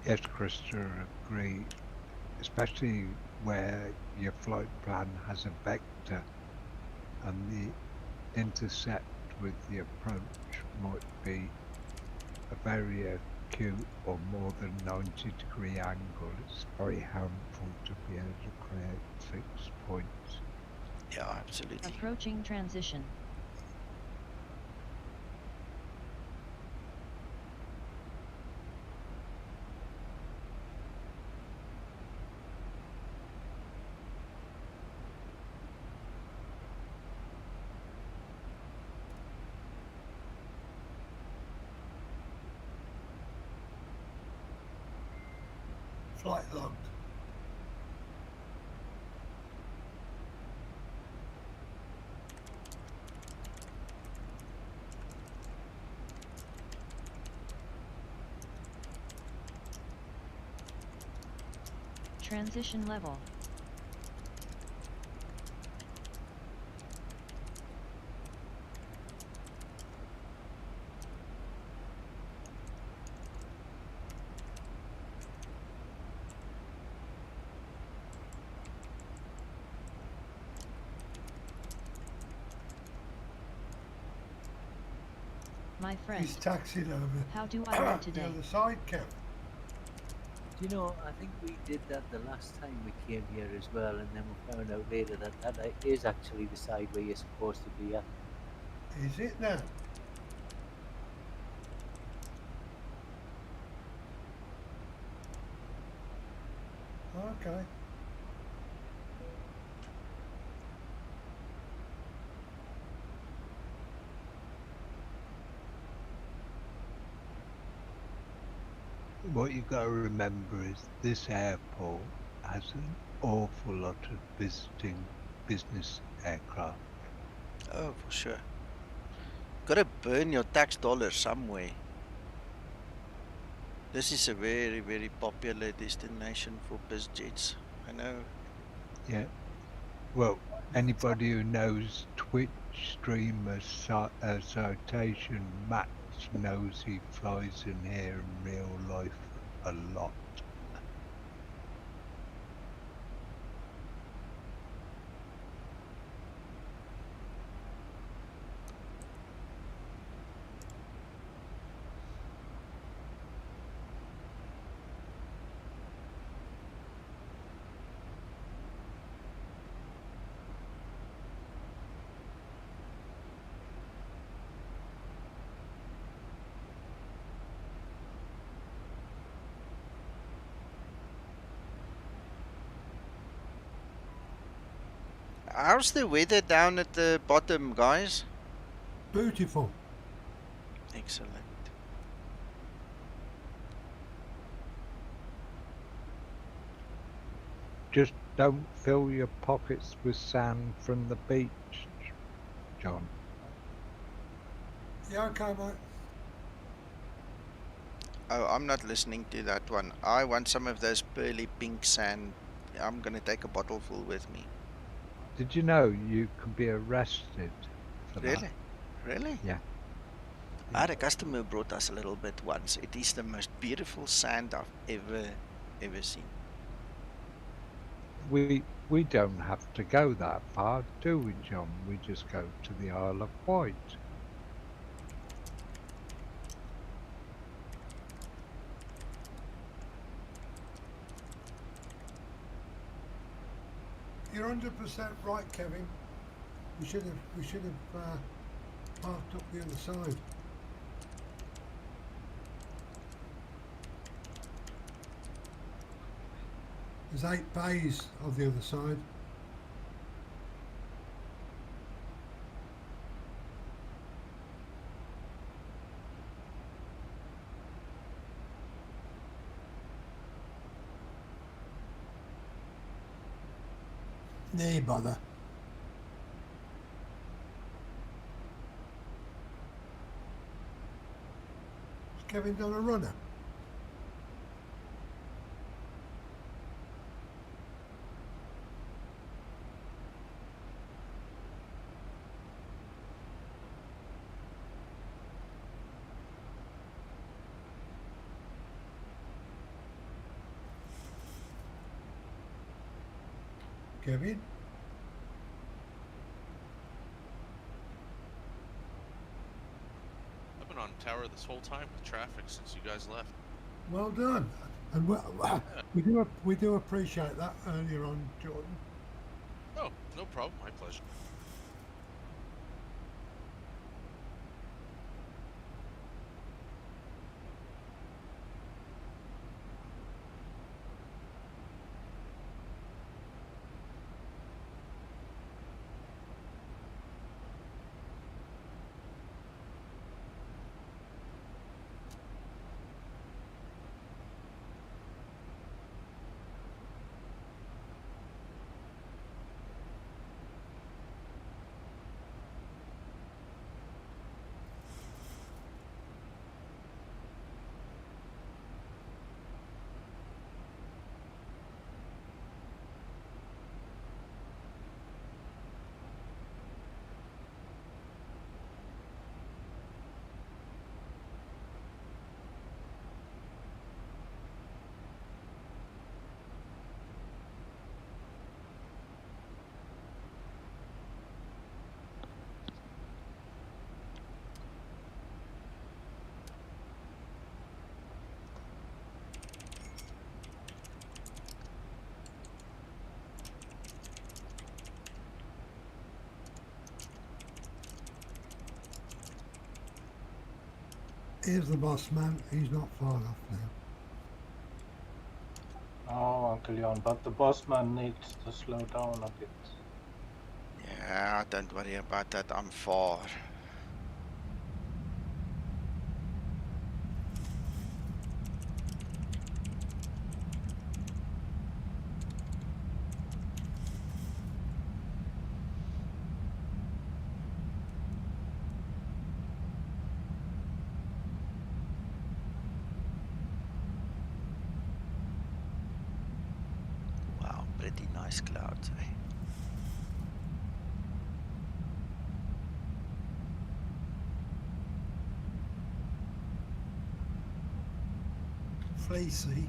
Yes, Krista, agree. Especially where your flight plan has a vector and the intercept with the approach might be a very acute or more than 90-degree angle. It's very harmful to be able to create fixed points. Yeah, absolutely. Approaching transition. Flight logged. Transition level. My friend. He's taxiing over. How do I look today? The other side, Kev. Do you know, I think we did that the last time we came here as well, and then we found out later that that is actually the side where you're supposed to be at. Is it now? Okay. What you got to remember is this airport has an awful lot of visiting business aircraft. Oh, for sure. Gotta burn your tax dollars somewhere. This is a very, very popular destination for biz jets. I know. Yeah. Well, anybody who knows Twitch streamer Citation Max knows he flies in here in real life a lot. How's the weather down at the bottom, guys? Beautiful. Excellent. Just don't fill your pockets with sand from the beach, John. Yeah, okay, mate. Oh, I'm not listening to that one. I want some of those pearly pink sand. I'm gonna take a bottle full with me. Did you know you could be arrested for Really? that? Really? Yeah. I had a customer who brought us a little bit once. It is the most beautiful sand I've ever seen. We don't have to go that far, do we, John? We just go to the Isle of Wight. You're 100% right, Kevin. We should have parked up the other side. There's 8 bays of the other side. No bother. Has Kevin done a runner? Kevin? I've been on tower this whole time with traffic since you guys left. Well done. And we do appreciate that earlier on, Jordan. Oh, no problem. My pleasure. Here's the boss man. He's not far off now. Oh, Uncle Jan, but the boss man needs to slow down a bit. Yeah, don't worry about that. I'm far. Wow, pretty nice clouds, eh? Fleecy.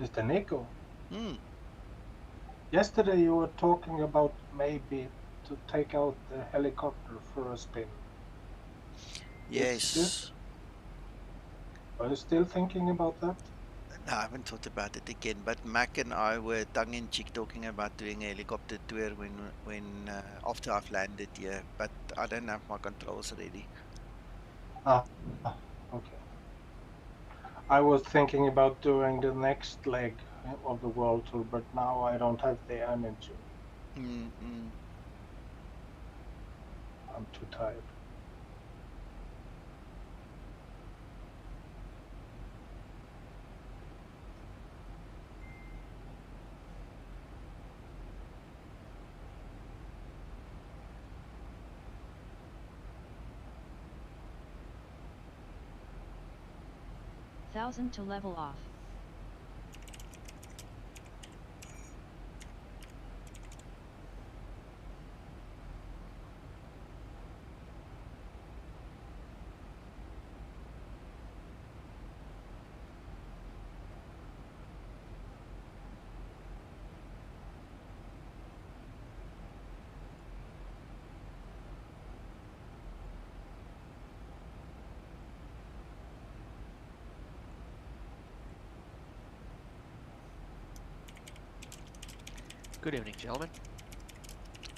Mr. Nico, Hmm. yesterday you were talking about maybe to take out the helicopter for a spin. Yes. Are you still thinking about that? No, I haven't thought about it again, but Mac and I were tongue-in-cheek talking about doing a helicopter tour when after I've landed here, but I don't have my controls ready. Ah, okay. I was thinking about doing the next leg of the World Tour, but now I don't have the energy. Mm-mm. I'm too tired. Thousand to level off. Good evening, gentlemen.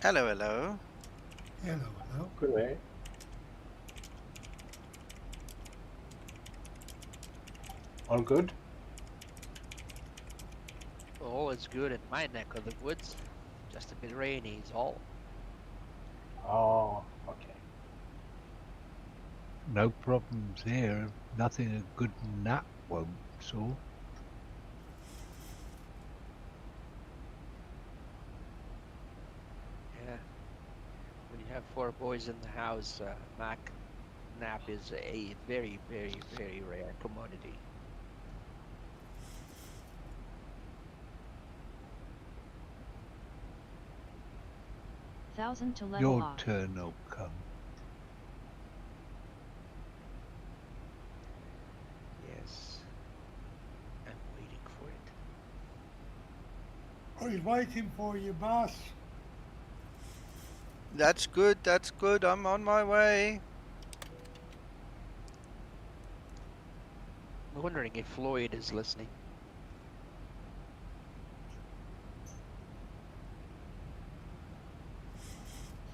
Hello, hello. Hello, hello. Good day. All good? All is good in my neck of the woods. Just a bit rainy is all. Oh, okay. No problems here. Nothing a good nap won't solve. Yeah. When you have 4 boys in the house, Mac, nap is a very, very, very rare commodity. Thousand to level Your off. turn will come. Yes. I'm waiting for it. Oh, he's waiting for you, boss. That's good, that's good. I'm on my way. I'm wondering if Floyd is listening.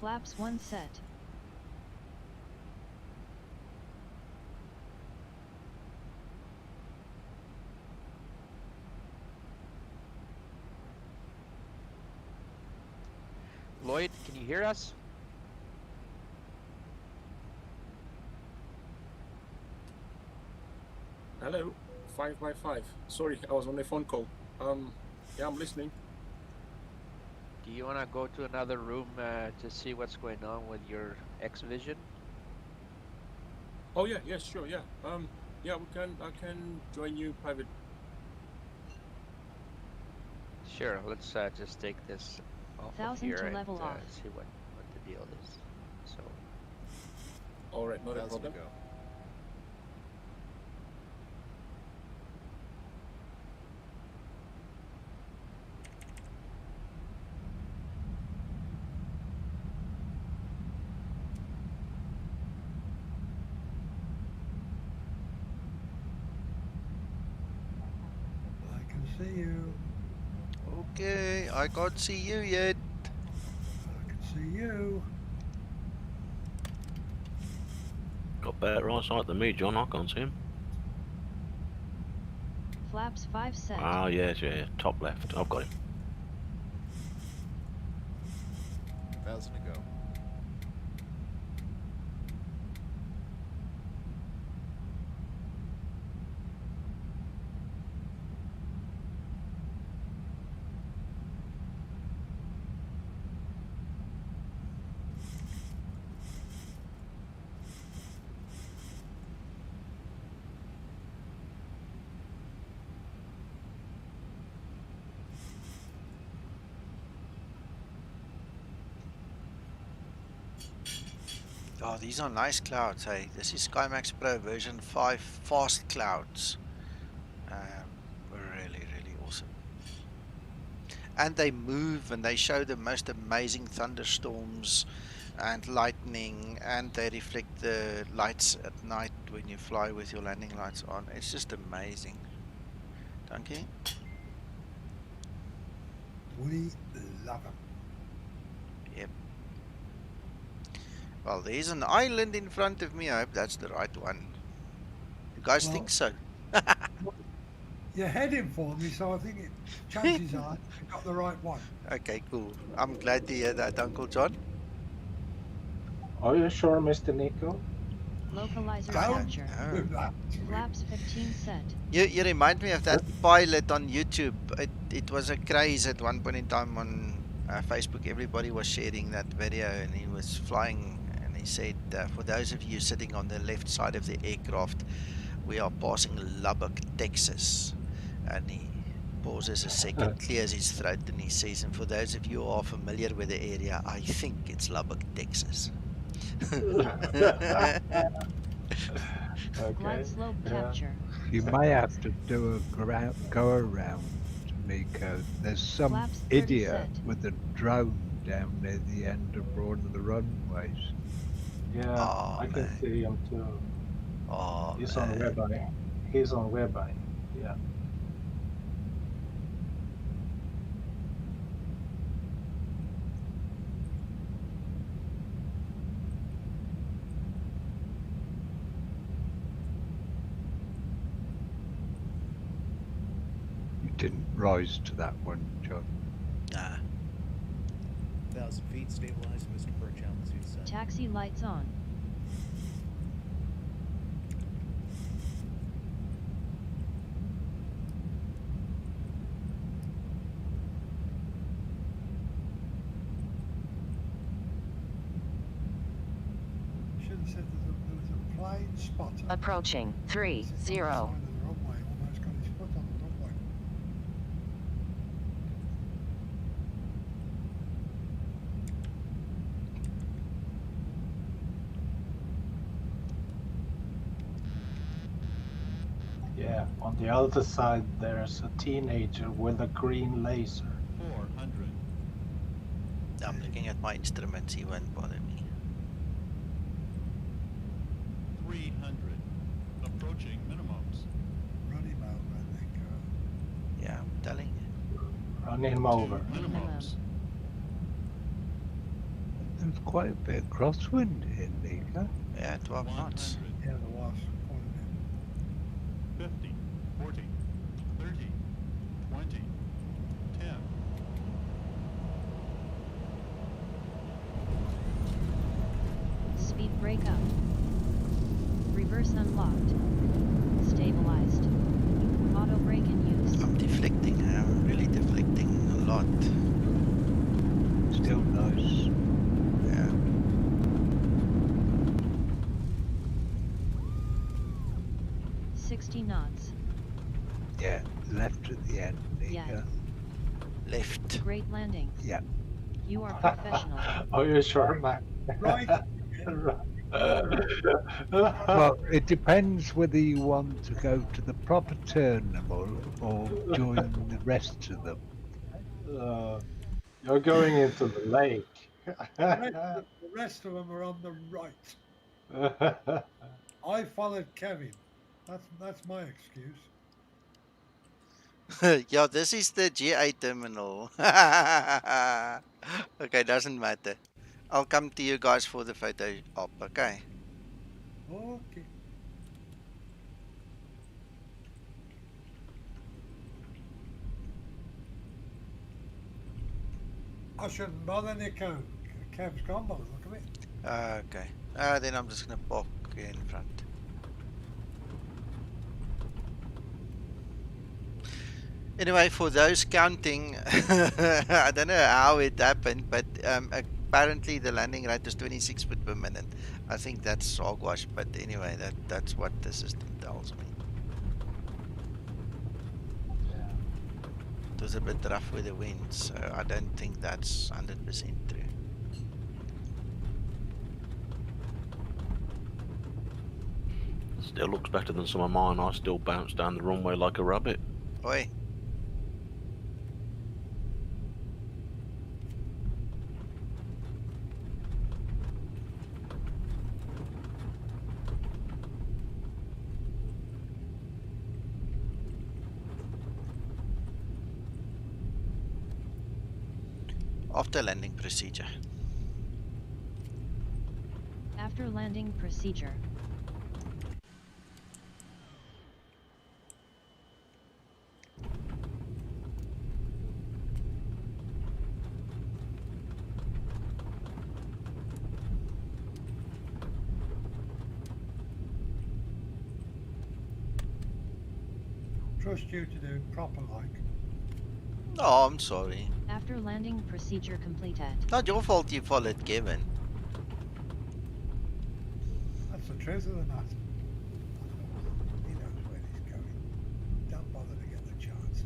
Flaps 1 set. Lloyd, can you hear us? Hello, 5x5. Sorry, I was on a phone call. Yeah, I'm listening. Do you want to go to another room to see what's going on with your X-Vision? Oh yeah, sure, yeah. Yeah, I can join you private. Sure. Let's just take this off of 1000 here to and level off. see what the deal is. So. All right, not a 1,000 to problem. go. I can see you. Okay, I can't see you yet. I can see you. Got better eyesight than me, John. I can't see him. Flaps 5 set. Ah, yes, yeah. Top left. I've got him. 1,000 to go. Oh, these are nice clouds, hey. This is Skymax Pro version 5 fast clouds. Really, really awesome. And they move and they show the most amazing thunderstorms and lightning, and they reflect the lights at night when you fly with your landing lights on. It's just amazing. Dankie. We love them. Yep. Well, there's an island in front of me. I hope that's the right one. You guys think so? You're heading for me, so I think chances are you got the right one. Okay, cool. I'm glad to hear that, Uncle John. Are you sure, Mr. Nico? Localizer I capture. don't know. Flaps 15 set. You remind me of that pilot on YouTube. It was a craze at one point in time on Facebook. Everybody was sharing that video, and he was flying, and he said, for those of you sitting on the left side of the aircraft, we are passing Lubbock, Texas. And he pauses a second, clears his throat, and he says, and for those of you who are familiar with the area, I think it's Lubbock, Texas. Okay. Slope capture. You may have to do a go around, Nico. There's some Flaps 30 idiot set. with a drone down near the end of one of the runways. Yeah, I can see him too. He's on webby. He's on webby. Yeah. You didn't rise to that one, John. Nah. 1,000 feet, stabilized, Mr. Perch, altitude set. Taxi lights on. Should have said there was a plane spotter. Approaching 30. Almost got his foot on the runway. Yeah, on the other side there's a teenager with a green laser. 400. I'm looking at my instruments, he won't bother me. 300. Approaching minimums. Run him over, I think. Yeah, I'm telling you. Run him over. Minimums. There's quite a bit of crosswind here, Nico. Yeah, 12 knots. Yeah, there was. 50, 40, 30, 20, 10. Speed brake up. Reverse unlocked. Stabilized. Auto brake in use. I'm deflecting. I'm really deflecting a lot. Still nice. Yeah. $60 knots. Yeah, left at the end. Yeah. Left. Great landing. Yeah. You are professional. Are you sure, Mac? Right. Well, it depends whether you want to go to the proper terminal or join the rest of them. You're going into the lake. The rest of them are on the right. I followed Kevin. That's my excuse. Yeah, this is the GA terminal. Okay, doesn't matter. I'll come to you guys for the photo op, okay? Okay. I shouldn't bother Nico. Kev's gone by the look of it. Okay. Then I'm just gonna park here in front. Anyway, for those counting, I don't know how it happened, but apparently the landing rate is 26 feet per minute. I think that's hogwash, but anyway, that's what the system tells me. It was a bit rough with the wind, so I don't think that's 100% true. Still looks better than some of mine. I still bounce down the runway like a rabbit. Oi. After landing procedure. After landing procedure. Trust you to do it proper like. Oh, I'm sorry. After landing procedure completed. Not your fault you followed Kevin. That's the truth of the matter. He knows where he's going. Don't bother to get the charts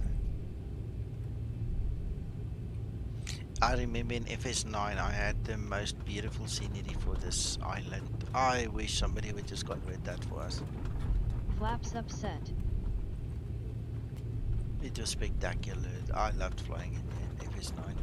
out. I remember in FS9 I had the most beautiful scenery for this island. I wish somebody would just convert that for us. Flaps upset. It was spectacular. I loved flying in FS9.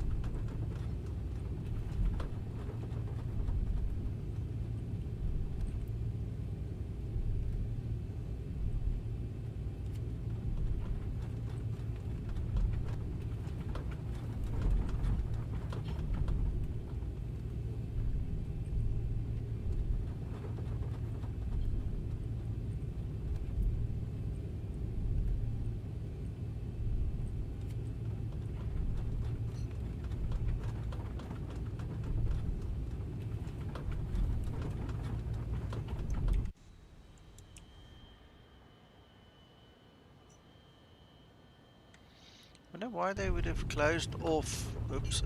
I wonder why they would have closed off. Oops.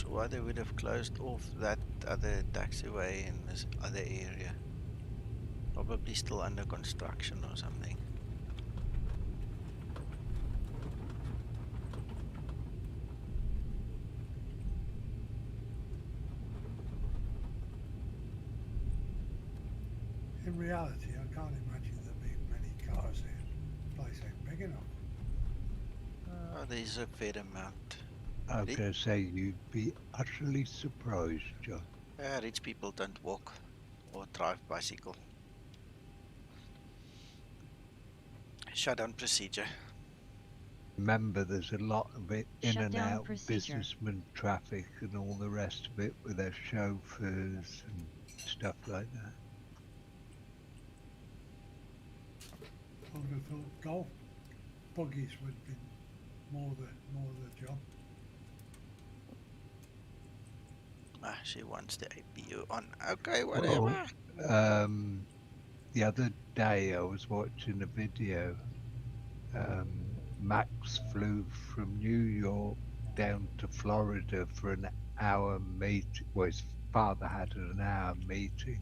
Why they would have closed off that other taxiway in this other area. Probably still under construction or something. In reality, I can't imagine there being many cars here. The place ain't big enough. There's a fair amount. I was going to say you'd be utterly surprised, John. Rich people don't walk or drive bicycle. Shutdown procedure. Remember, there's a lot of it in and Shutdown out, procedure. businessman traffic and all the rest of it with their chauffeurs and stuff like that. I would have thought golf buggies would be more the job. She wants the APU on. Okay, whatever. The other day I was watching a video Max flew from New York down to Florida for an hour meeting. Well, his father had an hour meeting.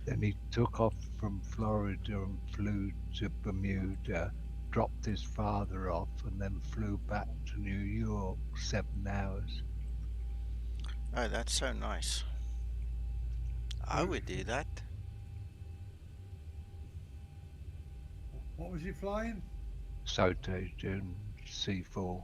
Then he took off from Florida and flew to Bermuda, dropped his father off, and then flew back to New York, 7 hours. Oh, that's so nice. I would do that. What was he flying? Citation C4.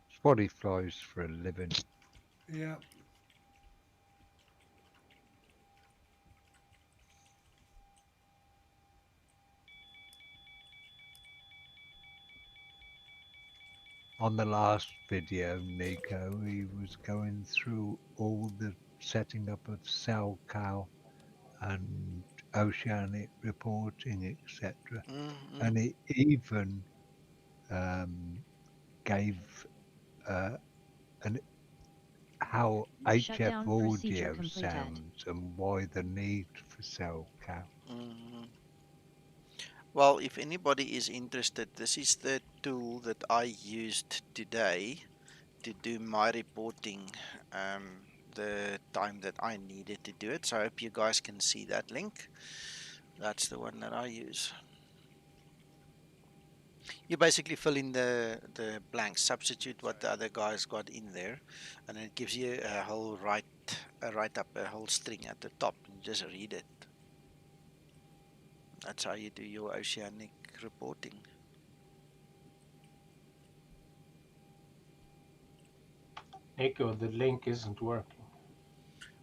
It's what he flies for a living. Yeah. On the last video, Nico, he was going through all the setting up of SALCAL and oceanic reporting, etc. And it even gave how HF Shutdown procedure audio completed. sounds and why the need for SALCAL. Well, if anybody is interested, this is the tool that I used today to do my reporting the time that I needed to do it. So I hope you guys can see that link. That's the one that I use. You basically fill in the blanks, substitute what the other guys got in there, and it gives you a whole write up, a whole string at the top, and just read it. That's how you do your oceanic reporting. Nico, the link isn't working.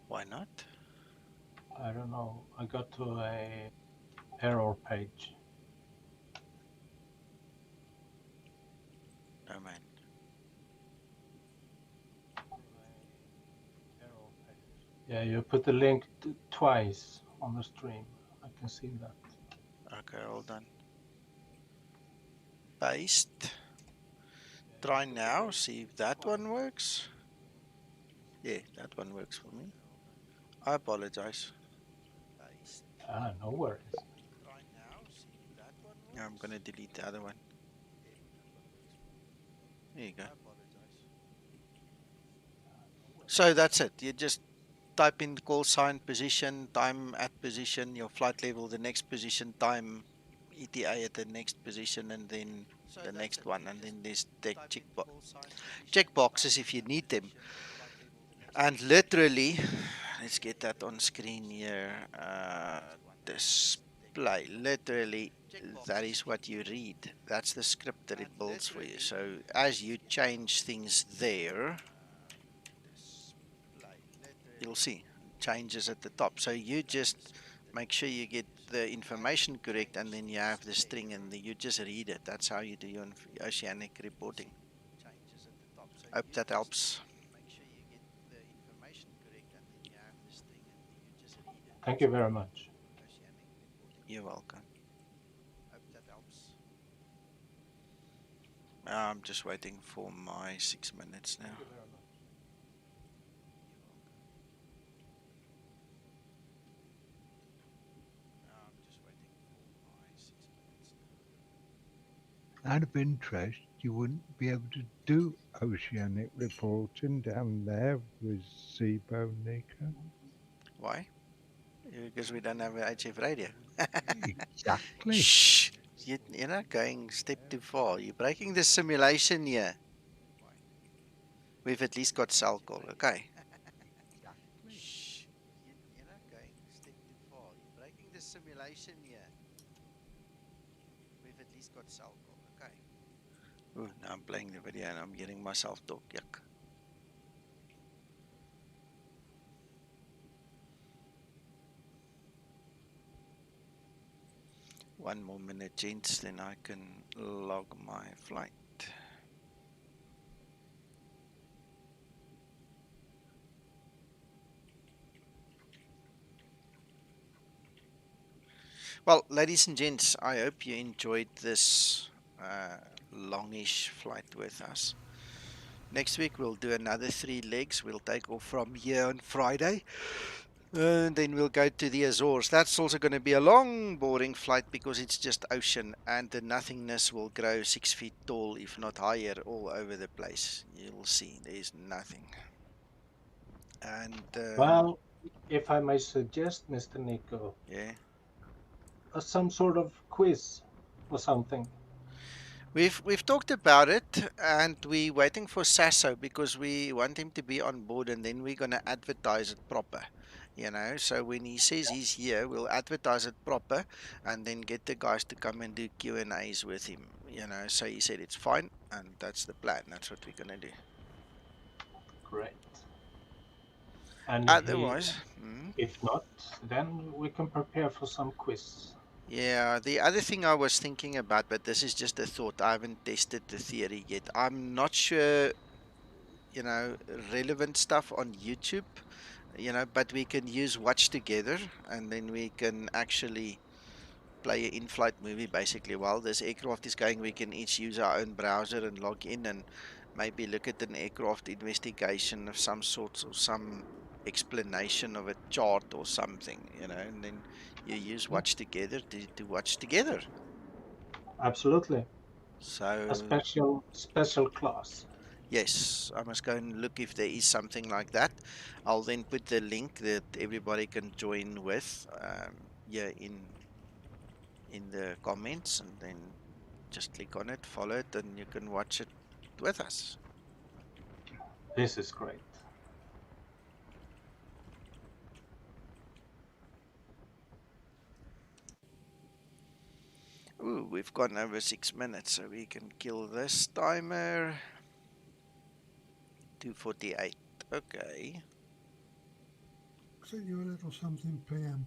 Why not? I don't know. I got to a error page. Oh man. Yeah, you put the link twice on the stream. I can see that. Okay, hold on. Paste. Try now, see if that one works. Yeah, that one works for me. I apologize. No worries. Now I'm gonna delete the other one. There you go. So that's it. You just type in call sign, position, time at position, your flight level, the next position, time, ETA at the next position, and then the next one, and then there's check boxes if you need them. And literally, let's get that on screen here. Display. Literally, that is what you read. That's the script that it builds for you. So as you change things there, you'll see changes at the top. So you just make sure you get the information correct, and then you have the string, and you just read it. That's how you do your oceanic reporting. Hope that helps. Thank you very much. You're welcome. I'm just waiting for my 6 minutes now. Out of interest, you wouldn't be able to do oceanic reporting down there with Zibo, Nico? Why? Because we don't have an HF radio. Exactly. Shh! You're not going a step too far. You're breaking the simulation here. We've at least got cell call, okay? Shh! You're not going a step too far. You're breaking the simulation here. We've at least got cell call, okay? Ooh, now I'm playing the video and I'm getting myself talk, yuck. One more minute, gents, then I can log my flight. Well, ladies and gents, I hope you enjoyed this longish flight with us. Next week we'll do another 3 legs. We'll take off from here on Friday. And then we'll go to the Azores. That's also going to be a long, boring flight because it's just ocean and the nothingness will grow 6 feet tall, if not higher, all over the place. You'll see there's nothing. And Well, if I may suggest, Mr. Nico, yeah, some sort of quiz or something. we've talked about it, and we're waiting for Sasso because we want him to be on board, and then we're going to advertise it proper. You know, so when he says he's here, we'll advertise it proper, and then get the guys to come and do Q&As with him. You know, so he said it's fine, and that's the plan. That's what we're going to do. Great. And Otherwise, if not, then we can prepare for some quiz. yeah, the other thing I was thinking about, but this is just a thought. I haven't tested the theory yet. I'm not sure, you know, relevant stuff on YouTube, you know, but we can use Watch Together, and then we can actually play an in-flight movie basically while this aircraft is going. We can each use our own browser and log in and maybe look at an aircraft investigation of some sort, or some explanation of a chart or something, you know, and then you use Watch Together to watch together. Absolutely. So A special class. yes, I must go and look if there is something like that. I'll then put the link that everybody can join with yeah, in the comments, and then just click on it, follow it, and you can watch it with us. This is great. Ooh, we've gone over 6 minutes, so we can kill this timer. 2:48. Okay. Send you a little something PM.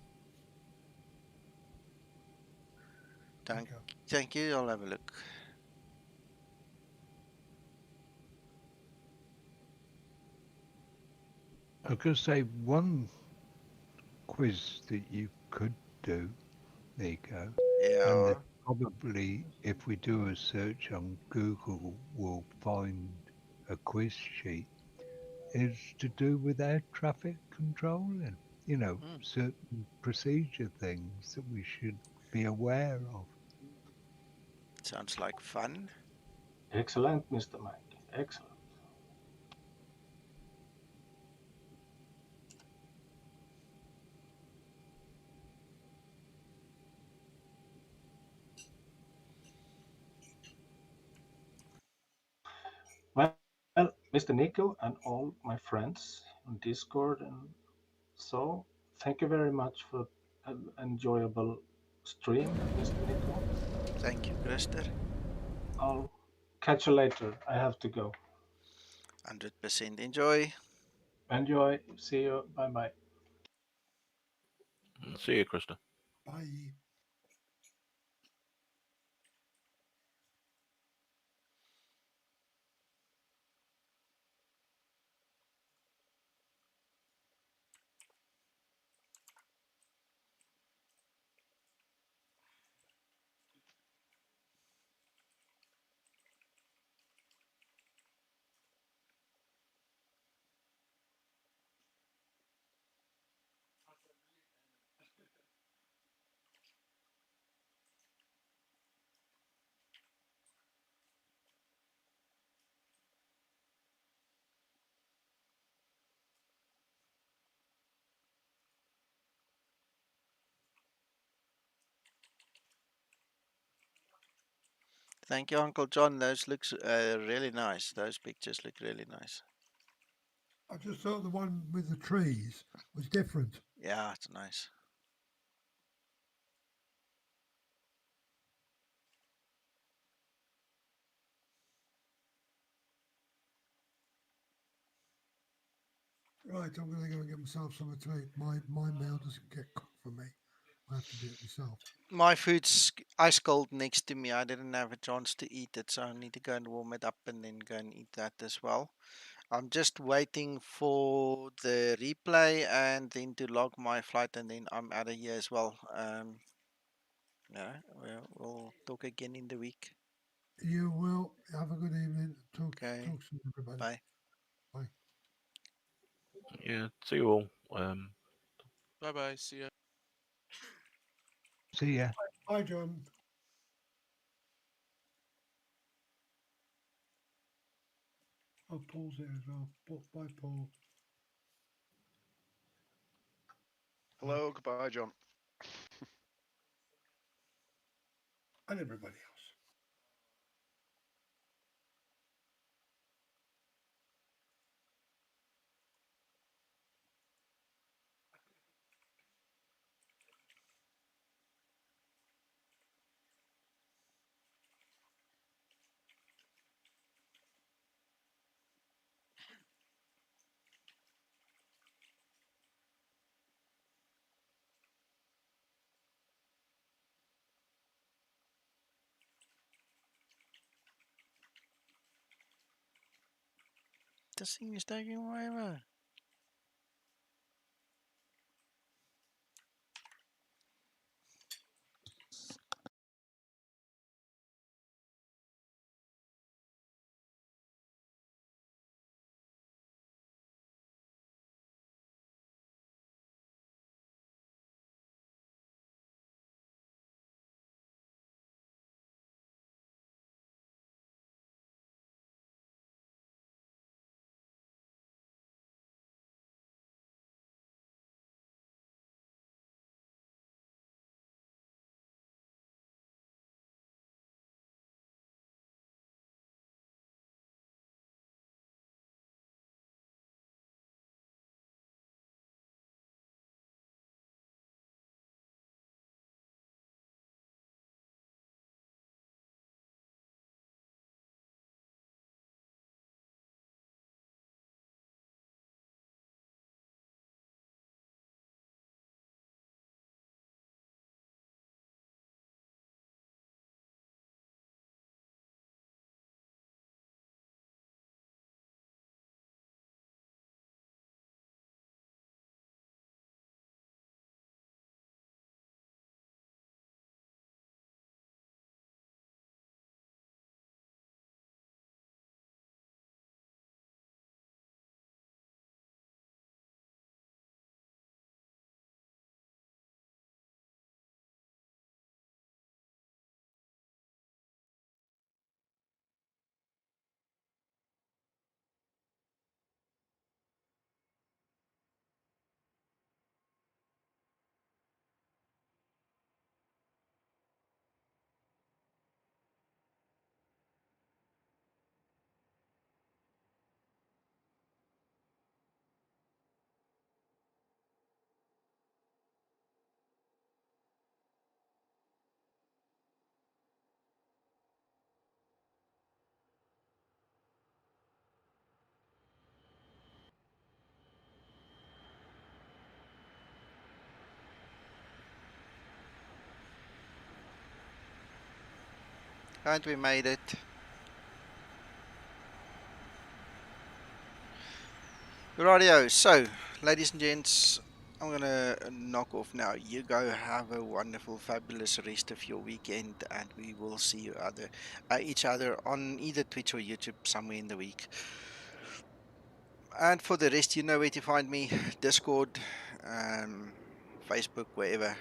Thank you. I'll have a look. I could say one quiz that you could do, Nico, and that probably if we do a search on Google, we'll find a quiz sheet, is to do with air traffic controlling. You know, certain procedure things that we should be aware of. Sounds like fun. Excellent, Mr. Mike. Excellent. Well, Mr. Nico and all my friends on Discord, and so thank you very much for an enjoyable stream, Mr. Nico. Thank you, Krister. I'll catch you later. I have to go. 100% enjoy. Enjoy. See you. Bye bye. See you, Krista. Bye. Thank you, Uncle John. Those looks really nice. Those pictures look really nice. I just thought the one with the trees was different. Yeah, it's nice. Right, I'm going to go and get myself something to eat. My meal doesn't get cooked for me. I have to do it myself. My food's ice cold next to me. I didn't have a chance to eat it, so I need to go and warm it up and then go and eat that as well. I'm just waiting for the replay and then to log my flight, and then I'm out of here as well. Yeah, we'll talk again in the week. You will. Have a good evening. Talk to Okay. Talk soon, everybody. Bye. Bye. Yeah, see you all. Bye bye. See ya. See ya. Bye, John. Oh, Paul's there as well. Bye, Paul. Hello, goodbye, John. And everybody else. This thing is taking forever. And we made it. Radio. So, ladies and gents, I'm gonna knock off now. You go have a wonderful, fabulous rest of your weekend, and we will see you each other on either Twitch or YouTube somewhere in the week. And for the rest, you know where to find me: Discord, Facebook, wherever,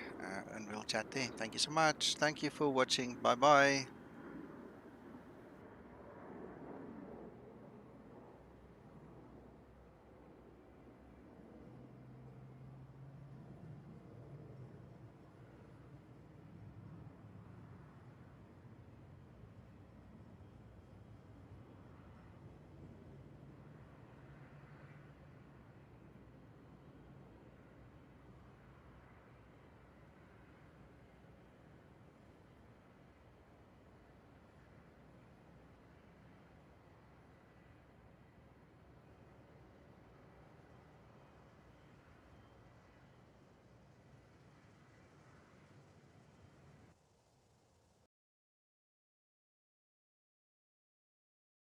and we'll chat there. Thank you so much. Thank you for watching. Bye bye.